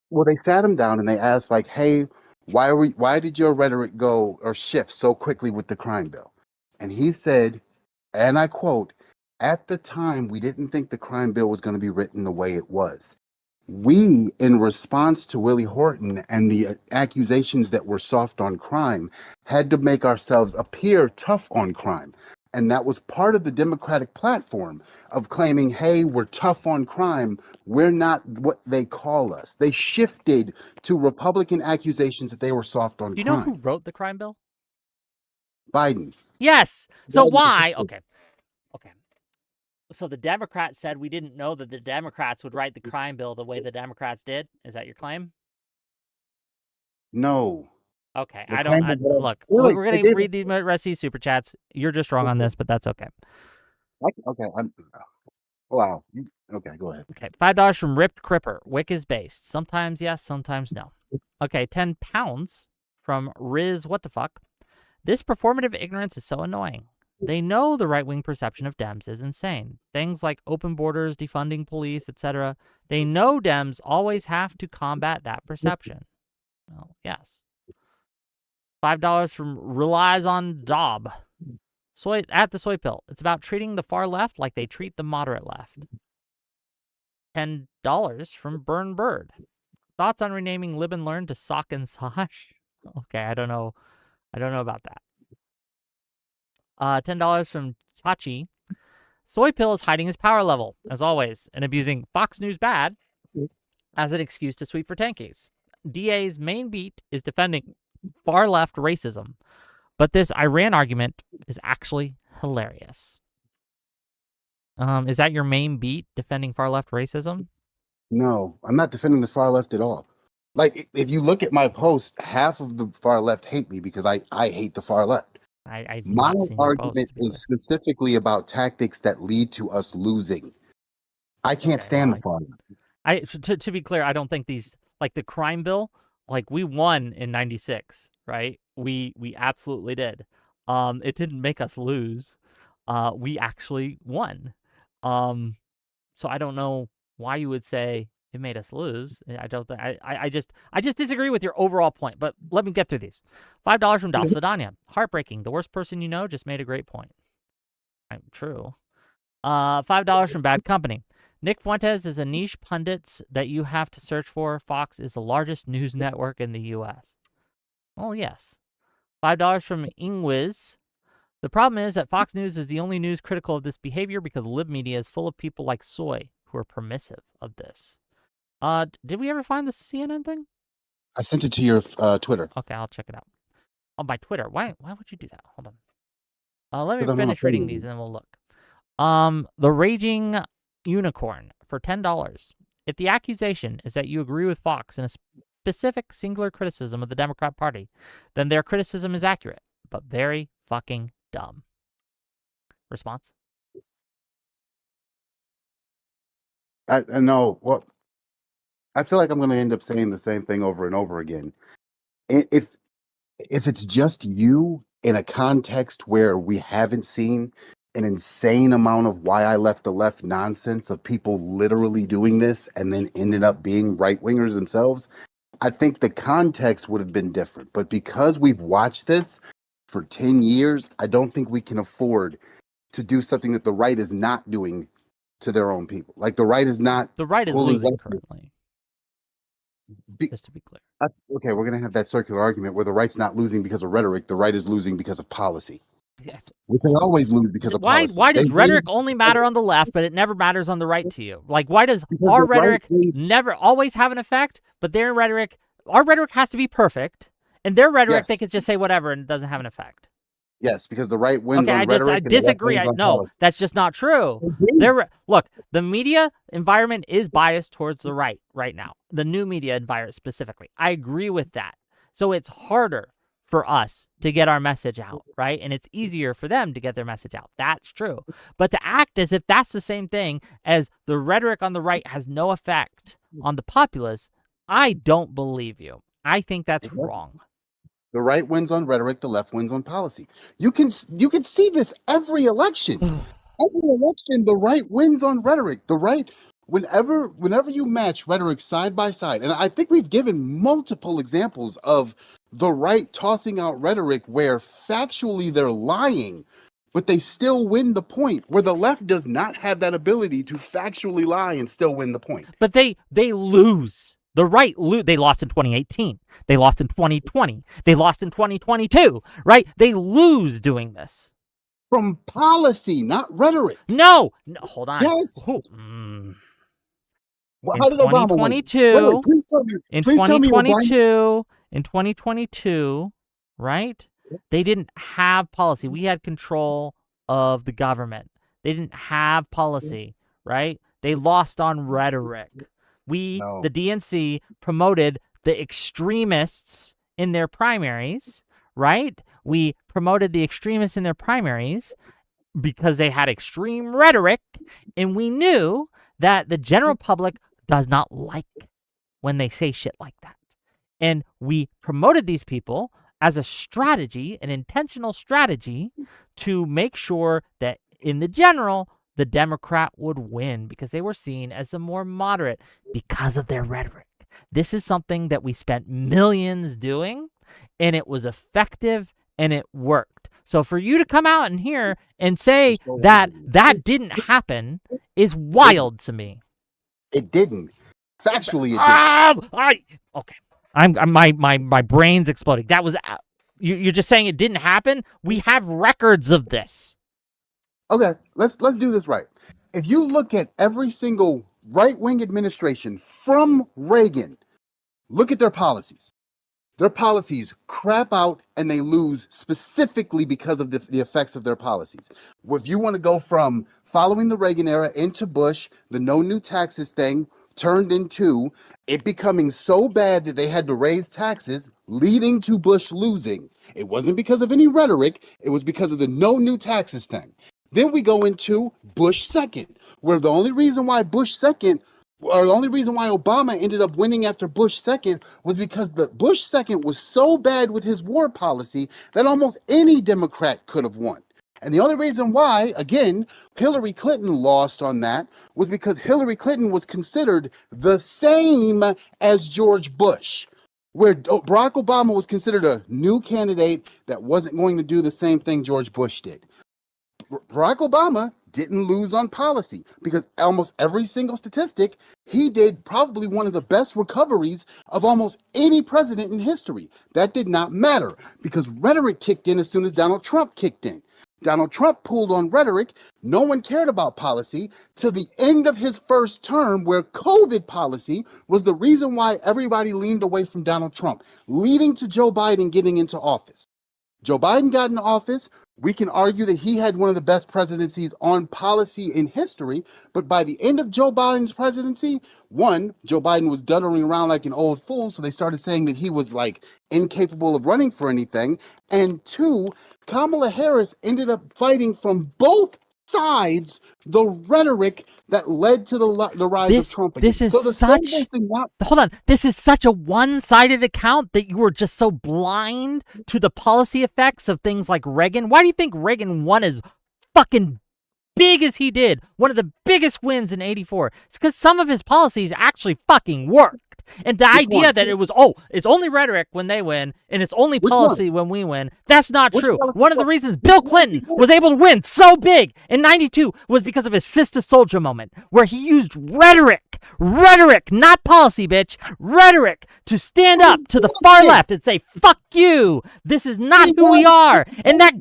Speaker 2: Well, they sat him down and they asked like, "Hey, why did your rhetoric go or shift so quickly with the crime bill?" And he said, and I quote, "At the time, we didn't think the crime bill was going to be written the way it was. We, in response to Willie Horton and the accusations that we're soft on crime, had to make ourselves appear tough on crime. And that was part of the Democratic platform of claiming, hey, we're tough on crime. We're not what they call us. They shifted to Republican accusations that they were soft on
Speaker 1: Do you know who
Speaker 2: crime.
Speaker 1: wrote the crime bill?
Speaker 2: Biden.
Speaker 1: Yes. So
Speaker 2: Biden
Speaker 1: why?
Speaker 2: participated.
Speaker 1: Okay. So the Democrats said we didn't know that the Democrats would write the crime bill the way the Democrats did. Is that your claim?
Speaker 2: No.
Speaker 1: Okay.
Speaker 2: The
Speaker 1: I don't.
Speaker 2: claim is that
Speaker 1: Look,
Speaker 2: wait,
Speaker 1: we're
Speaker 2: wait,
Speaker 1: gonna
Speaker 2: David.
Speaker 1: read the rest of these super chats. You're just wrong on this, but that's okay.
Speaker 2: Okay. Wow. Okay, go ahead.
Speaker 1: Okay. $5 from Ripped Cripper. Wick is based. Sometimes yes, sometimes no. Okay. £10 from Riz. What the fuck? This performative ignorance is so annoying. They know the right-wing perception of Dems is insane. Things like open borders, defunding police, etc. They know Dems always have to combat that perception. Well, yes. $5 from Relies on Dob. At the Soy Pill. It's about treating the far left like they treat the moderate left. $10 from Burn Bird. Thoughts on renaming Lib and Learn to Sock and Sosh? Okay, I don't know about that. $10 from Chachi. Soy Pill is hiding his power level, as always, and abusing Fox News bad as an excuse to sweep for tankies. DA's main beat is defending far-left racism, but this Iran argument is actually hilarious. Is that your main beat, defending far-left racism?
Speaker 2: No, I'm not defending the far left at all. Like, if you look at my post, half of the far left hate me because I hate the far left.
Speaker 1: I've
Speaker 2: My
Speaker 1: not seen your post,
Speaker 2: argument
Speaker 1: to be
Speaker 2: is specifically about tactics that lead to us losing. I can't
Speaker 1: Okay,
Speaker 2: stand
Speaker 1: well,
Speaker 2: the far left.
Speaker 1: To be clear, I don't think these, like the crime bill, like we won in 96, right? We absolutely did. It didn't make us lose. We actually won. So I don't know why you would say it made us lose. I don't think I just disagree with your overall point, but let me get through these. $5 from Das Vidania. Heartbreaking. The worst person you know just made a great point. True. $5 from Bad Company. Nick Fuentes is a niche pundit that you have to search for. Fox is the largest news network in the U.S. Well, yes. $5 from Ingwiz. The problem is that Fox News is the only news critical of this behavior because lib media is full of people like Soy who are permissive of this. Did we ever find the CNN thing?
Speaker 2: I sent it to your Twitter.
Speaker 1: Okay, I'll check it out. Oh, by Twitter. Why would you do that? Hold on. Let me
Speaker 2: 'Cause I'm not
Speaker 1: finish reading
Speaker 2: afraid of
Speaker 1: these
Speaker 2: you.
Speaker 1: and then we'll look. The Raging Unicorn for $10. If the accusation is that you agree with Fox in a specific singular criticism of the Democrat Party, then their criticism is accurate, but very fucking dumb. Response?
Speaker 2: I know. Well, I feel like I'm going to end up saying the same thing over and over again. If it's just you in a context where we haven't seen an insane amount of why I left the left nonsense of people literally doing this and then ended up being right wingers themselves, I think the context would have been different. But because we've watched this for 10 years, I don't think we can afford to do something that the right is not doing to their own people. Like the right is not.
Speaker 1: The right is
Speaker 2: pulling
Speaker 1: losing
Speaker 2: left-
Speaker 1: currently, just to be clear.
Speaker 2: Okay, we're going to have that circular argument where the right's not losing because of rhetoric. The right is losing because of policy.
Speaker 1: Yes.
Speaker 2: Which they always lose because of policy.
Speaker 1: Why does
Speaker 2: They
Speaker 1: rhetoric
Speaker 2: win
Speaker 1: only matter on the left, but it never matters on the right to you? Like, why does
Speaker 2: because
Speaker 1: our
Speaker 2: the right
Speaker 1: rhetoric
Speaker 2: wins.
Speaker 1: never always have an effect, but their rhetoric, our rhetoric has to be perfect, and their rhetoric, they
Speaker 2: Yes.
Speaker 1: can just say whatever and it doesn't have an effect.
Speaker 2: Yes, because the right wins
Speaker 1: Okay,
Speaker 2: on
Speaker 1: I
Speaker 2: rhetoric. and the left
Speaker 1: disagree.
Speaker 2: wins on
Speaker 1: No,
Speaker 2: policy.
Speaker 1: that's just not true. Look, the media environment is biased towards the right now. The new media environment specifically. I agree with that. So it's harder for us to get our message out, right? And it's easier for them to get their message out. That's true. But to act as if that's the same thing as the rhetoric on the right has no effect on the populace, I don't believe you. I think that's
Speaker 2: It doesn't.
Speaker 1: wrong.
Speaker 2: The right wins on rhetoric. The left wins on policy. You can see this every election. Every election, the right wins on rhetoric. The right, whenever you match rhetoric side by side, and I think we've given multiple examples of the right tossing out rhetoric where factually they're lying, but they still win the point, where the left does not have that ability to factually lie and still win the point.
Speaker 1: But they lose. The right they lost in 2018. They lost in 2020. They lost in 2022, right? They lose doing this.
Speaker 2: from policy, not rhetoric.
Speaker 1: No, hold on.
Speaker 2: Yes.
Speaker 1: In
Speaker 2: How did Obama win?
Speaker 1: 2022,
Speaker 2: Please tell me.
Speaker 1: in
Speaker 2: Please tell me Obama.
Speaker 1: 2022, right? They didn't have policy. We had control of the government. They didn't have policy, right? They lost on rhetoric. The DNC, promoted the extremists in their primaries, right? We promoted the extremists in their primaries because they had extreme rhetoric, and we knew that the general public does not like when they say shit like that. And we promoted these people as a strategy, an intentional strategy, to make sure that in the general, the Democrat would win because they were seen as the more moderate because of their rhetoric. This is something that we spent millions doing, and it was effective and it worked. So for you to come out in here and say that didn't happen is wild to me.
Speaker 2: It didn't. Factually, it didn't.
Speaker 1: Okay. My brain's exploding. That was you're just saying it didn't happen? We have records of this.
Speaker 2: Okay, let's do this right. If you look at every single right-wing administration from Reagan, look at their policies. Their policies crap out and they lose specifically because of the effects of their policies. If you want to go from following the Reagan era into Bush, the no new taxes thing turned into it becoming so bad that they had to raise taxes, leading to Bush losing. It wasn't because of any rhetoric. It was because of the no new taxes thing. Then we go into Bush second, where the only reason why Obama ended up winning after Bush second was because the Bush second was so bad with his war policy that almost any Democrat could have won. And the only reason why, again, Hillary Clinton lost on that was because Hillary Clinton was considered the same as George Bush, where Barack Obama was considered a new candidate that wasn't going to do the same thing George Bush did. Barack Obama didn't lose on policy because almost every single statistic, he did probably one of the best recoveries of almost any president in history. That did not matter because rhetoric kicked in as soon as Donald Trump kicked in. Donald Trump pulled on rhetoric. No one cared about policy till the end of his first term, where COVID policy was the reason why everybody leaned away from Donald Trump, leading to Joe Biden getting into office. Joe Biden got into office. We can argue that he had one of the best presidencies on policy in history, but by the end of Joe Biden's presidency, one, Joe Biden was duttering around like an old fool, so they started saying that he was like incapable of running for anything, and two, Kamala Harris ended up fighting from both sides the rhetoric that led to the rise of Trump.
Speaker 1: This is hold on. This is such a one-sided account that you were just so blind to the policy effects of things like Reagan. Why do you think Reagan won as fucking big as he did? One of the biggest wins in '84. It's because some of his policies actually fucking worked. And the idea that it was, it's only rhetoric when they win, and it's only policy when we win, that's not true. One of the reasons Bill Clinton was able to win so big in '92 was because of his Sister Soldier moment, where he used rhetoric, not policy, bitch, rhetoric, to stand up to the far left and say, fuck you, this is not who we are. And that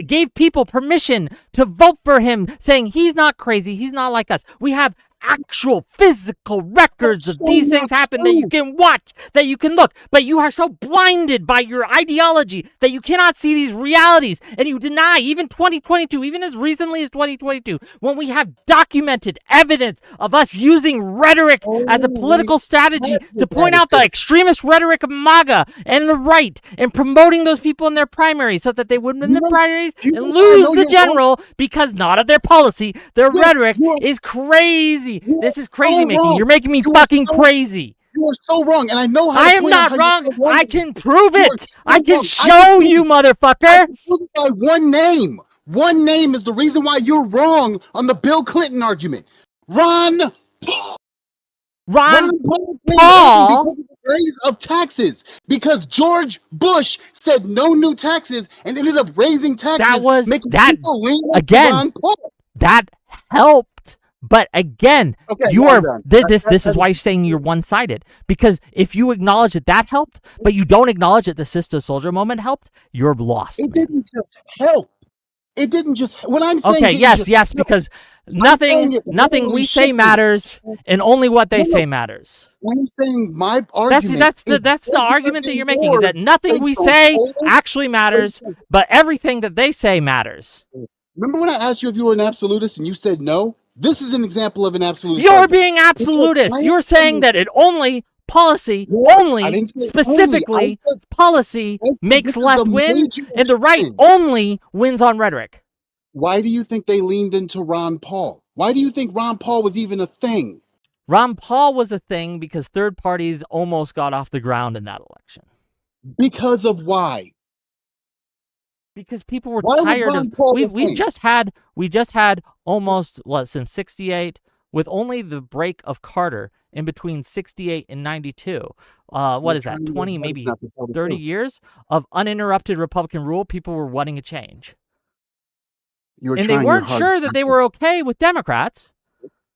Speaker 1: gave people permission to vote for him, saying he's not crazy, he's not like us. We have actual physical records of these things happen that you can watch, that you can look, but you are so blinded by your ideology that you cannot see these realities, and you deny even 2022, even as recently as 2022, when we have documented evidence of us using rhetoric as a political strategy to point out the extremist rhetoric of MAGA and the right, and promoting those people in their primaries so that they would win the primaries and lose the general because not of their policy, their rhetoric is crazy. This is crazy making. You're making me fucking crazy.
Speaker 2: You are so wrong, and I know how.
Speaker 1: I am not wrong. I can prove it. I can show you, motherfucker.
Speaker 2: By one name. One name is the reason why you're wrong on the Bill Clinton argument. Ron Paul.
Speaker 1: Ron
Speaker 2: Paul. Raise of taxes because George Bush said no new taxes and ended up raising taxes.
Speaker 1: That was
Speaker 2: making
Speaker 1: people
Speaker 2: lean
Speaker 1: again.
Speaker 2: Ron Paul.
Speaker 1: That helped. But again, this is why you're saying you're one-sided. Because if you acknowledge that helped, but you don't acknowledge that the Sister Soldier moment helped, you're lost.
Speaker 2: It didn't just help. It didn't just. What I'm saying.
Speaker 1: Okay,
Speaker 2: didn't
Speaker 1: yes,
Speaker 2: just
Speaker 1: yes,
Speaker 2: happen.
Speaker 1: because
Speaker 2: I'm saying
Speaker 1: nothing
Speaker 2: it
Speaker 1: nothing
Speaker 2: literally
Speaker 1: we say
Speaker 2: shifted.
Speaker 1: matters, and only what they
Speaker 2: No, no.
Speaker 1: say matters.
Speaker 2: I'm saying my
Speaker 1: That's
Speaker 2: argument
Speaker 1: that's
Speaker 2: is
Speaker 1: the that's the
Speaker 2: bigger
Speaker 1: argument that
Speaker 2: than
Speaker 1: you're making, is that
Speaker 2: yours
Speaker 1: nothing
Speaker 2: based
Speaker 1: we
Speaker 2: on
Speaker 1: say
Speaker 2: polls.
Speaker 1: actually matters, but everything that they say matters.
Speaker 2: Remember when I asked you if you were an absolutist and you said no? This is an example of an absolutist
Speaker 1: You're
Speaker 2: argument.
Speaker 1: being
Speaker 2: Because
Speaker 1: absolutist.
Speaker 2: I
Speaker 1: You're saying that it only policy,
Speaker 2: no, I
Speaker 1: only
Speaker 2: didn't say only.
Speaker 1: specifically policy
Speaker 2: I said
Speaker 1: makes
Speaker 2: this is the
Speaker 1: left win,
Speaker 2: major
Speaker 1: and the right
Speaker 2: reason.
Speaker 1: only wins on rhetoric.
Speaker 2: Why do you think they leaned into Ron Paul? Why do you think Ron Paul was even a thing?
Speaker 1: Ron Paul was a thing because third parties almost got off the ground in that election.
Speaker 2: Because of why?
Speaker 1: Because people were
Speaker 2: Why was
Speaker 1: tired of
Speaker 2: Ron Paul a
Speaker 1: we
Speaker 2: thing?
Speaker 1: just had almost since 68, with only the break of Carter in between 68 and 92. What is that? 20, maybe 30 years of uninterrupted Republican rule. People were wanting a change. And they weren't sure that they were okay with Democrats.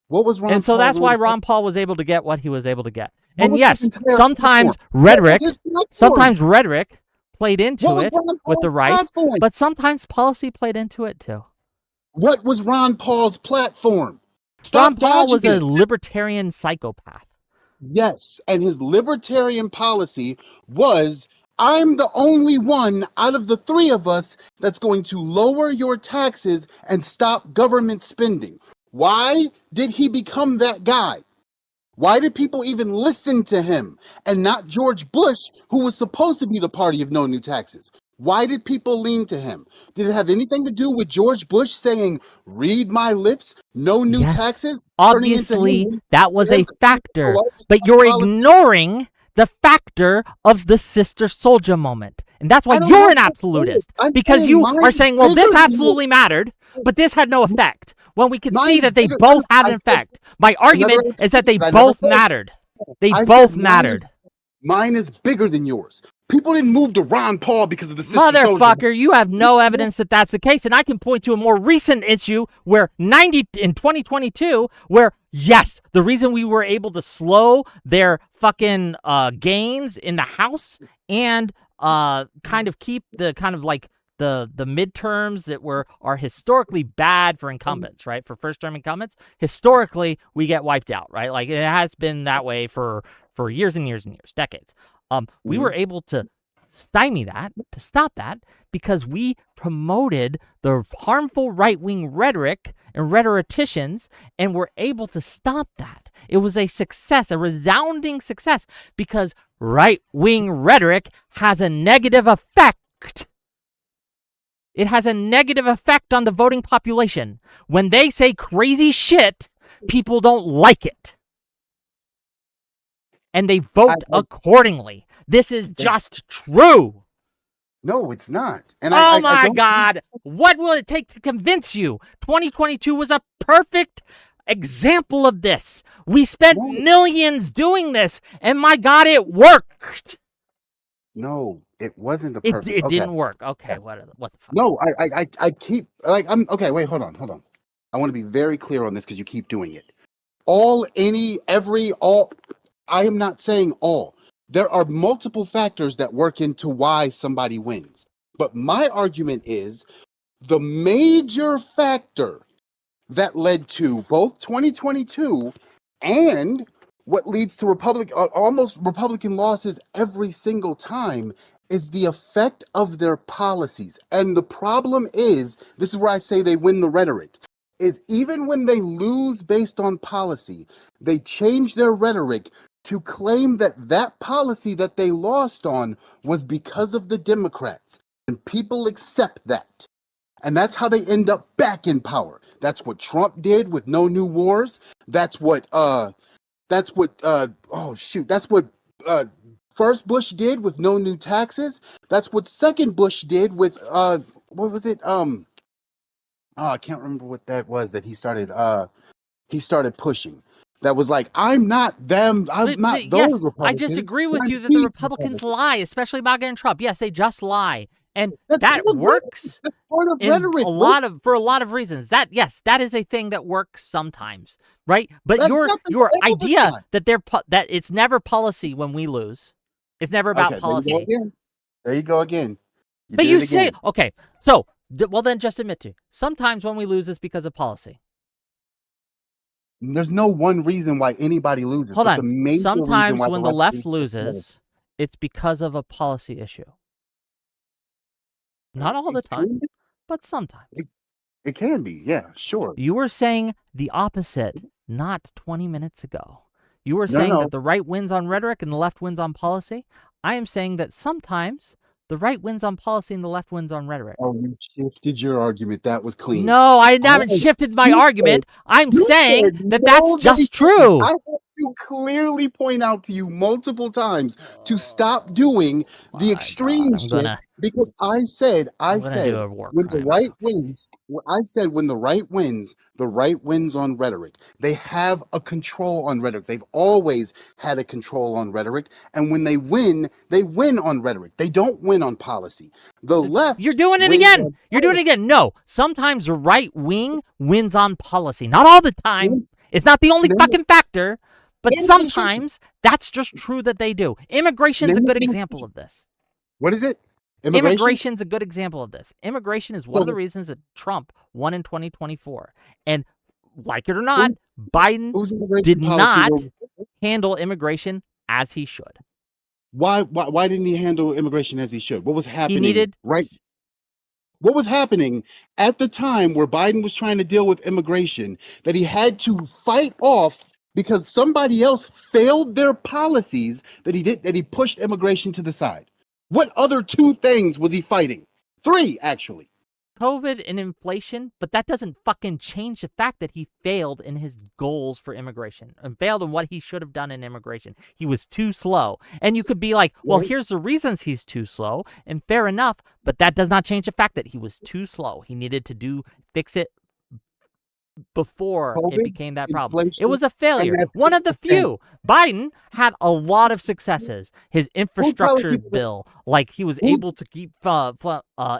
Speaker 2: What was Ron
Speaker 1: And so
Speaker 2: Paul's
Speaker 1: that's why
Speaker 2: only-
Speaker 1: Ron Paul was able to get what he was able to get.
Speaker 2: What
Speaker 1: And
Speaker 2: was
Speaker 1: yes,
Speaker 2: his entire
Speaker 1: sometimes
Speaker 2: platform? What was
Speaker 1: rhetoric,
Speaker 2: his platform?
Speaker 1: sometimes rhetoric played into
Speaker 2: What was
Speaker 1: it
Speaker 2: Ron
Speaker 1: with the
Speaker 2: Paul's
Speaker 1: right,
Speaker 2: platform?
Speaker 1: but sometimes policy played into it too.
Speaker 2: What was Ron Paul's platform?
Speaker 1: Ron
Speaker 2: Stop
Speaker 1: Paul was
Speaker 2: dodging
Speaker 1: a
Speaker 2: it.
Speaker 1: libertarian psychopath.
Speaker 2: Yes, and his libertarian policy was, I'm the only one out of the three of us that's going to lower your taxes and stop government spending. Why did he become that guy? Why did people even listen to him and not George Bush, who was supposed to be the party of no new taxes? Why did people lean to him? Did it have anything to do with George Bush saying, read my lips, no new
Speaker 1: Yes,
Speaker 2: taxes?
Speaker 1: obviously that was a factor, but
Speaker 2: The
Speaker 1: you're
Speaker 2: largest
Speaker 1: ignoring the factor of the Sister Soldier moment. And that's why
Speaker 2: I don't
Speaker 1: you're
Speaker 2: have
Speaker 1: an
Speaker 2: to
Speaker 1: absolutist,
Speaker 2: I'm
Speaker 1: because
Speaker 2: saying
Speaker 1: you
Speaker 2: mine
Speaker 1: are
Speaker 2: is
Speaker 1: saying, well,
Speaker 2: bigger
Speaker 1: this
Speaker 2: than
Speaker 1: absolutely mattered, but this had no effect. When we could
Speaker 2: Mine
Speaker 1: see
Speaker 2: is
Speaker 1: that they
Speaker 2: bigger.
Speaker 1: both had
Speaker 2: I
Speaker 1: an
Speaker 2: said
Speaker 1: effect. My argument is that they
Speaker 2: I never
Speaker 1: both
Speaker 2: said.
Speaker 1: mattered. They
Speaker 2: I
Speaker 1: both
Speaker 2: said
Speaker 1: mattered.
Speaker 2: mine is bigger than yours. People didn't move to Ron Paul because of the Sister Soldier.
Speaker 1: Motherfucker, you have no evidence that that's the case, and I can point to a more recent issue where in 2022, where yes, the reason we were able to slow their fucking gains in the House and kind of keep the kind of like the midterms that are historically bad for incumbents, right? For first-term incumbents, historically we get wiped out, right? Like it has been that way for years and years and years, decades. We were able to stymie that, to stop that, because we promoted the harmful right-wing rhetoric and rhetoricians, and were able to stop that. It was a success, a resounding success, because right-wing rhetoric has a negative effect. It has a negative effect on the voting population. When they say crazy shit, people don't like it. And they vote accordingly. This is just true.
Speaker 2: No, it's not. And
Speaker 1: oh my God. What will it take to convince you? 2022 was a perfect example of this. We spent millions doing this, and my God, it worked.
Speaker 2: No, it wasn't a perfect.
Speaker 1: It didn't work. Okay, what the fuck?
Speaker 2: No, I keep okay, wait, hold on. I want to be very clear on this because you keep doing it. I am not saying all. There are multiple factors that work into why somebody wins. But my argument is the major factor that led to both 2022 and what leads to almost Republican losses every single time is the effect of their policies. And the problem is, this is where I say they win the rhetoric, is even when they lose based on policy, they change their rhetoric to claim that policy that they lost on was because of the Democrats. And people accept that. And that's how they end up back in power. That's what Trump did with no new wars. That's what first Bush did with no new taxes. That's what second Bush did with what was it? I can't remember what that was that he started pushing. That was like, I'm not them. I'm not those Republicans.
Speaker 1: I just agree with you that the Republicans lie, especially MAGA and Trump. Yes, they just lie. And that works for a lot of reasons. That is a thing that works sometimes, right? But your idea that it's never policy when we lose. It's never about policy.
Speaker 2: There you go again.
Speaker 1: But you say, okay, so Well, then just admit to. Sometimes when we lose, it's because of policy.
Speaker 2: There's no one reason why anybody loses.
Speaker 1: Hold
Speaker 2: but
Speaker 1: on.
Speaker 2: The major reason
Speaker 1: Sometimes
Speaker 2: why
Speaker 1: when the left loses, it's because of a policy issue. Not all the time, but sometimes.
Speaker 2: It can be, yeah, sure.
Speaker 1: You were saying the opposite not 20 minutes ago. You were
Speaker 2: No,
Speaker 1: saying
Speaker 2: no.
Speaker 1: that the right wins on rhetoric and the left wins on policy. I am saying that sometimes the right wins on policy and the left wins on rhetoric.
Speaker 2: Oh, you shifted your argument. That was clean.
Speaker 1: No, I haven't shifted my argument. I'm
Speaker 2: you
Speaker 1: saying
Speaker 2: said
Speaker 1: that
Speaker 2: no,
Speaker 1: that's
Speaker 2: that
Speaker 1: just
Speaker 2: he didn't.
Speaker 1: true.
Speaker 2: I have to clearly point out to you multiple times to stop doing the extreme shit because I said
Speaker 1: I'm gonna do a war
Speaker 2: when the
Speaker 1: crime
Speaker 2: right
Speaker 1: now.
Speaker 2: wins, I said when the right wins on rhetoric. They have a control on rhetoric. They've always had a control on rhetoric, and when they win on rhetoric. They don't win on policy. The left.
Speaker 1: You're doing it
Speaker 2: wins
Speaker 1: again.
Speaker 2: on
Speaker 1: You're doing it again. No, sometimes the right wing wins on policy. Not all the time. It's not the only fucking factor, but sometimes that's just true that they do. Immigration's a good example of this.
Speaker 2: What is it?
Speaker 1: Immigration's a good example of this. Immigration is one of the reasons that Trump won in 2024. And like it or not, Biden did not handle immigration as he should.
Speaker 2: Why didn't he handle immigration as he should? What was happening?
Speaker 1: He needed
Speaker 2: What was happening at the time where Biden was trying to deal with immigration that he had to fight off because somebody else failed their policies that he pushed immigration to the side? What other two things was he fighting? Three, actually.
Speaker 1: COVID and inflation, but that doesn't fucking change the fact that he failed in his goals for immigration and failed in what he should have done in immigration. He was too slow. And you could be like, well, here's the reasons he's too slow, and fair enough, but that does not change the fact that he was too slow. He needed to fix it before
Speaker 2: COVID,
Speaker 1: it became that problem.
Speaker 2: inflation,
Speaker 1: It was a failure. One of the few. Biden had a lot of successes. His infrastructure bill, like he was able to keep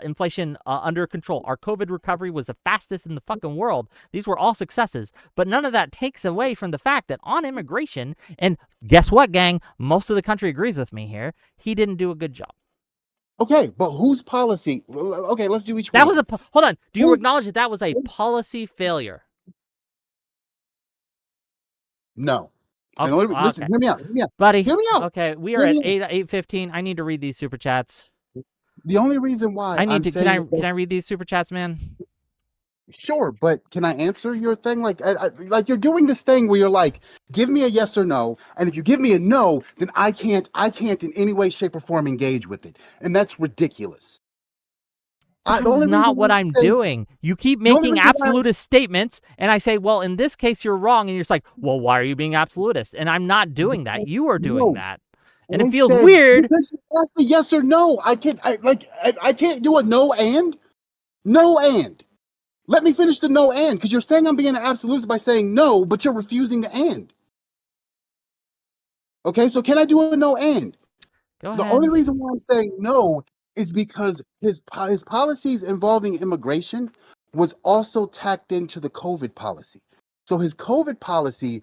Speaker 1: inflation under control. Our COVID recovery was the fastest in the fucking world. These were all successes. But none of that takes away from the fact that on immigration, and guess what, gang? Most of the country agrees with me here. He didn't do a good job.
Speaker 2: Okay, but whose policy? Okay, let's do each
Speaker 1: one.
Speaker 2: That
Speaker 1: was hold on. Do you acknowledge that that was a policy failure?
Speaker 2: No.
Speaker 1: Okay.
Speaker 2: Listen, hear me out.
Speaker 1: Buddy.
Speaker 2: Hear me out.
Speaker 1: Okay, we are at 8:15. I need to read these super chats.
Speaker 2: The only reason why
Speaker 1: I need to can I read these super chats, man?
Speaker 2: Sure, but can I answer your thing? Like you're doing this thing where you're like, give me a yes or no, and if you give me a no, then I can't in any way, shape, or form engage with it, and that's ridiculous.
Speaker 1: That's not what I'm doing. You keep making absolutist statements, and I say, well, in this case, you're wrong. And you're just like, well, why are you being absolutist? And I'm not doing that. You are doing that. And it feels weird.
Speaker 2: Because you asked a yes or no. I can't do a no and. No and. Let me finish the no and, because you're saying I'm being an absolutist by saying no, but you're refusing the and. Okay, so can I do a no and?
Speaker 1: Go ahead.
Speaker 2: The only reason why I'm saying no is because his policies involving immigration was also tacked into the COVID policy. So his COVID policy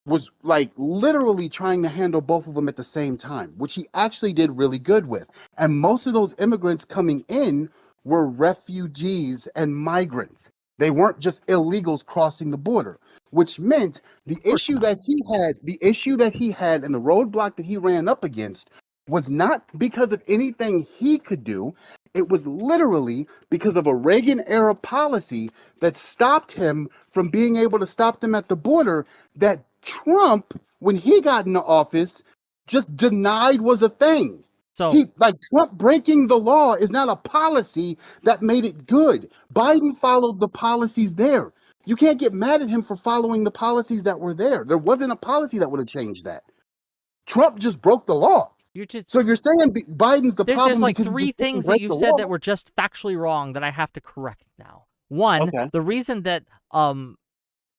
Speaker 2: was like literally trying to handle both of them at the same time, which he actually did really good with. And most of those immigrants coming in were refugees and migrants. They weren't just illegals crossing the border, which meant the issue that he had and the roadblock that he ran up against was not because of anything he could do. It was literally because of a Reagan-era policy that stopped him from being able to stop them at the border that Trump, when he got into office, just denied was a thing. So Trump breaking the law is not a policy that made it good. Biden followed the policies there. You can't get mad at him for following the policies that were there. There wasn't a policy that would have changed that. Trump just broke the law. So if you're saying Biden's the problem,
Speaker 1: there's like
Speaker 2: because
Speaker 1: three things that you said that were just factually wrong that I have to correct now. One, the reason that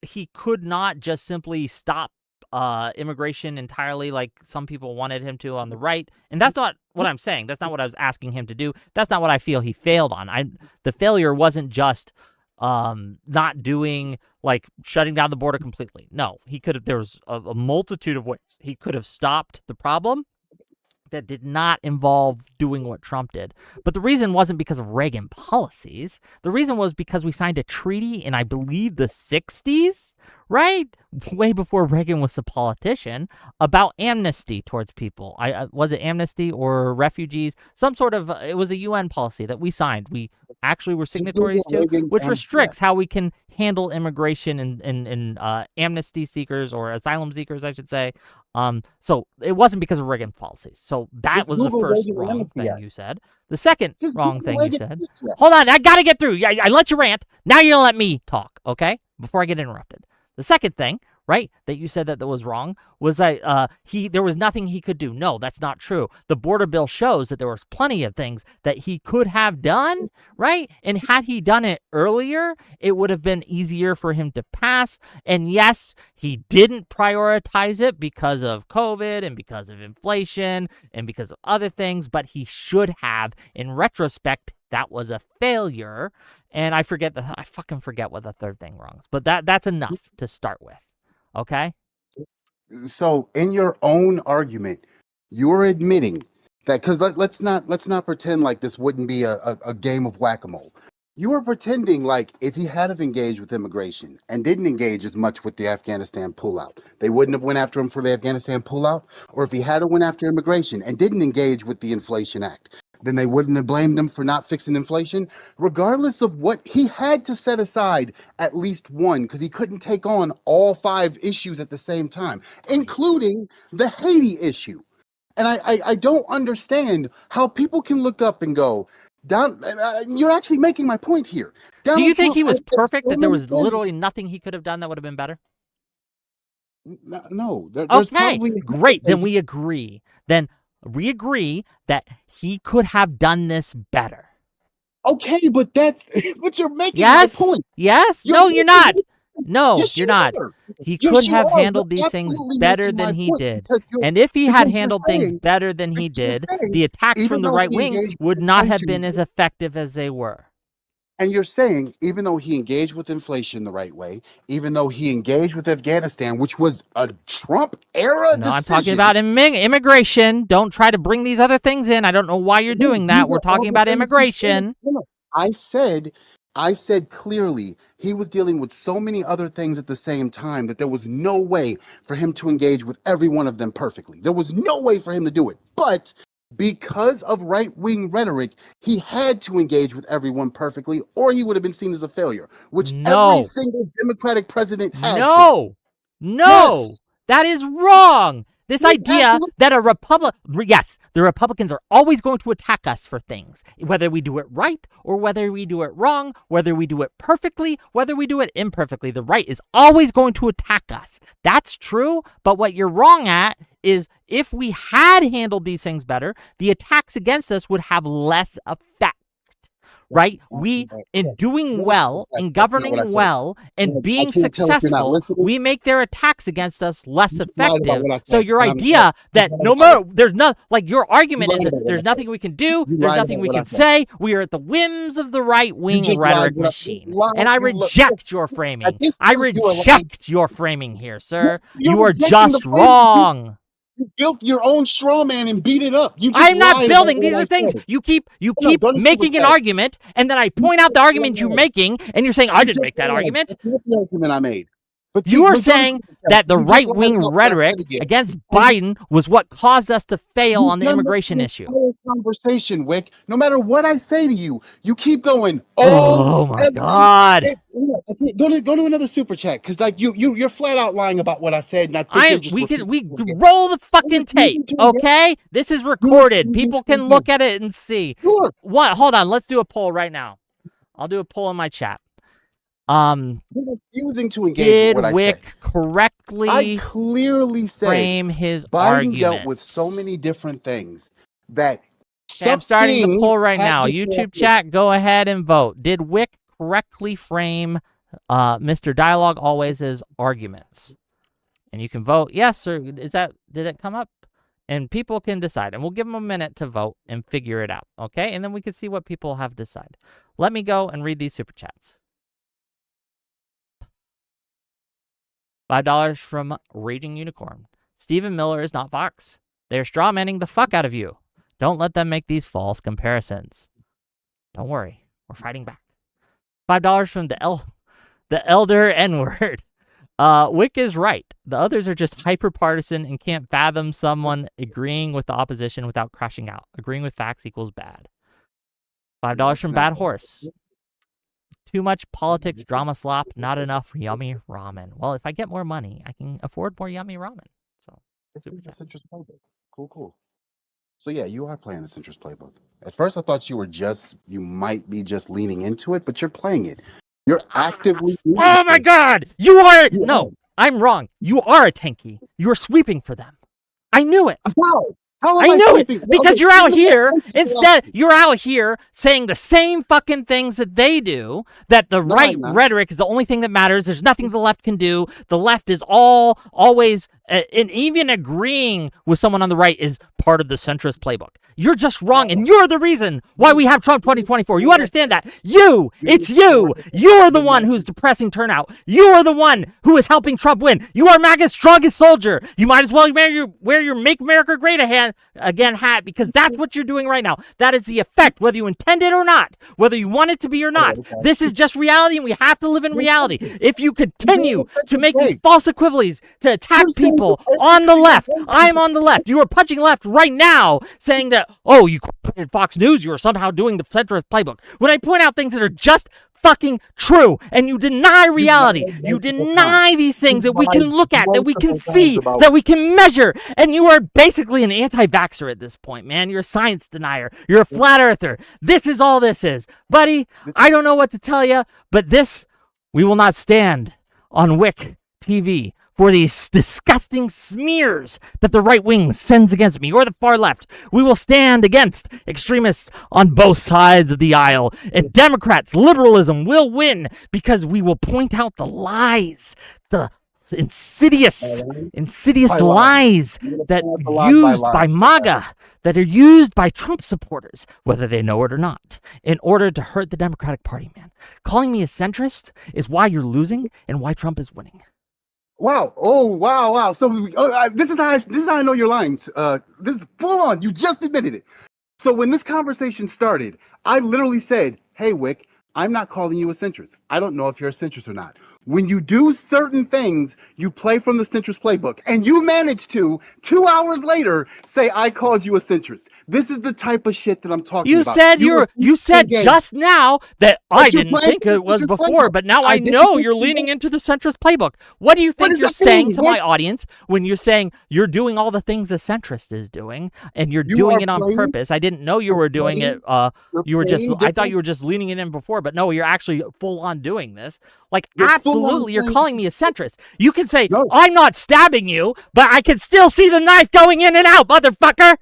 Speaker 1: he could not just simply stop immigration entirely like some people wanted him to on the right, and that's not what I'm saying. That's not what I was asking him to do. That's not what I feel he failed on. The failure wasn't just not doing, like, shutting down the border completely. No, he could have. There was a multitude of ways he could have stopped the problem that did not involve doing what Trump did. But the reason wasn't because of Reagan policies. The reason was because we signed a treaty in, I believe, the 60s, right? Way before Reagan was a politician, about amnesty towards people. Was it amnesty or refugees? Some sort of, it was a UN policy that we signed. We actually were signatories to, which restricts how we can handle immigration and amnesty seekers, or asylum seekers, I should say. So it wasn't because of Reagan policies. So that was the first wrong thing you said. The second wrong thing you said. Hold on, I gotta get through. I let you rant. Now you're gonna let me talk, okay? Before I get interrupted. The second thing, right, that you said that was wrong was that there was nothing he could do. No, that's not true. The border bill shows that there was plenty of things that he could have done, right? And had he done it earlier, it would have been easier for him to pass. And yes, he didn't prioritize it because of COVID and because of inflation and because of other things, but he should have. In retrospect, that was a failure. And I fucking forget what the third thing wrong is. But that's enough to start with. Okay?
Speaker 2: So in your own argument, you're admitting that, because let's not pretend like this wouldn't be a game of whack-a-mole. You were pretending like if he had have engaged with immigration and didn't engage as much with the Afghanistan pullout, they wouldn't have went after him for the Afghanistan pullout. Or if he had went after immigration and didn't engage with the Inflation Act, then they wouldn't have blamed him for not fixing inflation. Regardless of what, he had to set aside at least one, because he couldn't take on all 5 issues at the same time, including the Haiti issue. And I don't understand how people can look up and go, you're actually making my point here.
Speaker 1: Do you think he was perfect, that there was literally nothing he could have done that would have been better?
Speaker 2: No. There's probably
Speaker 1: great. Then we agree. We agree that he could have done this better.
Speaker 2: Okay, but but you're making
Speaker 1: my
Speaker 2: point.
Speaker 1: Yes? No, you're not. No,
Speaker 2: yes,
Speaker 1: you're not. He could have handled these things better than he did. And if he had handled things better than he did, the attacks from the right wing would not have been as effective as they were.
Speaker 2: And you're saying, even though he engaged with inflation the right way, even though he engaged with Afghanistan, which was a Trump-era decision.
Speaker 1: I'm talking about immigration. Don't try to bring these other things in. I don't know why you're doing that. We're talking about immigration.
Speaker 2: I said clearly he was dealing with so many other things at the same time that there was no way for him to engage with every one of them perfectly. There was no way for him to do it. But because of right-wing rhetoric, he had to engage with everyone perfectly, or he would have been seen as a failure, which every single Democratic president had to.
Speaker 1: Yes. That is wrong. This idea that the Republicans are always going to attack us for things, whether we do it right or whether we do it wrong, whether we do it perfectly, whether we do it imperfectly. The right is always going to attack us. That's true, but what you're wrong at is if we had handled these things better, the attacks against us would have less effect. Right? We, in doing well, in governing well, and being successful, we make their attacks against us less effective. So your idea that no matter, your argument is that there's nothing we can do, there's nothing we can say, we are at the whims of the right-wing rhetoric machine. And I reject your framing. I reject your framing here, sir. You are just wrong.
Speaker 2: You built your own straw man and beat it up.
Speaker 1: I'm not building. These are things you keep making an argument, and then I point out the argument you're making, and you're saying I didn't make that argument.
Speaker 2: The argument I made.
Speaker 1: But you are saying that the right-wing rhetoric against Biden was what caused us to fail on the immigration issue.
Speaker 2: Conversation, Whick. No matter what I say to you, you keep going.
Speaker 1: Oh my God!
Speaker 2: Go to another super chat, because you're flat out lying about what I said, and I think
Speaker 1: we roll the fucking tape, okay? This is recorded. People can look at it and see.
Speaker 2: Sure.
Speaker 1: What? Hold on. Let's do a poll right now. I'll do a poll in my chat.
Speaker 2: You're refusing to engage with what I
Speaker 1: Whick
Speaker 2: said.
Speaker 1: Correctly
Speaker 2: I clearly said
Speaker 1: frame his
Speaker 2: Biden
Speaker 1: arguments.
Speaker 2: dealt with so many different things that
Speaker 1: okay, I'm starting the poll right now. YouTube chat, go ahead and vote. Did Whick correctly frame Mr. Dialogue Always' arguments? And you can vote yes, or did it come up? And people can decide. And we'll give them a minute to vote and figure it out, okay? And then we can see what people have decided. Let me go and read these super chats. $5 from Raging Unicorn. Stephen Miller is not Fox. They're strawmanning the fuck out of you. Don't let them make these false comparisons. Don't worry. We're fighting back. $5 from the elder N-word. Whick is right. The others are just hyper-partisan and can't fathom someone agreeing with the opposition without crashing out. Agreeing with facts equals bad. $5 from Bad Horse. Too much politics, drama slop, not enough yummy ramen. Well, if I get more money, I can afford more yummy ramen. So
Speaker 2: this is the centrist playbook. Cool. So yeah, you are playing the centrist playbook. At first, I thought you might be just leaning into it, but you're playing it. You're actively.
Speaker 1: Oh my God! You are no. I'm wrong. You are a tanky. You are sweeping for them. I knew it.
Speaker 2: How
Speaker 1: I knew it because you're out here. Instead, you're out here saying the same fucking things that they do. That the right rhetoric is the only thing that matters. There's nothing the left can do. The left is always, and even agreeing with someone on the right is part of the centrist playbook. You're just wrong, and you're the reason why we have Trump 2024. You understand that? It's you. You're the one who's depressing turnout. You're the one who is helping Trump win. You are MAGA's strongest soldier. You might as well wear your Make America Great Again hat, because that's what you're doing right now. That is the effect, whether you intend it or not, whether you want it to be or not. This is just reality, and we have to live in reality. If you continue to make these false equivalencies to attack people on the left, I'm on the left. You are punching left right now, saying that, oh, you quoted Fox News, you are somehow doing the centrist playbook. When I point out things that are just fucking true, and you deny reality, you deny these things that we can look at, that we can see, that we can measure, and you are basically an anti-vaxxer at this point, man. You're a science denier. You're a flat earther. This is all this is. Buddy, I don't know what to tell you, but we will not stand on Whick TV for these disgusting smears that the right wing sends against me, or the far left. We will stand against extremists on both sides of the aisle. And Democrats, liberalism will win because we will point out the lies, the insidious lies that are used by MAGA, that are used by Trump supporters, whether they know it or not, in order to hurt the Democratic Party, man. Calling me a centrist is why you're losing and why Trump is winning.
Speaker 2: Wow! Oh, wow! So this is how I know you're lying. This is full on. You just admitted it. So when this conversation started, I literally said, "Hey, Whick, I'm not calling you a centrist. I don't know if you're a centrist or not. When you do certain things, you play from the centrist playbook, and you manage to 2 hours later say I called you a centrist. This is the type of shit that I'm talking about.
Speaker 1: You said just now that I didn't think it was before, but now I know you're leaning into the centrist playbook. What do you think you're saying to my audience when you're saying you're doing all the things a centrist is doing, and you're doing it on purpose? I didn't know you were doing it. I thought you were just leaning it in before, but no, you're actually full on doing this. Like, absolutely, you're calling me a centrist. You can say, no, I'm not stabbing you, but I can still see the knife going in and out, motherfucker.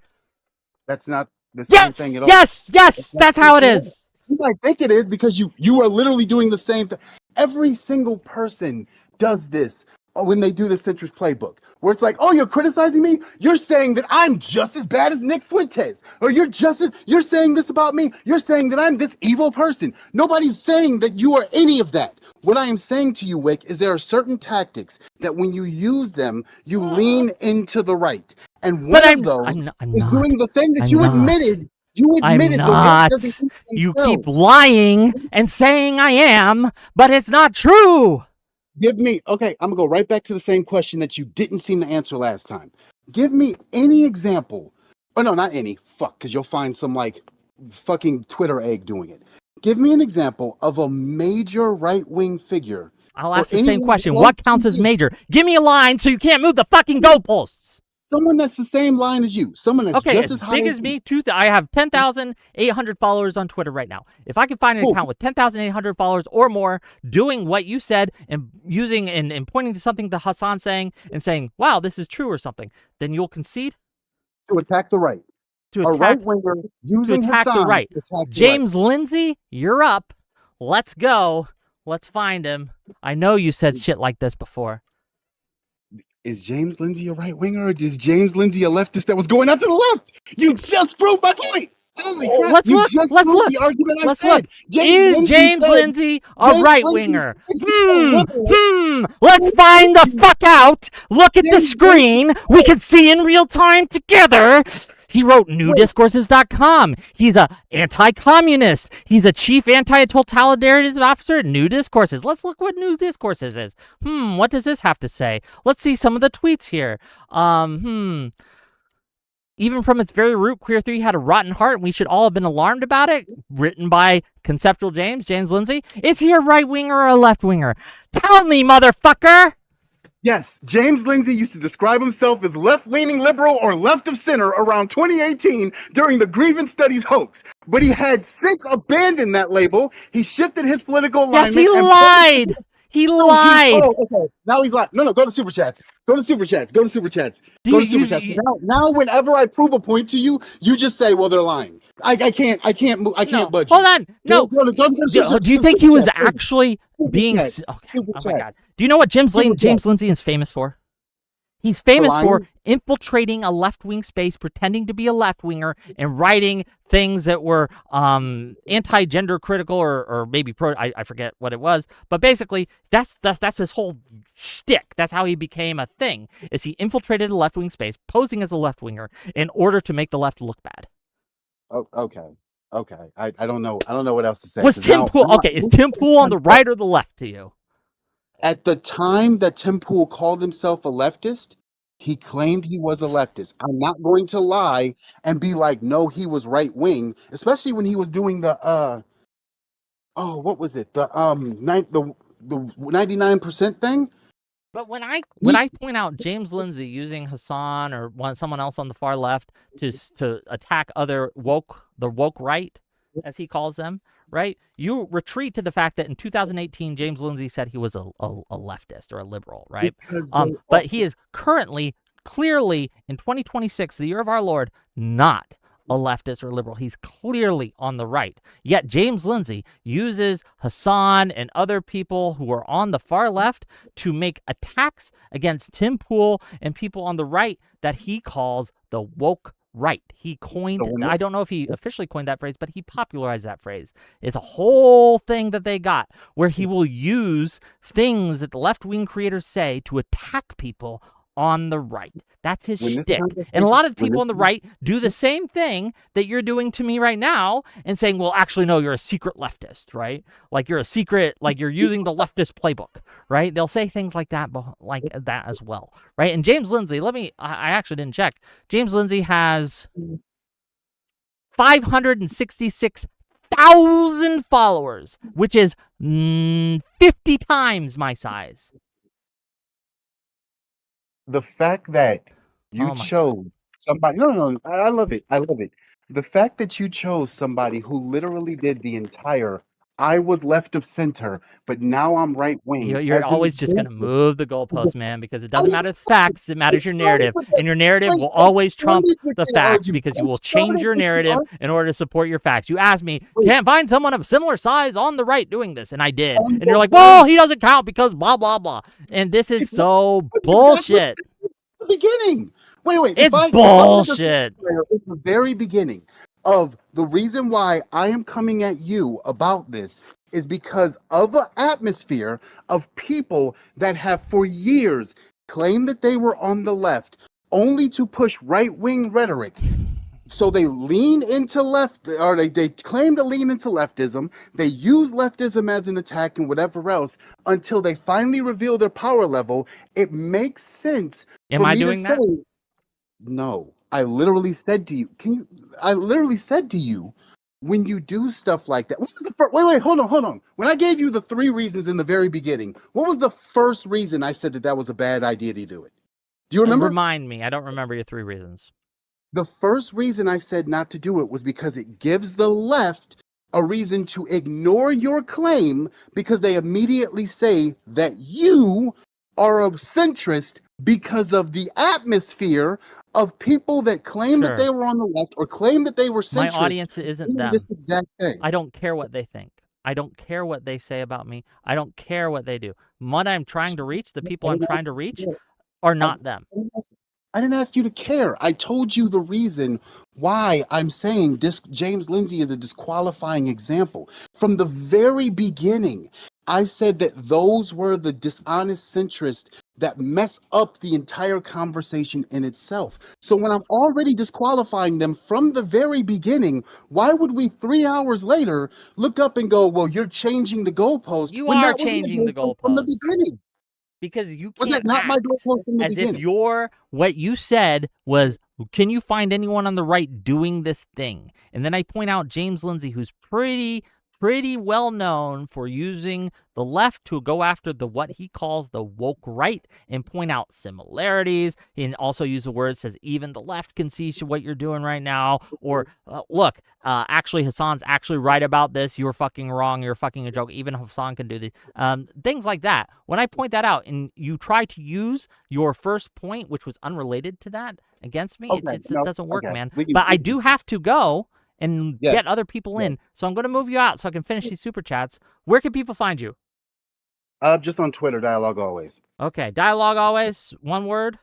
Speaker 2: That's not the same thing at all.
Speaker 1: Yes, that's how it is.
Speaker 2: You might think it is because you are literally doing the same thing. Every single person does this when they do the centrist playbook, where it's like, oh, you're criticizing me? You're saying that I'm just as bad as Nick Fuentes. Or you're saying this about me? You're saying that I'm this evil person. Nobody's saying that you are any of that. What I am saying to you, Whick, is there are certain tactics that when you use them, you lean into the right. And one of those is doing the thing that you admitted. You admitted
Speaker 1: I'm not. You keep lying and saying I am, but it's not true.
Speaker 2: Okay, I'm gonna go right back to the same question that you didn't seem to answer last time. Give me any example. Oh, no, not any. Because you'll find some like fucking Twitter egg doing it. Give me an example of a major right-wing figure.
Speaker 1: I'll ask the same question. What counts as major? Give me a line so you can't move the fucking goalposts.
Speaker 2: Someone that's the same line as you. Someone that's just as high
Speaker 1: big as me. I have 10,800 followers on Twitter right now. If I can find an account with 10,800 followers or more doing what you said and using and pointing to something that Hassan's saying and saying, wow, this is true or something, then you'll concede?
Speaker 2: To attack the right.
Speaker 1: To attack the right. James Lindsay, you're up. Let's go. Let's find him. I know you said shit like this before.
Speaker 2: Is James Lindsay a right winger, or is James Lindsay a leftist that was going out to the left? You just proved my point. Holy crap.
Speaker 1: Let's look. The argument I said. Is James Lindsay a right winger? Let's find the fuck out. Look at the
Speaker 2: James
Speaker 1: screen. We can see in real time together. He wrote newdiscourses.com. He's a anti-communist. He's a chief anti-totalitarianism officer at New Discourses. Let's look what New Discourses is. What does this have to say? Let's see some of the tweets here. Even from its very root, Queer Theory had a rotten heart, and we should all have been alarmed about it. Written by Conceptual James Lindsay. Is he a right-winger or a left-winger? Tell me, motherfucker!
Speaker 2: Yes, James Lindsay used to describe himself as left-leaning liberal or left of center around 2018 during the Grievance Studies hoax. But he had since abandoned that label. He shifted his political alignment.
Speaker 1: Yes, he lied! He lied!
Speaker 2: Okay. Now he's lying. No, go to Super Chats. Go to Super Chats. Go to Super Chats. Now, whenever I prove a point to you, you just say, well, they're lying. I can't budge.
Speaker 1: Hold on. No. Do you think he was
Speaker 2: Chats,
Speaker 1: actually being...
Speaker 2: Chats,
Speaker 1: okay. Oh, my God. Do you know what James Lindsay is famous for? He's famous for infiltrating a left-wing space, pretending to be a left-winger, and writing things that were anti-gender critical or maybe pro. I forget what it was, but basically that's his whole shtick. That's how he became a thing. Is he infiltrated a left-wing space, posing as a left-winger in order to make the left look bad?
Speaker 2: Oh, okay. I don't know. I don't know what else to say.
Speaker 1: Was Tim Pool okay? Is Tim Pool on the right or the left to you?
Speaker 2: At the time that Tim Pool called himself a leftist, he claimed he was a leftist. I'm not going to lie and be like, no, he was right wing, especially when he was doing the what was it? The 99% thing.
Speaker 1: But when I point out James Lindsay using Hassan or someone else on the far left to attack the woke right, as he calls them, right? You retreat to the fact that in 2018, James Lindsay said he was a leftist or a liberal, right? But he is currently, clearly, in 2026, the year of our Lord, not a leftist or liberal. He's clearly on the right. Yet James Lindsay uses Hassan and other people who are on the far left to make attacks against Tim Pool and people on the right that he calls the woke right. He coined, I don't know if he officially coined that phrase, but he popularized that phrase. It's a whole thing that they got where he will use things that the left-wing creators say to attack people on the right. That's his shtick. And a lot of people on the right do the same thing that you're doing to me right now and saying, well, actually, no, you're a secret leftist, right? Like you're a secret, like you're using the leftist playbook, right? They'll say things like that as well, right? And James Lindsay, I actually didn't check. James Lindsay has 566,000 followers, which is 50 times my size.
Speaker 2: The fact that you chose somebody, no, I love it. The fact that you chose somebody who literally did the entire, I was left of center, but now I'm right wing.
Speaker 1: You're always just going to move the goalpost, man, because it doesn't matter the facts, it matters your narrative. And your narrative will always trump the facts because you will change your narrative in order to support your facts. You asked me, can't find someone of similar size on the right doing this, and I did. And you're like, well, he doesn't count because blah, blah, blah. And this is so bullshit.
Speaker 2: The beginning. Wait.
Speaker 1: It's bullshit.
Speaker 2: At the very beginning of the reason why I am coming at you about this is because of the atmosphere of people that have for years claimed that they were on the left only to push right-wing rhetoric. So they lean into left, or they claim to lean into leftism. They use leftism as an attack and whatever else until they finally reveal their power level. It makes sense.
Speaker 1: Am I doing that?
Speaker 2: No, I literally said to you, when you do stuff like that, wait, hold on. When I gave you the 3 reasons in the very beginning, what was the first reason I said that was a bad idea to do it? Do you remember?
Speaker 1: Remind me. I don't remember your 3 reasons.
Speaker 2: The first reason I said not to do it was because it gives the left a reason to ignore your claim because they immediately say that you are a centrist because of the atmosphere of people that claim that they were on the left or claim that they were centrist.
Speaker 1: My audience isn't them.
Speaker 2: This exact thing.
Speaker 1: I don't care what they think. I don't care what they say about me. I don't care what they do. What I'm trying to reach, the people I'm trying to reach, are not them.
Speaker 2: I didn't ask you to care. I told you the reason why I'm saying James Lindsay is a disqualifying example. From the very beginning, I said that those were the dishonest centrists that mess up the entire conversation in itself. So when I'm already disqualifying them from the very beginning, why would we 3 hours later look up and go, well, you're changing the goalpost
Speaker 1: You
Speaker 2: when
Speaker 1: are
Speaker 2: that was my
Speaker 1: changing the
Speaker 2: goalpost from the
Speaker 1: goalposts.
Speaker 2: beginning?
Speaker 1: Because you
Speaker 2: Was that
Speaker 1: can't
Speaker 2: not my
Speaker 1: act
Speaker 2: goalpost from the
Speaker 1: as if
Speaker 2: beginning?
Speaker 1: what you said was, can you find anyone on the right doing this thing? And then I point out James Lindsay, who's pretty well known for using the left to go after the what he calls the woke right and point out similarities, and also use a word that says even the left can see what you're doing right now, or look, actually Hassan's actually right about this, you're fucking wrong, you're fucking a joke, even Hassan can do this, things like that. When I point that out and you try to use your first point, which was unrelated to that, against me, it just doesn't work, man. But I do have to go and get other people in. So I'm going to move you out so I can finish these super chats. Where can people find you?
Speaker 2: Just on Twitter, Dialogue Always.
Speaker 1: Okay, Dialogue Always, one word?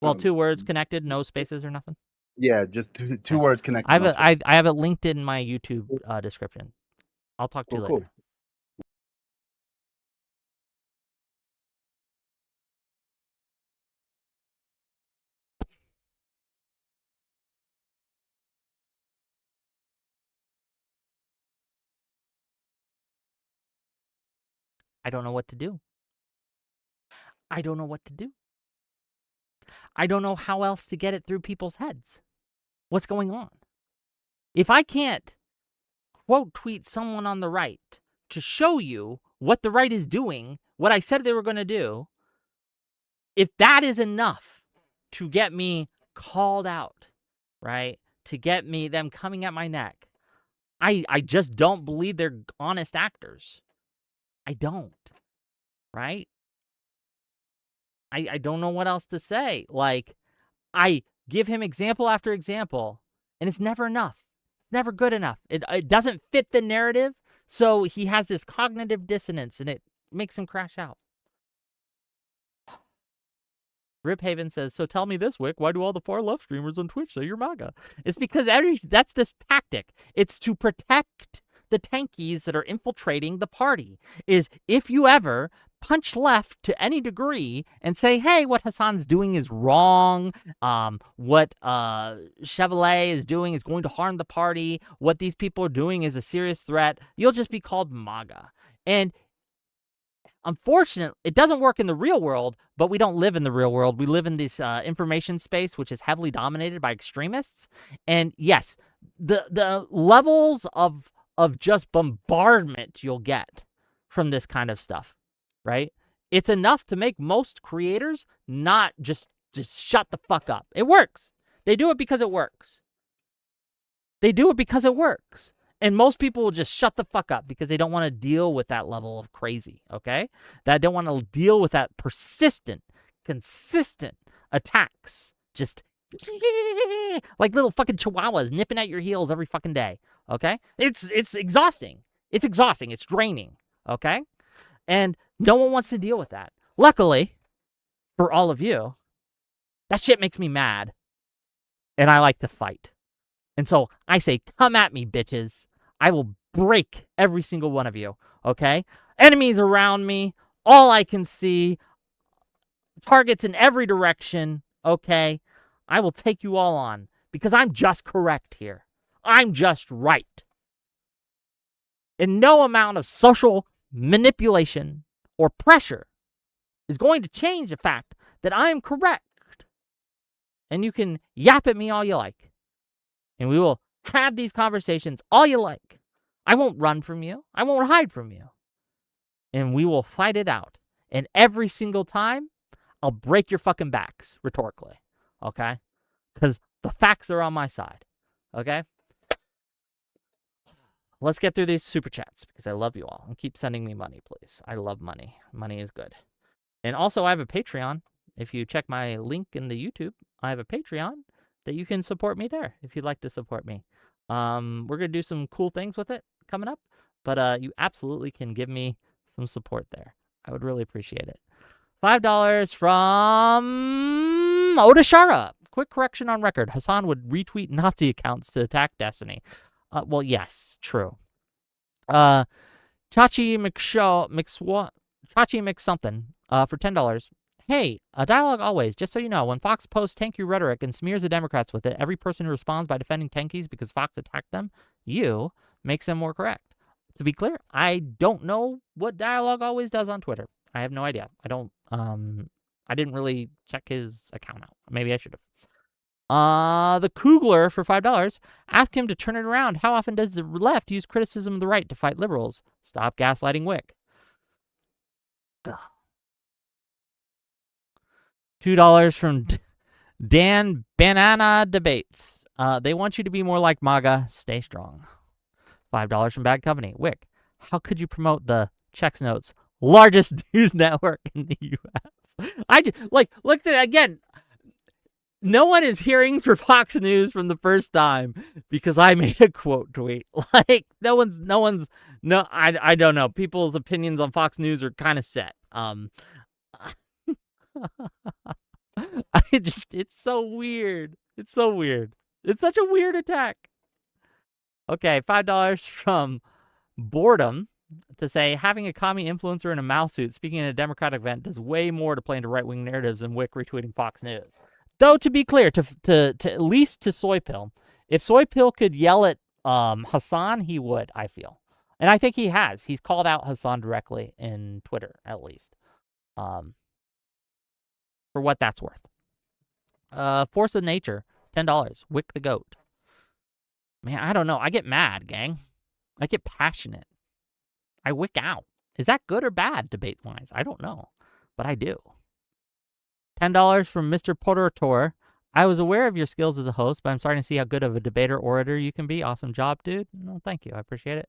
Speaker 1: Well, 2 words connected, no spaces or nothing?
Speaker 2: Yeah, just two words connected.
Speaker 1: I have it linked in my YouTube description. I'll talk to you later.
Speaker 2: Cool.
Speaker 1: I don't know what to do. I don't know what to do. I don't know how else to get it through people's heads. What's going on? If I can't quote tweet someone on the right to show you what the right is doing, what I said they were going to do, if that is enough to get me called out, right, to get me them coming at my neck, I just don't believe they're honest actors. I don't, right? I don't know what else to say. Like, I give him example after example, and it's never enough. It's never good enough. It doesn't fit the narrative, so he has this cognitive dissonance, and it makes him crash out. Rip Haven says, so tell me this, Wick, why do all the far left streamers on Twitch say you're MAGA? It's because that's this tactic. It's to protect the tankies that are infiltrating the party. Is if you ever punch left to any degree and say, hey, what Hassan's doing is wrong, what Chevrolet is doing is going to harm the party, what these people are doing is a serious threat, you'll just be called MAGA. And unfortunately, it doesn't work in the real world, but we don't live in the real world. We live in this information space, which is heavily dominated by extremists. And yes, the levels of just bombardment you'll get from this kind of stuff, right? It's enough to make most creators not just shut the fuck up. It works. They do it because it works. And most people will just shut the fuck up because they don't want to deal with that level of crazy, okay? That don't want to deal with that persistent, consistent attacks. Just like little fucking chihuahuas nipping at your heels every fucking day, okay? It's exhausting. It's exhausting. It's draining, okay? And no one wants to deal with that. Luckily, for all of you, that shit makes me mad. And I like to fight. And so I say, come at me, bitches. I will break every single one of you, okay? Enemies around me, all I can see, targets in every direction, okay? I will take you all on because I'm just correct here. I'm just right. And no amount of social manipulation or pressure is going to change the fact that I am correct. And you can yap at me all you like. And we will have these conversations all you like. I won't run from you. I won't hide from you. And we will fight it out. And every single time, I'll break your fucking backs, rhetorically. Okay? Because the facts are on my side. Okay? Let's get through these super chats because I love you all. And keep sending me money, please. I love money. Money is good. And also, I have a Patreon. If you check my link in the YouTube, I have a Patreon that you can support me there if you'd like to support me. We're going to do some cool things with it coming up, but you absolutely can give me some support there. I would really appreciate it. $5 from Odashara. Quick correction on record. Hassan would retweet Nazi accounts to attack Destiny. Well, yes, true. Chachi McSomething for $10. Hey, a dialogue always. Just so you know, when Fox posts tanky rhetoric and smears the Democrats with it, every person who responds by defending tankies because Fox attacked them, you makes them more correct. To be clear, I don't know what Dialogue Always does on Twitter. I have no idea. I didn't really check his account out. Maybe I should have. The Kugler for $5. Ask him to turn it around. How often does the left use criticism of the right to fight liberals? Stop gaslighting Whick. $2 from Dan Banana Debates. They want you to be more like MAGA. Stay strong. $5 from Bad Company. Whick, how could you promote the Checks Notes largest news network in the U.S.? Look at again. No one is hearing for Fox News from the first time because I made a quote tweet. I don't know. People's opinions on Fox News are kind of set. It's so weird. It's so weird. It's such a weird attack. Okay, $5 from Boredom to say having a commie influencer in a mouse suit speaking at a Democratic event does way more to play into right-wing narratives than Whick retweeting Fox News. Though, to be clear, to at least to Soypill, if Soypill could yell at Hassan, he would, I feel. And I think he has. He's called out Hassan directly in Twitter, at least. For what that's worth. Force of Nature, $10. Whick the Goat. Man, I don't know. I get mad, gang. I get passionate. I wick out. Is that good or bad, debate-wise? I don't know, but I do. $10 from Mr. Porator. I was aware of your skills as a host, but I'm starting to see how good of a debater orator you can be. Awesome job, dude. No, thank you. I appreciate it.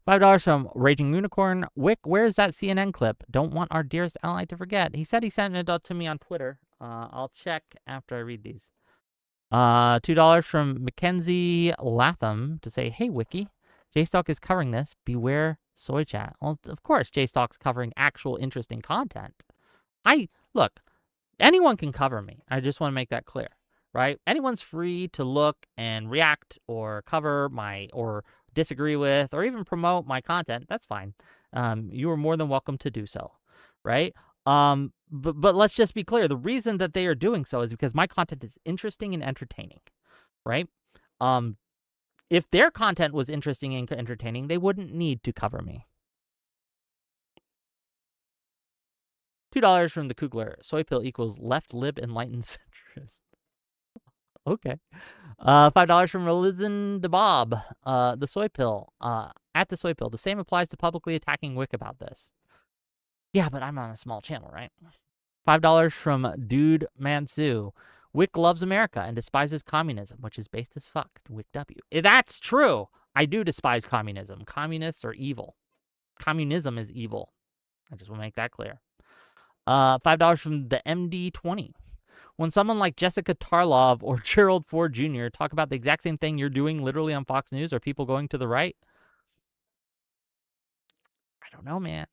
Speaker 1: $5 from Raging Unicorn. Whick, where's that CNN clip? Don't want our dearest ally to forget. He said he sent it to me on Twitter. I'll check after I read these. $2 from Mackenzie Latham to say, hey, Wiki, JStalk is covering this. Beware soy chat. Well, of course, JStalk's covering actual interesting content. Look, anyone can cover me. I just want to make that clear, right? Anyone's free to look and react or cover or disagree with or even promote my content. That's fine. You are more than welcome to do so, right? But let's just be clear. The reason that they are doing so is because my content is interesting and entertaining, right? If their content was interesting and entertaining, they wouldn't need to cover me. $2 from the Kugler. Soypill equals left lib enlightened centrist. Okay. $5 from Religion de Bob. The Soypill. At the Soypill. The same applies to publicly attacking Whick about this. Yeah, but I'm on a small channel, right? $5 from Dude Mansu. Whick loves America and despises communism, which is based as fuck. Whick W. That's true. I do despise communism. Communists are evil. Communism is evil. I just want to make that clear. $5 from the MD20. When someone like Jessica Tarlov or Gerald Ford Jr. talk about the exact same thing you're doing literally on Fox News, are people going to the right? I don't know, man.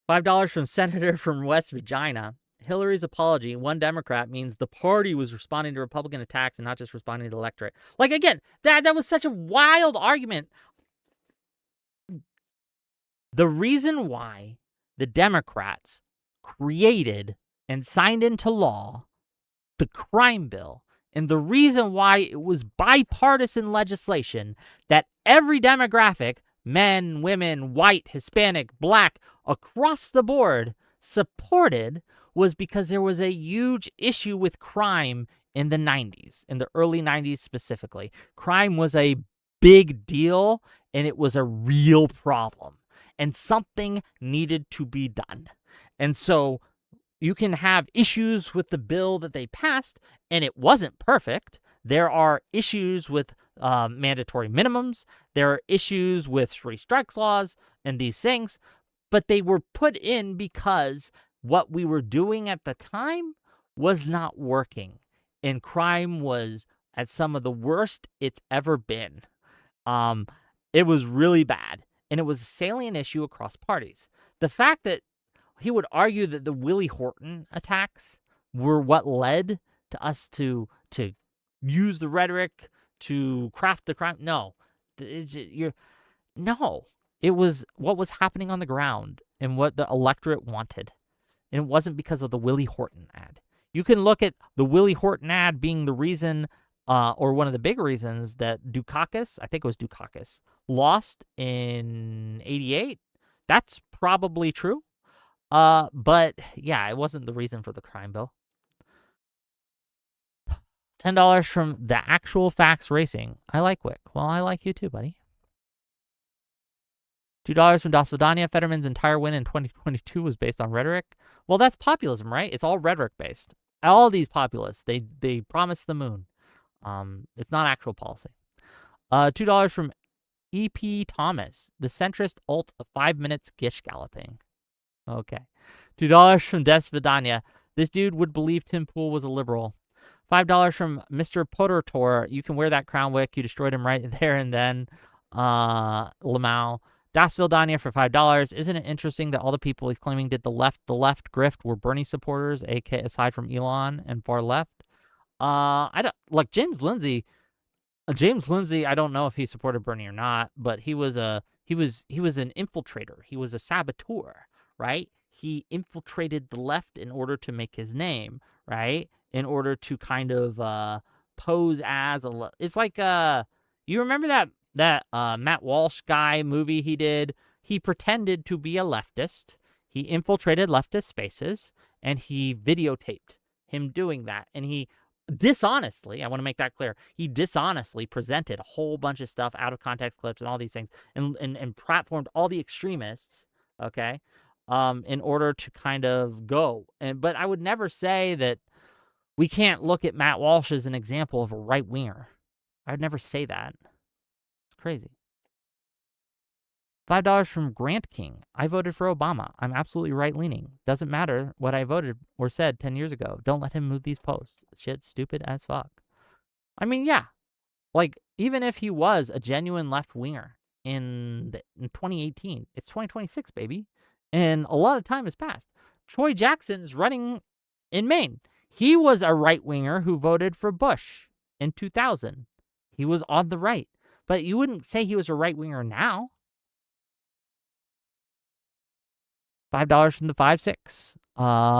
Speaker 1: $5 from Senator from West Virginia. Hillary's apology, one Democrat, means the party was responding to Republican attacks and not just responding to the electorate. Like, again, that was such a wild argument. The reason why the Democrats created and signed into law the crime bill, and the reason why it was bipartisan legislation that every demographic, men, women, white, Hispanic, black, across the board supported, was because there was a huge issue with crime in the 90s, in the early 90s specifically. Crime was a big deal, and it was a real problem, and something needed to be done. And so you can have issues with the bill that they passed, and it wasn't perfect. There are issues with mandatory minimums. There are issues with three strikes laws and these things, but they were put in because what we were doing at the time was not working, and crime was at some of the worst it's ever been. It was really bad, and it was a salient issue across parties. The fact that he would argue that the Willie Horton attacks were what led to us to use the rhetoric to craft the crime. No, no. It was what was happening on the ground and what the electorate wanted. And it wasn't because of the Willie Horton ad. You can look at the Willie Horton ad being the reason, or one of the big reasons that Dukakis, I think it was Dukakis, lost in '88. That's probably true. But yeah, it wasn't the reason for the crime bill. $10 from the Actual Facts Racing. I like Whick. Well, I like you too, buddy. $2 from Das Vidania. Fetterman's entire win in 2022 was based on rhetoric. Well, that's populism, right? It's all rhetoric based. All these populists, they promise the moon. It's not actual policy. $2 from E.P. Thomas. The centrist ult of 5 minutes gish galloping. Okay. $2 from Des Vidania. This dude would believe Tim Pool was a liberal. $5 from Mr. Potter. You can wear that crown, Wick. You destroyed him right there and then. Lamau. Das Vildania for $5. Isn't it interesting that all the people he's claiming did the left grift were Bernie supporters, aka aside from Elon and far left? I don't like James Lindsay. James Lindsay, I don't know if he supported Bernie or not, but he was an infiltrator. He was a saboteur, right? He infiltrated the left in order to make his name, right? In order to kind of pose as it's like you remember that Matt Walsh guy movie he did? He pretended to be a leftist. He infiltrated leftist spaces and he videotaped him doing that. And he dishonestly, I want to make that clear, he dishonestly presented a whole bunch of stuff out of context clips and all these things and platformed all the extremists, okay, in order to kind of go. But I would never say that we can't look at Matt Walsh as an example of a right-winger. I would never say that. It's crazy. $5 from Grant King. I voted for Obama. I'm absolutely right-leaning. Doesn't matter what I voted or said 10 years ago. Don't let him move these posts. Shit's stupid as fuck. I mean, yeah. Like, even if he was a genuine left-winger in 2018, it's 2026, baby. And a lot of time has passed. Troy Jackson's running in Maine. He was a right-winger who voted for Bush in 2000. He was on the right. But you wouldn't say he was a right-winger now. $5 from the 5-6.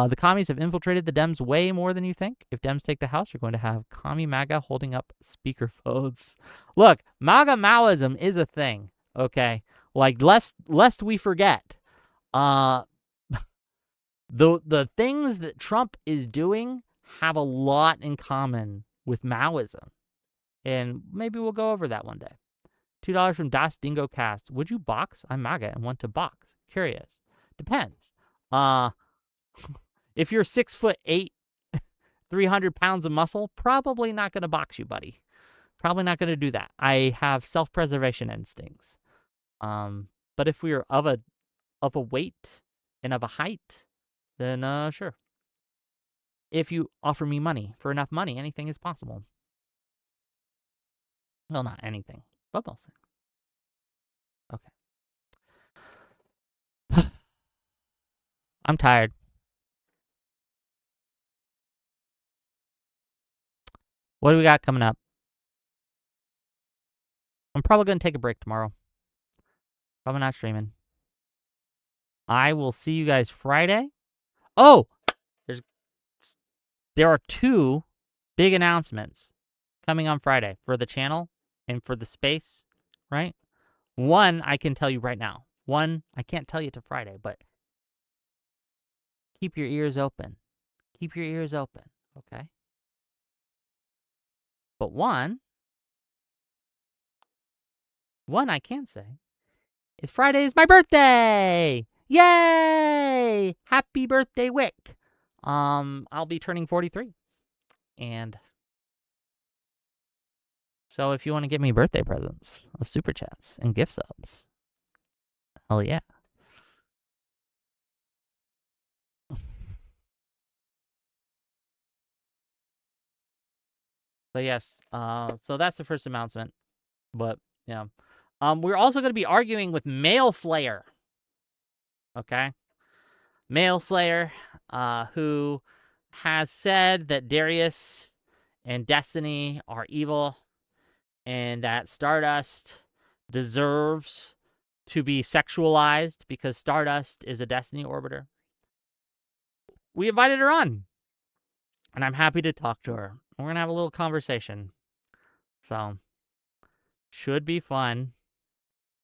Speaker 1: The commies have infiltrated the Dems way more than you think. If Dems take the House, you're going to have commie MAGA holding up speakerphones. Look, MAGA Maoism is a thing, okay? Like, lest we forget, the things that Trump is doing have a lot in common with Maoism. And maybe we'll go over that one day. $2 from Das Dingo Cast. Would you box? I'm MAGA and want to box. Curious. Depends. If you're 6'8", 300 pounds of muscle, probably not going to box you, buddy. Probably not going to do that. I have self-preservation instincts. But if we're of a weight and of a height, then sure. If you offer me money, for enough money, anything is possible. Well, not anything, but most things. Okay. I'm tired. What do we got coming up? I'm probably going to take a break tomorrow. Probably not streaming. I will see you guys Friday. Oh! There are 2 big announcements coming on Friday for the channel and for the space, right? One, I can tell you right now. One, I can't tell you till Friday, but keep your ears open. Keep your ears open, okay? But one I can say is Friday is my birthday! Yay! Happy birthday, Wick! I'll be turning 43. And so if you want to give me birthday presents of super chats and gift subs, hell yeah. But yes, so that's the first announcement. But yeah, we're also going to be arguing with Mail Slayer. Okay, Mail Slayer, who has said that Darius and Destiny are evil, and that Stardust deserves to be sexualized because Stardust is a Destiny orbiter. We invited her on, and I'm happy to talk to her. We're going to have a little conversation. So, should be fun.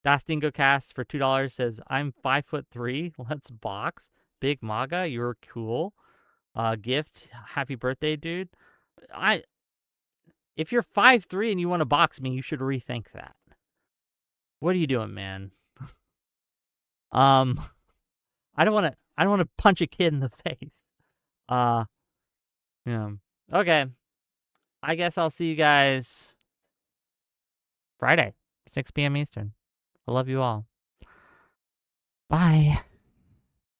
Speaker 1: Dastingo Cast for $2 says, I'm 5'3". Let's box. Big MAGA, you're cool. Gift, happy birthday, dude. If you're 5'3" and you want to box me, you should rethink that. What are you doing, man? I don't want to punch a kid in the face. Yeah. Okay. I guess I'll see you guys Friday, 6 p.m. Eastern. I love you all. Bye.